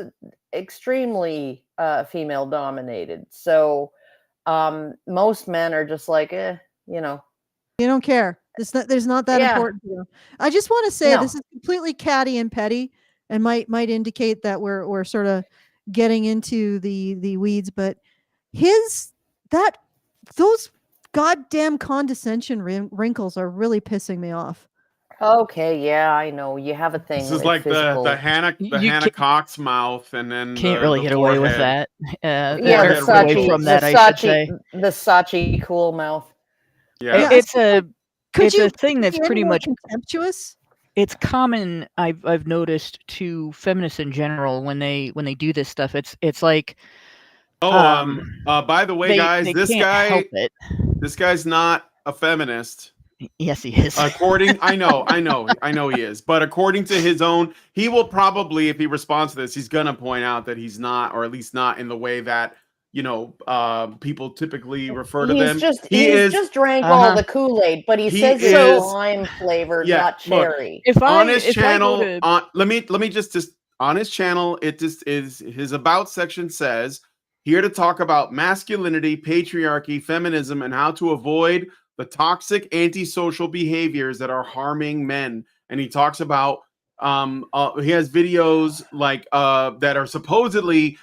extremely female dominated. So most men are just like, you don't care. There's not that important to you. I just want to say this is completely catty and petty, and might indicate that we're sort of getting into the weeds, but those goddamn condescension wrinkles are really pissing me off. Okay, yeah, I know. You have a thing. This is It's like physical. the Hannah You Cox mouth, and then can't the, really the get away with forehead. that. Yeah, the forehead Or get away wrinkles. from that, I should say. The Sachi cool mouth. Yeah. Yeah, It's a Could it's you a thing that's be any pretty more much contemptuous? it's common. I've noticed to feminists in general when they do this stuff. It's like By the way, guys, they this can't help guy, it. this guy's not a feminist. Yes, he is. I know he is. But according to his own, he will probably, if he responds to this, he's gonna point out that he's not, or at least not in the way that people typically refer to them. He's just drank all the Kool-Aid, but he says it's lime flavored, not cherry. On his channel, let me just on his channel, it just is his about section says here to talk about masculinity, patriarchy, feminism, and how to avoid the toxic antisocial behaviors that are harming men. And he talks about he has videos like that are supposedly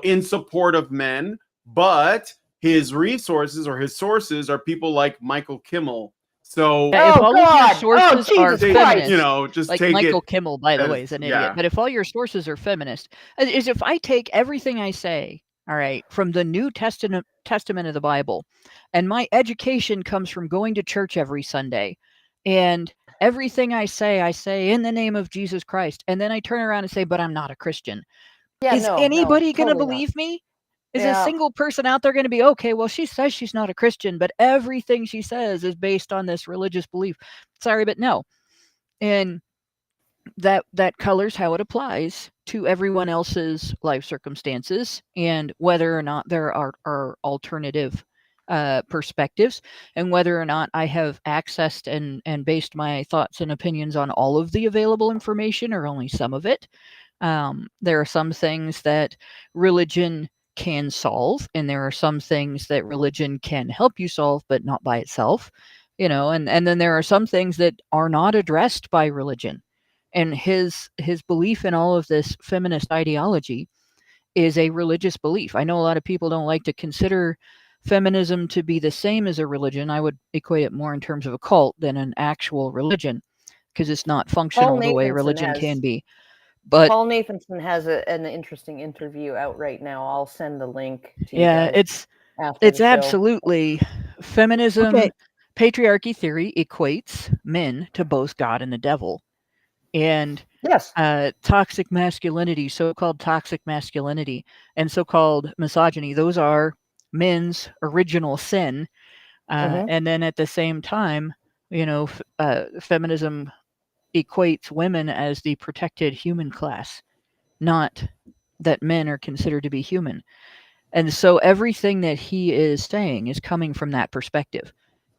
in support of men, but his resources or his sources are people like Michael Kimmel. So if all of your sources are feminist, just like take Michael it Kimmel, by the way, is an idiot. yeah. But if all your sources are feminist, is if I take everything I say, all right, from the New Testament of the Bible, and my education comes from going to church every Sunday, and everything I say in the name of Jesus Christ, and then I turn around and say, but I'm not a Christian. Yeah, is anybody going to totally believe me? Is Yeah. a single person out there going to be, okay, well, she says she's not a Christian, but everything she says is based on this religious belief. Sorry, but no. And that colors how it applies to everyone else's life circumstances and whether or not there are alternative perspectives, and whether or not I have accessed and based my thoughts and opinions on all of the available information or only some of it. There are some things that religion can solve, and there are some things that religion can help you solve, but not by itself, and then there are some things that are not addressed by religion. And his belief in all of this feminist ideology is a religious belief. I know a lot of people don't like to consider feminism to be the same as a religion. I would equate it more in terms of a cult than an actual religion, because it's not functional the way religion can be. But Paul Nathanson has an interesting interview out right now. I'll send the link to you yeah, guys it's absolutely feminism. Okay. Patriarchy theory equates men to both God and the devil. And yes, toxic masculinity, so-called toxic masculinity, and so-called misogyny, those are men's original sin. And then at the same time, feminism equates women as the protected human class, not that men are considered to be human. And so everything that he is saying is coming from that perspective.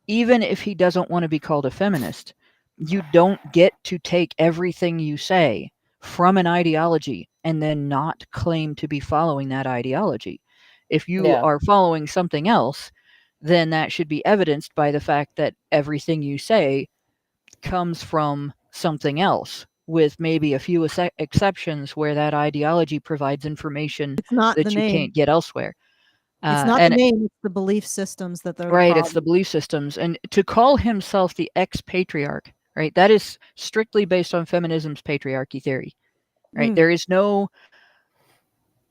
Even if he doesn't want to be called a feminist, you don't get to take everything you say from an ideology and then not claim to be following that ideology. If you are following something else, then that should be evidenced by the fact that everything you say comes from something else, with maybe a few exceptions where that ideology provides information that you can't get elsewhere. It's not the name, it's the belief systems that they're right. It's the belief systems. And to call himself the ex-patriarch, right, that is strictly based on feminism's patriarchy theory, right? There is no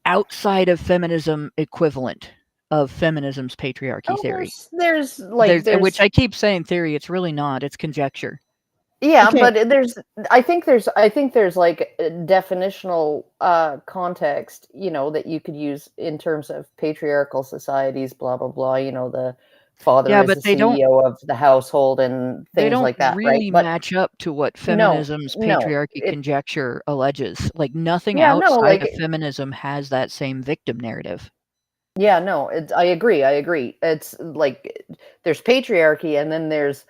outside of feminism equivalent of feminism's patriarchy theory. There's which I keep saying theory, it's really not, it's conjecture. Yeah, okay. But I think there's like definitional context, that you could use in terms of patriarchal societies, blah blah blah. The father is the CEO of the household and things like that. They don't really right? match up to what feminism's patriarchy conjecture alleges. Like nothing outside of feminism has that same victim narrative. Yeah, no, I agree. It's like there's patriarchy, and then there's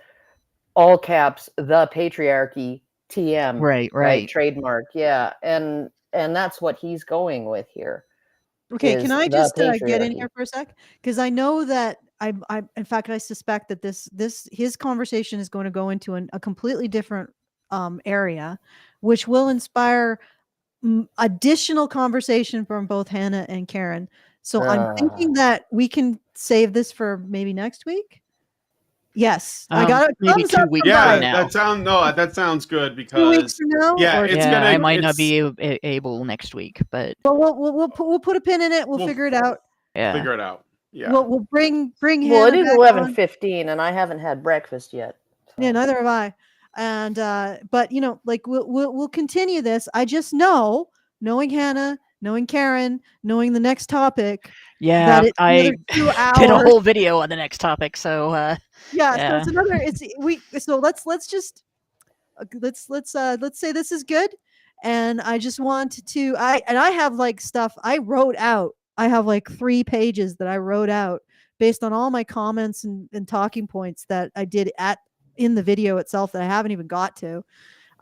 all caps, the patriarchy, TM, right, trademark, yeah, and that's what he's going with here. Okay, can I just get in here for a sec? Because I know that I in fact I suspect that his conversation is going to go into a completely different area, which will inspire additional conversation from both Hannah and Karen. So I'm thinking that we can save this for maybe next week. Yes, I got a maybe thumbs 2 up weeks from from Yeah, Brian. now. that sounds good 2 weeks because from now. yeah, or- it's Yeah, gonna. I might not it's- be able next week, but But we'll put a pin in it. We'll We'll figure it out. yeah. figure it out. Yeah. We'll bring Well, it Hannah is back 11:15, and I haven't had breakfast yet. Yeah, so. neither have I. And but like we'll continue this. I just know, knowing Hannah, knowing Karen, knowing the next topic. Yeah, that it's I another 2 did a hours. whole video on the next topic, so So yeah. it's another. So let's just let's say this is good. And I just want to I have like stuff I wrote out. I have like 3 pages that I wrote out based on all my comments and talking points that I did in the video itself that I haven't even got to.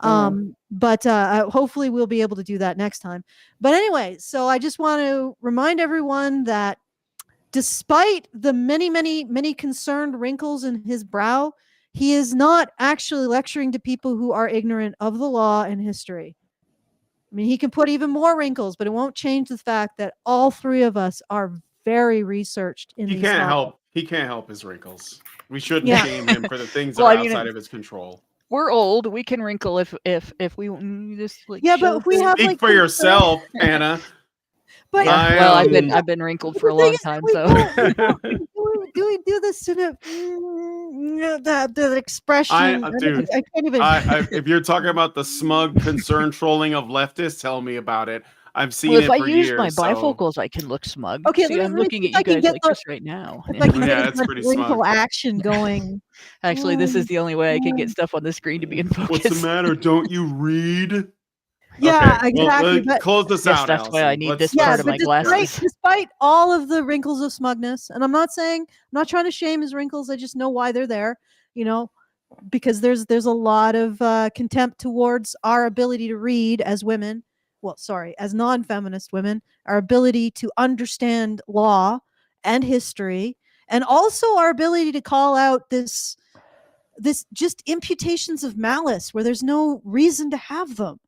But hopefully we'll be able to do that next time. But anyway, so I just want to remind everyone that despite the many concerned wrinkles in his brow, he is not actually lecturing to people who are ignorant of the law and history. I mean, he can put even more wrinkles, but it won't change the fact that all 3 of us are very researched in He these can't topics. help. He can't help his wrinkles. We shouldn't Yeah. shame him for the things that Well, are I mean, outside of his control. We're old. We can wrinkle if we just like Yeah, but show if we things. have Speak like for concern- yourself, Anna. But I Well, am- I've been wrinkled for a The thing long is, time, we so don't- do we do this in a the expression? dude, I can't even. if you're talking about the smug concern trolling of leftists, tell me about it. I've seen well, it if I for use years. my so- bifocals, I can look smug. Okay, See, let me- I'm let me looking see at if I you can guys get like the- this right now. If I can Yeah, get that's this pretty wrinkle smug. action going. Actually, this is the only way I can get stuff on the screen to be in focus. What's the matter? Don't you read? Yeah, Okay, well, exactly. But close this Yes, out. that's why I Allison. need Let's- this yeah, part of but my glasses. despite all of the wrinkles of smugness, and I'm not trying to shame his wrinkles. I just know why they're there. Because there's a lot of contempt towards our ability to read as women. Well, sorry, as non-feminist women, our ability to understand law and history, and also our ability to call out this just imputations of malice where there's no reason to have them.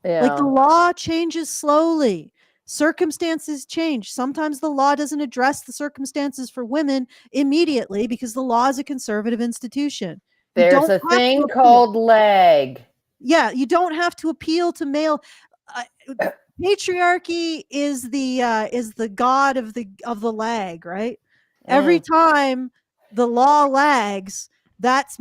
Like the Yeah. law changes slowly. Circumstances change. Sometimes the law doesn't address the circumstances for women immediately because the law is a conservative institution. You There's don't a have to thing appeal. called lag. Yeah, you don't have to appeal to male. Patriarchy is the god of the lag, right? Every time the law lags, that's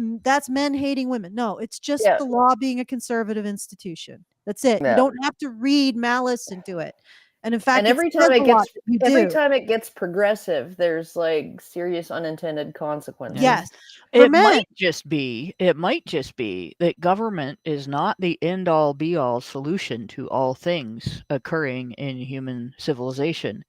men hating women. No, it's just Yeah. the law being a conservative institution. That's it. Yeah. You don't have to read malice into it. And in fact, And every it time says it a lot gets that you every do. time it gets progressive, there's like serious unintended consequences. Yes. For It men. might just be that government is not the end all be all solution to all things occurring in human civilization.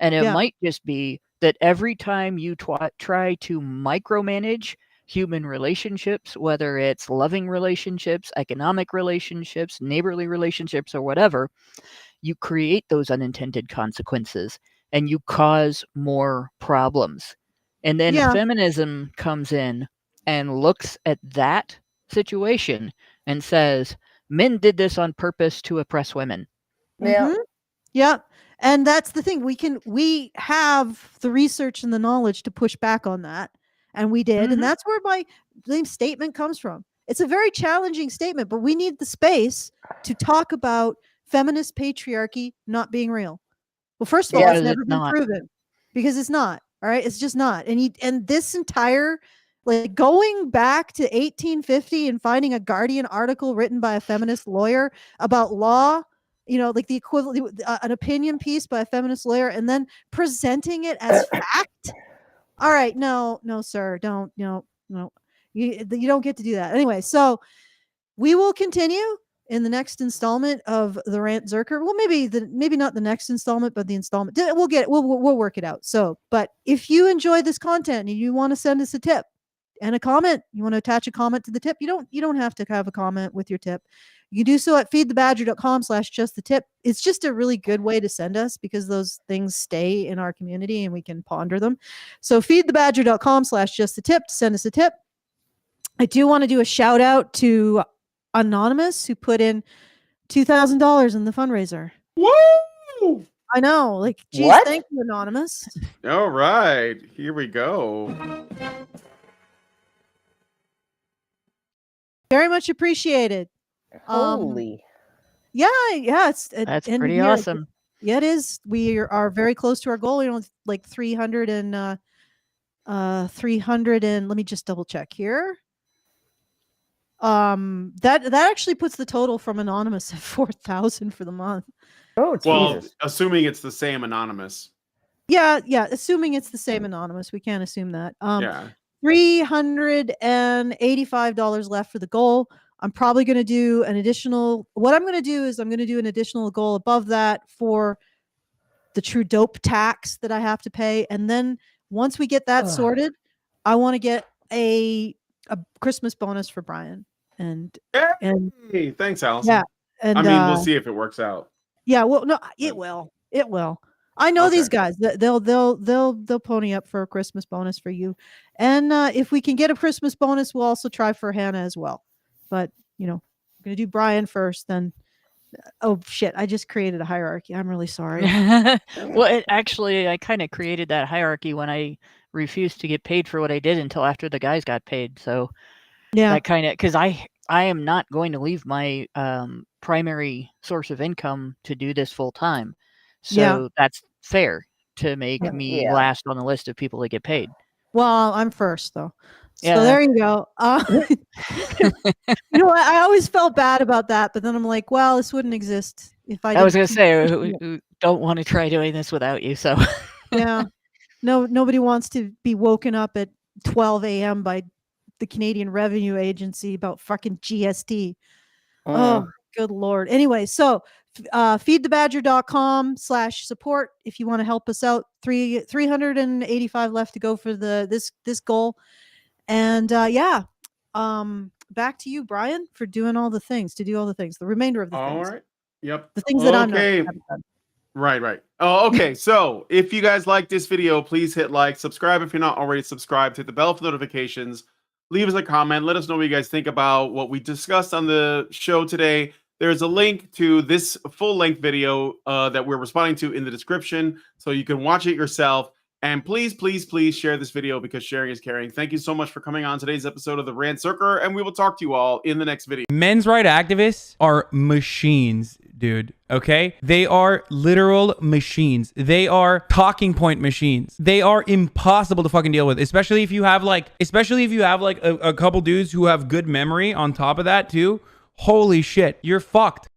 And it Yeah. might just be that every time you try to micromanage human relationships, whether it's loving relationships, economic relationships, neighborly relationships, or whatever, you create those unintended consequences and you cause more problems. And then Yeah. feminism comes in and looks at that situation and says, men did this on purpose to oppress women. Yeah. Mhm. Yeah. And that's the thing. We have the research and the knowledge to push back on that. And we did. Mhm. And that's where my statement comes from. It's a very challenging statement, but we need the space to talk about feminist patriarchy not being real. Well, first of all, Because it's never it's been not. proven. Because it's not. All right. It's just not. And this entire like going back to 1850 and finding a Guardian article written by a feminist lawyer about law, like the equivalent, an opinion piece by a feminist lawyer, and then presenting it as fact. All right, no, sir, don't, no, you don't get to do that. Anyway, so we will continue in the next installment of the Rantzerker. Well, maybe not the next installment, but the installment. We'll work it out. So, but if you enjoy this content and you want to send us a tip and a comment, you want to attach a comment to the tip, you don't have to have a comment with your tip. You do so at feedthebadger.com/justthetip. It's just a really good way to send us because those things stay in our community and we can ponder them. So feedthebadger.com/justthetip to send us a tip. I do want to do a shout out to Anonymous who put in $2,000 in the fundraiser. Woo! I know, like, geez, What? thank you, Anonymous. All right, here we go. Very much appreciated. Holy. Yeah, it's That's and pretty here- awesome. Yeah, it is. We are very close to our goal. You know, it's like 300 and 300 and let me just double check here. That actually puts the total from anonymous at 4,000 for the month. Oh, Well, Jesus. assuming it's the same anonymous. Yeah, assuming it's the same anonymous. We can't assume that. Yeah. $385 left for the goal. I'm probably going to do an additional. What I'm going to do is I'm going to do an additional goal above that for the true dope tax that I have to pay, and then once we get that sorted, I want to get a Christmas bonus for Brian. And Hey, thanks, Allison. yeah, and I mean, we'll see if it works out. yeah, well, no, it will. It will. I know these guys. They'll pony up for a Christmas bonus for you, and if we can get a Christmas bonus, we'll also try for Hannah as well. But you know, I'm gonna do Brian first, then. Oh shit! I just created a hierarchy. I'm really sorry. Well, I kind of created that hierarchy when I refused to get paid for what I did until after the guys got paid. So Yeah, that kind of because I am not going to leave my primary source of income to do this full time. So that's fair to make me last on the list of people that get paid. well, I'm first though. Yeah. So there you go. You know what? I always felt bad about that, but then I'm like, well, this wouldn't exist if I. I was didn't- gonna say we don't want to try doing this without you. So Yeah, nobody wants to be woken up at 12 a.m. by the Canadian Revenue Agency about fucking GST. Oh, good Lord. Anyway, so feedthebadger.com/support if you want to help us out. 385 left to go for this goal. And back to you, Brian, for doing all the things, the remainder of the All things. right. Yep. The things that I'm not. Okay. haven't done. Right. Oh, okay. So if you guys like this video, please hit like, subscribe if you're not already subscribed, hit the bell for notifications, leave us a comment, let us know what you guys think about what we discussed on the show today. There's a link to this full-length video that we're responding to in the description, so you can watch it yourself. And please, please, please share this video because sharing is caring. Thank you so much for coming on today's episode of the Rantzerker, and we will talk to you all in the next video. Men's rights activists are machines, dude. Okay? They are literal machines. They are talking point machines. They are impossible to fucking deal with, especially if you have like a couple dudes who have good memory on top of that too. Holy shit, you're fucked.